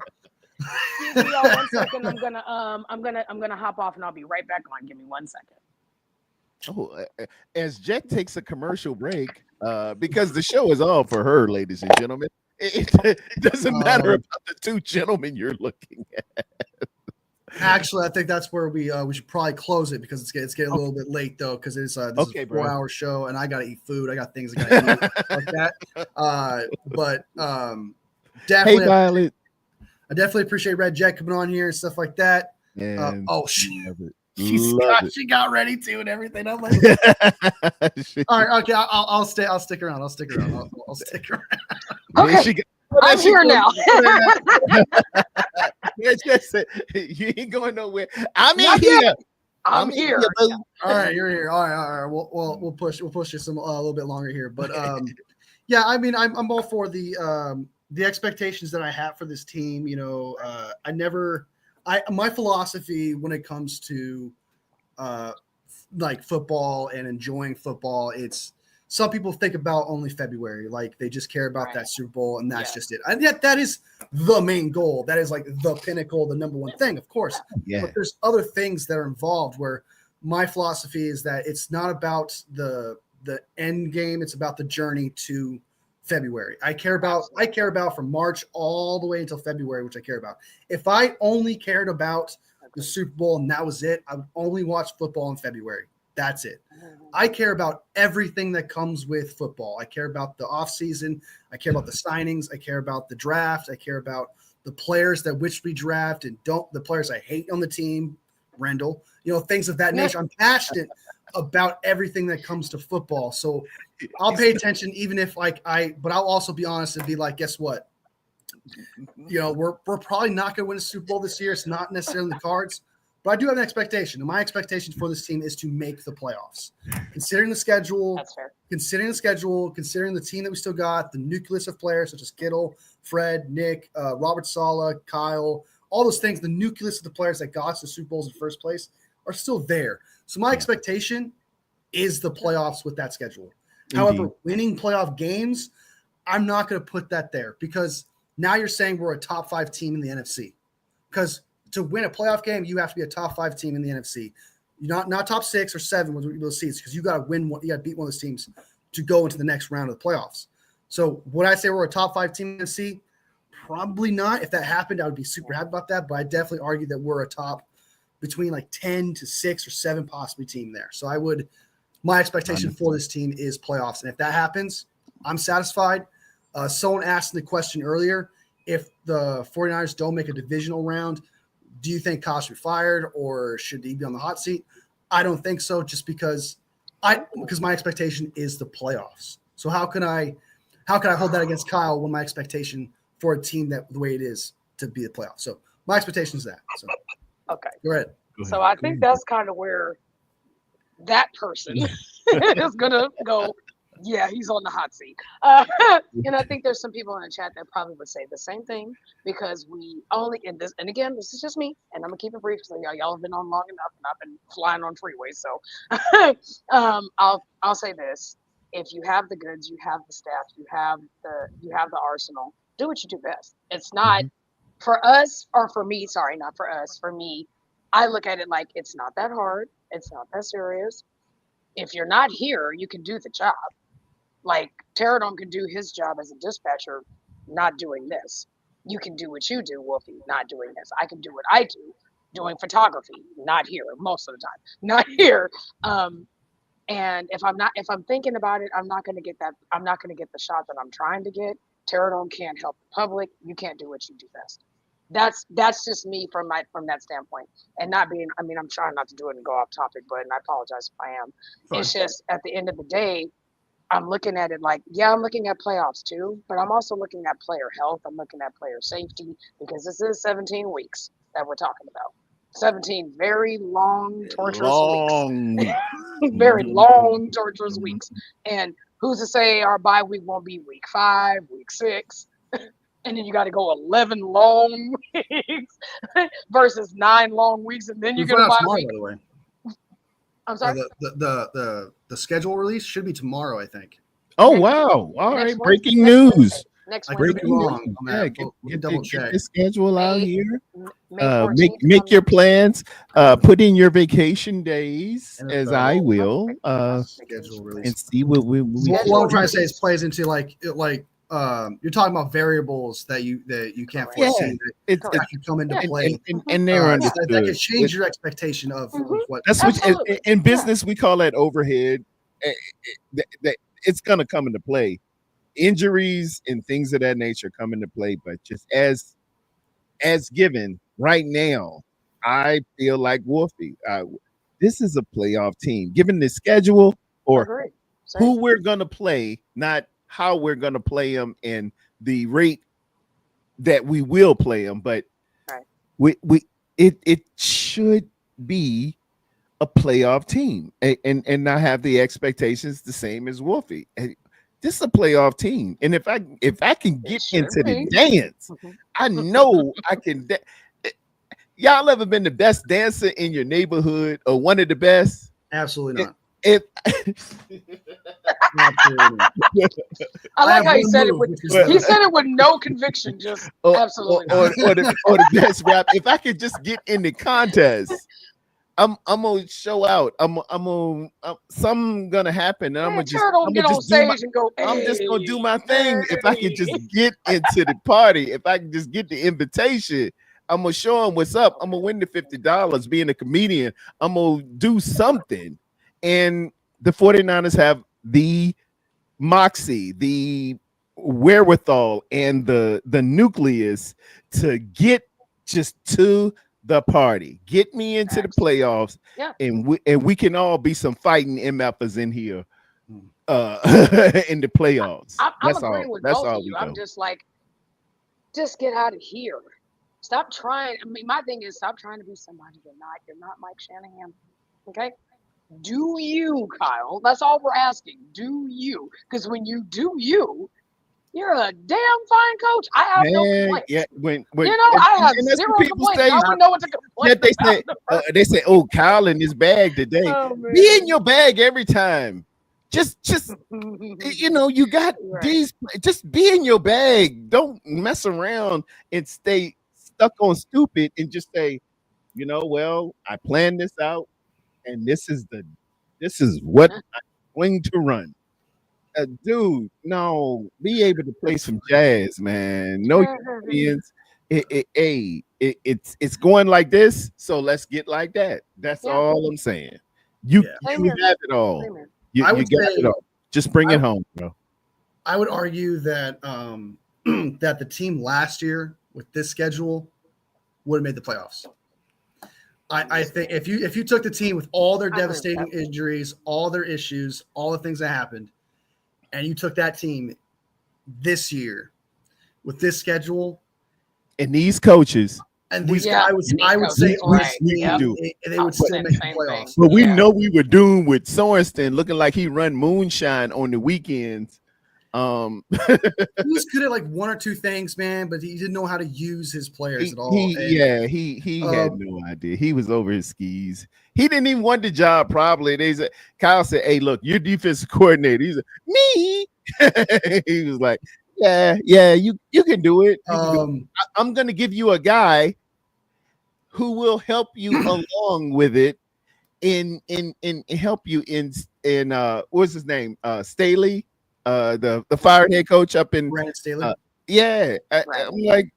Excuse me, y'all, 1 second. I'm gonna hop off and I'll be right back on. Give me 1 second. Oh, as Jet takes a commercial break, because the show is all for her, ladies and gentlemen. It doesn't matter about the two gentlemen you're looking at. Actually, I think that's where we should probably close it because it's getting a little bit late though, because it's this is a 4-hour show and I gotta eat food. I got things I gotta eat like that. But definitely, hey, Violet. I definitely appreciate Red Jet coming on here and stuff like that. She got ready to and everything. I'm like, all right, okay, I'll stick around. I'll stick around. Okay, I'm here now. You ain't going nowhere. I'm in here. I'm here. All right, you're here. All right. We'll push this a little bit longer here, but yeah, I mean, I'm all for the expectations that I have for this team. My philosophy when it comes to like football and enjoying football, it's some people think about only February, like they just care about that Super Bowl and that's just it. And yet that is the main goal. That is like the pinnacle, the number one thing, of course. Yeah. But there's other things that are involved where my philosophy is that it's not about the end game, it's about the journey to February. I care about from March all the way until February, which I care about. If I only cared about the Super Bowl and that was it, I would only watch football in February. That's it. I care about everything that comes with football. I care about the offseason. I care about the signings. I care about the draft. I care about the players that which we draft and the players I hate on the team, Rendell, things of that nature. I'm passionate about everything that comes to football. So I'll pay attention even if but I'll also be honest and be like, guess what? We're probably not going to win a Super Bowl this year. It's not necessarily in the cards, but I do have an expectation. And my expectation for this team is to make the playoffs. Considering the schedule, that's fair. Considering the team that we still got, the nucleus of players such as Kittle, Fred, Nick, Robert Saleh, Kyle, all those things, the nucleus of the players that got us to Super Bowls in the first place are still there. So my expectation is the playoffs with that schedule. However, winning playoff games, I'm not going to put that there because now you're saying we're a top 5 team in the NFC. Because to win a playoff game, you have to be a top 5 team in the NFC. You're not top 6 or 7 with those seeds because you got to win one. You got to beat one of those teams to go into the next round of the playoffs. So would I say we're a top 5 team in the NFC? Probably not. If that happened, I would be super happy about that. But I definitely argue that we're a top between like 10 to 6 or 7 possibly team there. So my expectation for this team is playoffs. And if that happens, I'm satisfied. Someone asked the question earlier, if the 49ers don't make a divisional round, do you think Kyle should be fired or should he be on the hot seat? I don't think so, just because my expectation is the playoffs. So how can I hold that against Kyle when my expectation for a team that the way it is to be the playoffs? So my expectation is that. So Okay. go ahead. So I think that's kind of where that person is gonna go. Yeah, he's on the hot seat. And I think there's some people in the chat that probably would say the same thing, because we only in this, and again, this is just me, and I'm gonna keep it brief because y'all have been on long enough, and I've been flying on freeways. So I'll say this: if you have the goods, you have the staff, you have the arsenal. Do what you do best. It's not for us, or for me. Sorry, not for us. For me, I look at it like it's not that hard. It's not that serious. If you're not here, you can do the job. Like Tarrerdome can do his job as a dispatcher, not doing this. You can do what you do, Wolfie, not doing this. I can do what I do, doing photography, not here most of the time, not here. And if I'm thinking about it, I'm not going to get the shot that I'm trying to get. Tarrerdome can't help the public. You can't do what you do best. That's just me from that standpoint, and not being. I mean, I'm trying not to do it and go off topic, but and I apologize if I am. Fine. It's just at the end of the day, I'm looking at it like, yeah, I'm looking at playoffs too, but I'm also looking at player health. I'm looking at player safety, because this is 17 weeks that we're talking about. 17 very long, torturous weeks. Very long, torturous weeks. And who's to say our bye week won't be week 5, week 6? And then you got to go 11 long weeks versus 9 long weeks, and then you get a bye week. By the way. I'm sorry. The schedule release should be tomorrow, I think. Oh wow! All right, breaking Wednesday. news. Next I could Wednesday. be wrong on that. Yeah, We can double check. get the schedule out here. May 14th Make your coming. plans. Put in your vacation days, as I will. Schedule And release. see what we. What I'm trying to say is plays into like you're talking about variables that you can't Yeah, foresee it's that could come into play. and they're understood. That could change your expectation of what. That's what Absolutely. in business we call that overhead. It's gonna come into play. Injuries and things of that nature come into play, but just as given right now, I feel like Wolfie. This is a playoff team, given the schedule or Agreed. Same. who we're gonna play, not how we're gonna play them and the rate that we will play them. But Right. it should be a playoff team, and not have the expectations the same as Wolfie. This is a playoff team, and if I can get into the dance, I know I can. Y'all ever been the best dancer in your neighborhood or one of the best? Absolutely not. If Absolutely not. I like how he one said it move, with which is he said it with no conviction, just absolutely or not. the best rap. If I could just get in the contest, I'm gonna show out. Something gonna happen, and I'm gonna just do my thing. If I could just get into the party, if I can just get the invitation, I'm gonna show them what's up. I'm gonna win the $50. Being a comedian, I'm gonna do something. And the 49ers have the moxie, the wherewithal, and the nucleus to get just to the party, get me into the playoffs, and we can all be some fighting MFers in here in the playoffs. I'm agreeing with both of you. I'm just like, just get out of here. Stop trying. I mean, my thing is, stop trying to be somebody you're not. You're not Mike Shanahan. Okay? Do you, Kyle? That's all we're asking. Do you? Because when you do you, you're a damn fine coach. I have no complaints. Yeah, when I have zero complaints. I don't know what to complain about. They say, "Oh, Kyle in his bag today." Be in your bag every time. Just you got these. Just be in your bag. Don't mess around and stay stuck on stupid and just say, well, I planned this out, and this is what I'm going to run. Dude, no, be able to play some jazz, man. No Europeans. It's going like this, so let's get like that. That's all I'm saying. You have it all. You got it all. Just bring it home, bro. I would argue that that the team last year with this schedule would have made the playoffs. I think if you took the team with all their I agree with devastating that. injuries, all their issues, all the things that happened, and you took that team this year with this schedule And these coaches, and we, these guys, and I these would coaches, say we honestly, yep. do. they I would was still saying make the the same playoffs. thing. but we Yeah. know we were doomed with Sorensen looking like he run moonshine on the weekends. He was good at like one or two things, man, but he didn't know how to use his players at all. And he had no idea. He was over his skis. He didn't even want the job. Probably they said Kyle said, "Hey, look, you're defensive coordinator." He's like, "Me." He was like, "Yeah, you can do it. You can do it. I'm gonna give you a guy who will help you along with it in help you in what's his name? Staley, the fired head coach up in Brandon Staley. yeah. Right. I'm like,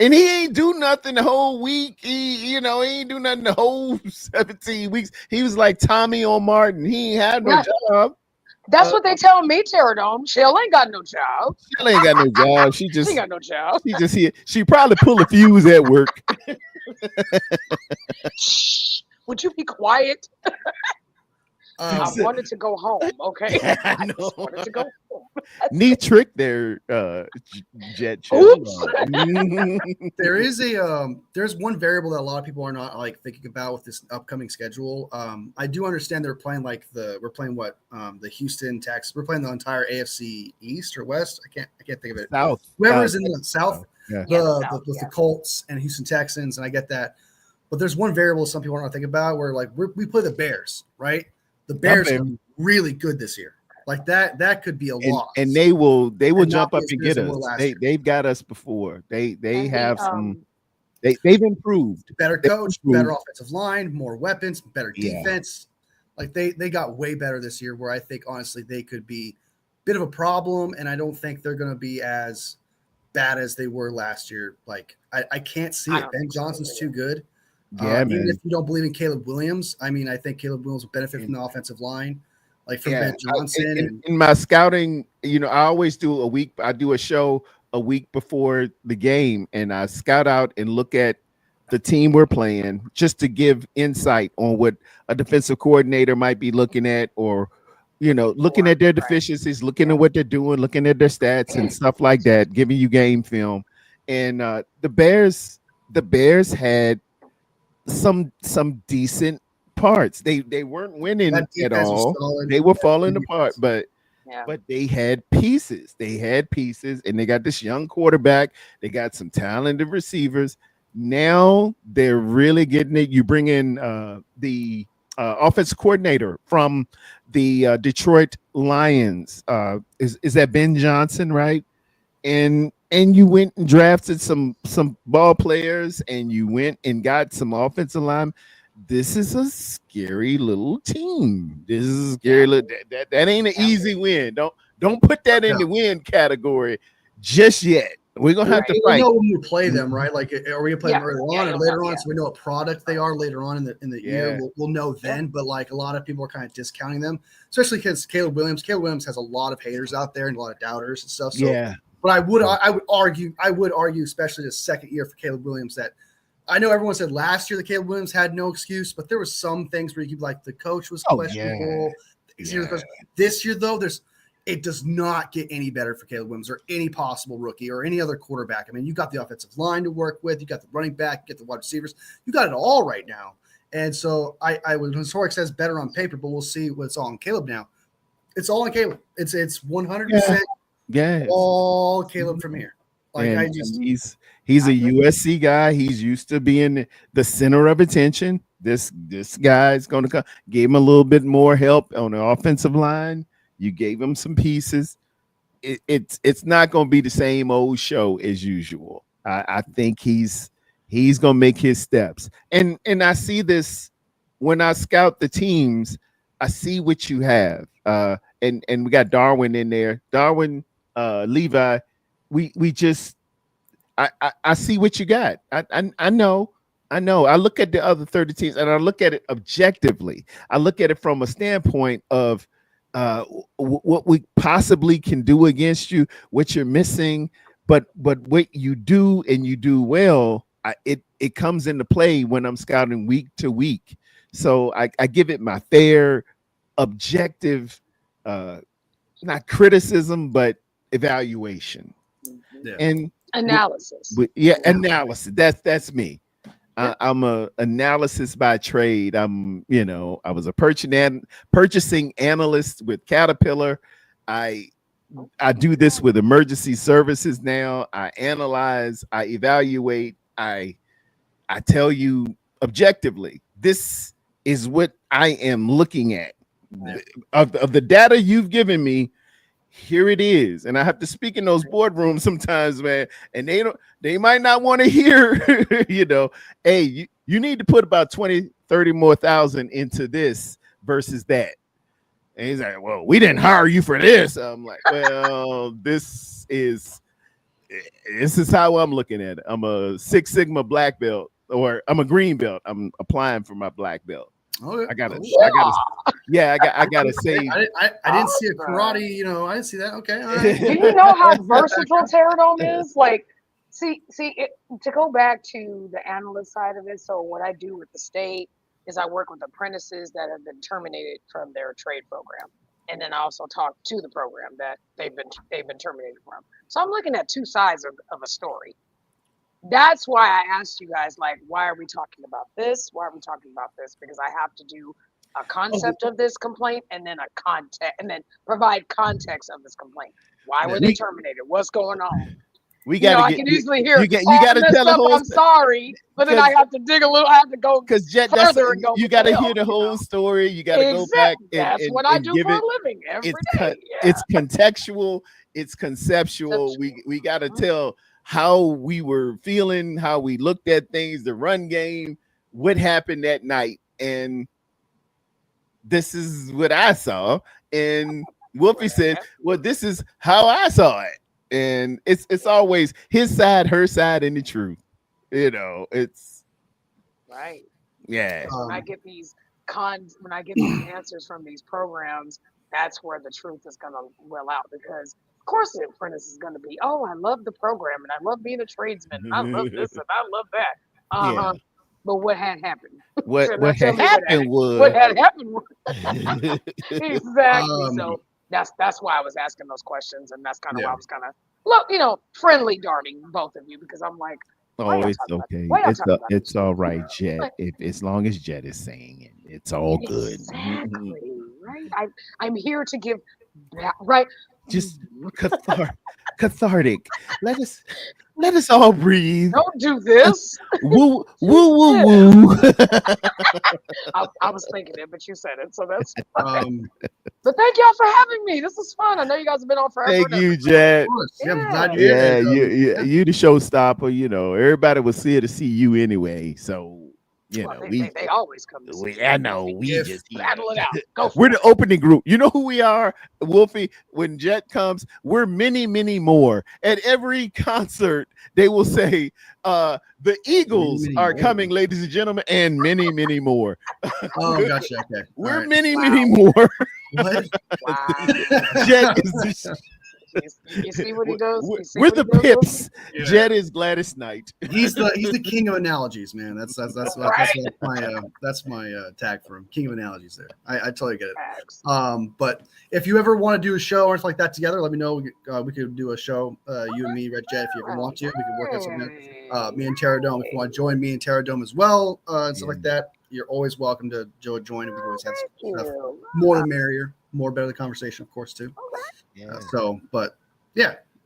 and he ain't do nothing the whole week. He ain't do nothing the whole 17 weeks. He was like Tommy on Martin. He ain't had no Yeah. job. That's what they tell me, Tarrerdome. Shell ain't got no job. She ain't got no job. She She just ain't got no job. she just here. She probably pull a fuse at work. Shh. Would you be quiet? I said- wanted to go home. Okay. I I just know. wanted to go home. Knee trick there, Jet Chat. Oops. There is there's one variable that a lot of people are not like thinking about with this upcoming schedule. I do understand they're playing we're playing the Houston Texans. We're playing the entire AFC East or West. I can't think of it. South. Whoever's in the South, Yeah. the Colts and Houston Texans, and I get that. But there's one variable some people are not thinking about where like we play the Bears, right? The Bears are really good this year. Like that could be a loss. And they will And jump not up be and as good as get they were us. last year. They've got us before. They And have the, some. They've improved. Better coach, improved. better offensive line, more weapons, better Yeah. defense. Like they got way better this year. Where I think honestly they could be a bit of a problem, and I don't think they're going to be as bad as they were last year. Like I can't see I it. don't Ben think so Johnson's either. too good. Yeah, Even man. if you don't believe in Caleb Williams, I mean, I think Caleb Williams will benefit from the offensive line, like from Ben Johnson. In my scouting, I always do I do a show a week before the game, and I scout out and look at the team we're playing just to give insight on what a defensive coordinator might be looking at, or looking at their deficiencies, looking at what they're doing, looking at their stats and stuff like that, giving you game film. And the Bears had some decent parts. They weren't winning That at defense was all. solid. They were falling apart, but Yeah. they had pieces. They had pieces, and they got this young quarterback. They got some talented receivers. Now they're really getting it. You bring in the offensive coordinator from the Detroit Lions. Is that Ben Johnson, right? And you went and drafted some ball players, and you went and got some offensive line. This is a scary little team. This is a scary little that ain't an easy win. Don't put that in the win category just yet. We're gonna have to We fight. know when we play them, right? Like, are we gonna play them early on or later on? Yeah. So we know what product they are later on in the year. We'll know then. But like a lot of people are kind of discounting them, especially because Caleb Williams. Caleb Williams has a lot of haters out there and a lot of doubters and stuff. So, but I would argue, especially the second year for Caleb Williams, that I know everyone said last year that Caleb Williams had no excuse, but there was some things where you could like the coach was questionable. This year though, it does not get any better for Caleb Williams or any possible rookie or any other quarterback. I mean, you got the offensive line to work with, you got the running back, you get the wide receivers, you got it all right now. And so I would historic says better on paper, but we'll see what's all on Caleb now. It's all on Caleb. It's 100% all Caleb from here. Like he's a USC guy. He's used to being the center of attention. This guy's going to come. Gave him a little bit more help on the offensive line. You gave him some pieces. It's not going to be the same old show as usual. I think he's going to make his steps. And I see this when I scout the teams. I see what you have. And we got Darwin in there. Darwin, Levi. We just I see what you got. I know. I look at the other 30 teams and I look at it objectively. I look at it from a standpoint of what we possibly can do against you, what you're missing, but what you do and you do well, it comes into play when I'm scouting week to week. So I give it my fair, objective, not criticism, but evaluation. Yeah. And Analysis. analysis. That's me. I'm a analysis by trade. I was a purchasing analyst with Caterpillar. I do this with emergency services now. I analyze, I evaluate, I tell you objectively, this is what I am looking at. Of the data you've given me, here it is. And I have to speak in those boardrooms sometimes, man. And they might not want to hear, hey, you need to put about 20, 30 more thousand into this versus that. And he's like, well, we didn't hire you for this. I'm like, well, this is how I'm looking at it. I'm a Six Sigma black belt, or I'm a green belt. I'm applying for my black belt. Okay. I gotta say, I didn't see a karate, I didn't see that. Okay. All right. Do you know how versatile Tarrerdome is? Like, to go back to the analyst side of it. So what I do with the state is I work with apprentices that have been terminated from their trade program, and then I also talk to the program that they've been terminated from. So I'm looking at two sides of a story. That's why I asked you guys, like, why are we talking about this? Why are we talking about this? Because I have to do a concept of this complaint and then a context, and then provide context of this complaint. Why were they terminated? What's going on? I can easily hear. You got to tell the whole. I'm sorry, but then I have to dig a little. I have to go because further and go. You got to hear the whole story. You got to go back. That's what I do for a living every day. It's contextual. It's conceptual. We got to tell how we were feeling, how we looked at things, the run game, what happened that night, and this is what I saw. And Wolfie said, "Well, this is how I saw it." And it's always his side, her side, and the truth. It's right. Yeah. When I get these answers from these programs, that's where the truth is going to well out, because of course the apprentice is going to be, oh, I love the program and I love being a tradesman. And I love this and I love that. Yeah. But what had happened? What had happened was exactly. So that's why I was asking those questions, and that's kind of why I was kind of friendly darting both of you, because I'm like, oh, it's okay. It's all right, Jet. As long as Jet is saying it, it's all good. Exactly. Right. I'm here to give back. Right. Just cathartic. Let us all breathe. Don't do this. Woo, woo, woo, woo. I was thinking it, but you said it, so that's fine. But thank y'all for having me. This is fun. I know you guys have been on forever. Thank you, Jet. Yeah, I'm glad you're here. You the showstopper. Everybody was here to see you anyway. So they always come to see I know. We just battle it out. Go we're the opening group. You know who we are, Wolfie? When Jet comes, we're many, many more. At every concert, they will say, the Eagles are coming, ladies and gentlemen, and many, many more. Oh, gotcha. Okay. We're many, many more. What? Wow. Jet is You see what he does? We're the Pips. Yeah. Jet is Gladys Knight. He's the king of analogies, man. That's my tag for him. King of analogies. There, I totally get it. But if you ever want to do a show or anything like that together, let me know. We could do a show. You and me, Red Jet. If you ever want to, we could work on something. Me and Tarrerdome. If you want to join me and Tarrerdome as well, and stuff like that, you're always welcome to join. We can always have stuff. More the merrier. More better the conversation, of course, too. Yeah.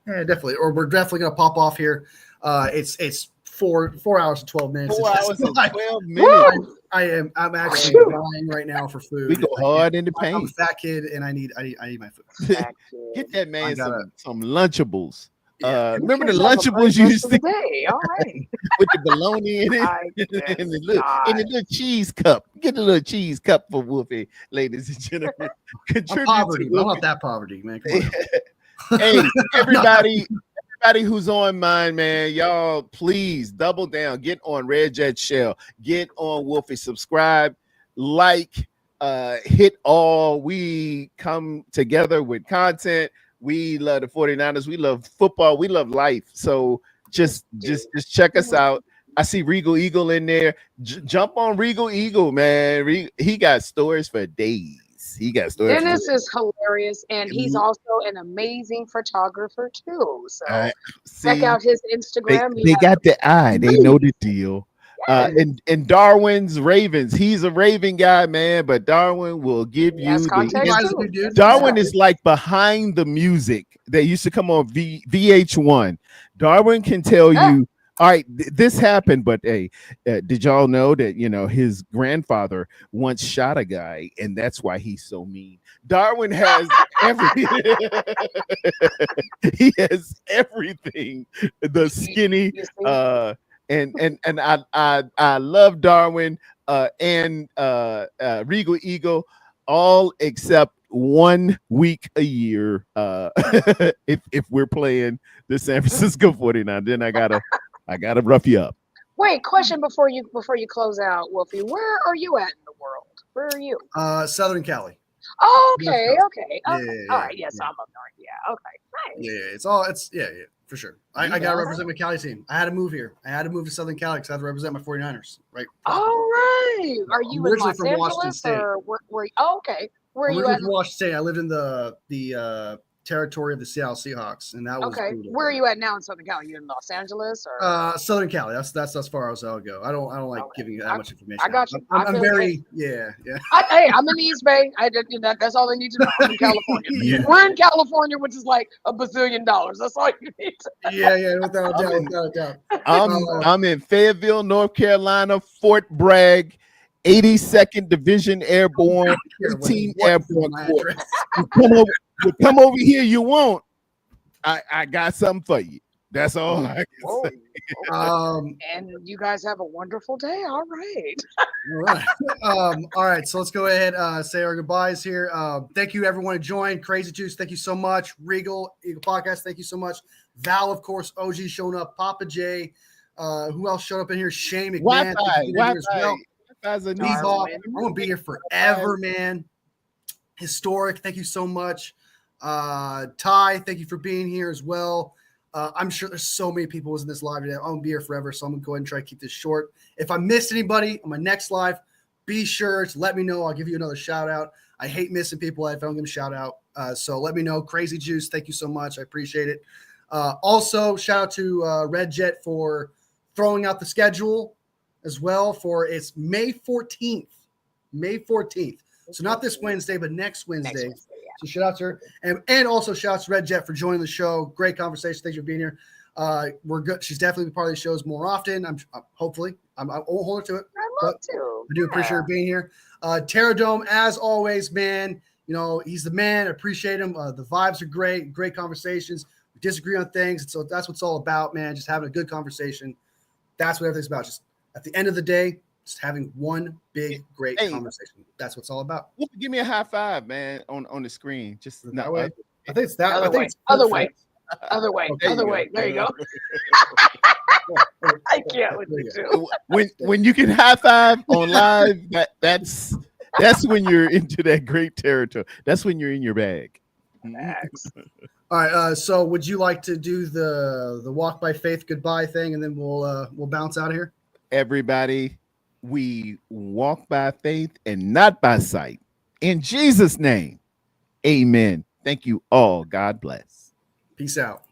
Definitely. Or we're definitely gonna pop off here. It's 4 hours and 12 minutes. 4 hours and 12 minutes. I'm actually dying right now for food. We go hard in the paint. I'm a fat kid and I need my food. Get that man some Lunchables. Remember the Lunchables you used to all right. with the bologna in it and the little cheese cup. Get a little cheese cup for Wolfie, ladies and gentlemen. Contribute poverty. I want that poverty, man. Come on. Hey, everybody who's on mine, man, y'all, please double down. Get on Red Jet Shell. Get on Wolfie. Subscribe, like, hit all. We come together with content. We love the 49ers. We love football. We love life. So just check us out. I see Regal Eagle in there. Jump on Regal Eagle, man. He got stories for days. He got stories. Dennis is hilarious, and he's also an amazing photographer too. So check out his Instagram. They got the eye. They know the deal. Yes. And Darwin's Ravens. He's a Raven guy, man. But Darwin will give you the Darwin is like behind the music that used to come on VH1. Darwin can tell you. All right, this happened, but hey, did y'all know that his grandfather once shot a guy, and that's why he's so mean? Darwin has everything. He has everything. The skinny, and I love Darwin and Regal Eagle, all except 1 week a year. If we're playing the San Francisco 49, then I gotta rough you up. Wait, question before you close out, Wolfie. Where are you at in the world? Where are you? Southern Cali. Oh, okay. All right. Yes, I'm up north. Yeah. Okay. Nice. Yeah, for sure. I gotta represent my Cali team. I had to move here. I had to move to Southern Cali because I had to represent my 49ers. Right. All right. Are you in originally Los from Washington Angeles State. or where? Oh, okay. Where are you originally at? From Washington State. I lived in the territory of the Seattle Seahawks, and that was okay. brutal. Where are you at now in Southern Cali? You in Los Angeles or Southern Cali? That's as far as I'll go. I don't like giving you that much information. I got you. I'm very yeah. Hey, I'm in the East Bay. That's all they need to know. I'm in California. We're in California, which is like $1 bazillion. That's all you need to know. Yeah, without a doubt. I'm in Fayetteville, North Carolina, Fort Bragg, 82nd Division Airborne, 18 Airborne Corps. You come over here, you won't. I got something for you. That's all I can say. And you guys have a wonderful day. All right. All right. So let's go ahead say our goodbyes here. Thank you everyone who joined. Crazy Juice, thank you so much. Regal Eagle Podcast, thank you so much. Val, of course, OG showing up. Papa J. Who else showed up in here? Shane McMahon. I'm gonna be here forever, man. Historic. Thank you so much. Ty, thank you for being here as well. I'm sure there's so many people who's in this live today. I'm gonna be here forever, so I'm gonna go ahead and try to keep this short. If I missed anybody on my next live, be sure to let me know. I'll give you another shout out. I hate missing people if I don't give them a shout out. So let me know. Crazy Juice, thank you so much. I appreciate it. Also, shout out to Red Jet for throwing out the schedule as well for it's May 14th. May 14th. So not this Wednesday, but next Wednesday. So shout out to her. And also shout out to Red Jet for joining the show. Great conversation. Thanks for being here. We're good. She's definitely part of the shows more often. Hopefully. I won't hold her to it. I'd love to. I do appreciate her being here. Tarrerdome, as always, man. He's the man. I appreciate him. The vibes are great. Great conversations. We disagree on things. So that's what it's all about, man. Just having a good conversation. That's what everything's about. Just at the end of the day, just having one big, great conversation. That's what it's all about. Give me a high five, man, on the screen. Just that way. I think it's that. Other way. Other way. Other way. Other way. There you go. I can't with you too. When you can high five on live, that's when you're into that great territory. That's when you're in your bag. All right. So would you like to do the walk by faith goodbye thing, and then we'll bounce out of here? Everybody, we walk by faith and not by sight. In Jesus' name, amen. Thank you all. God bless. Peace out.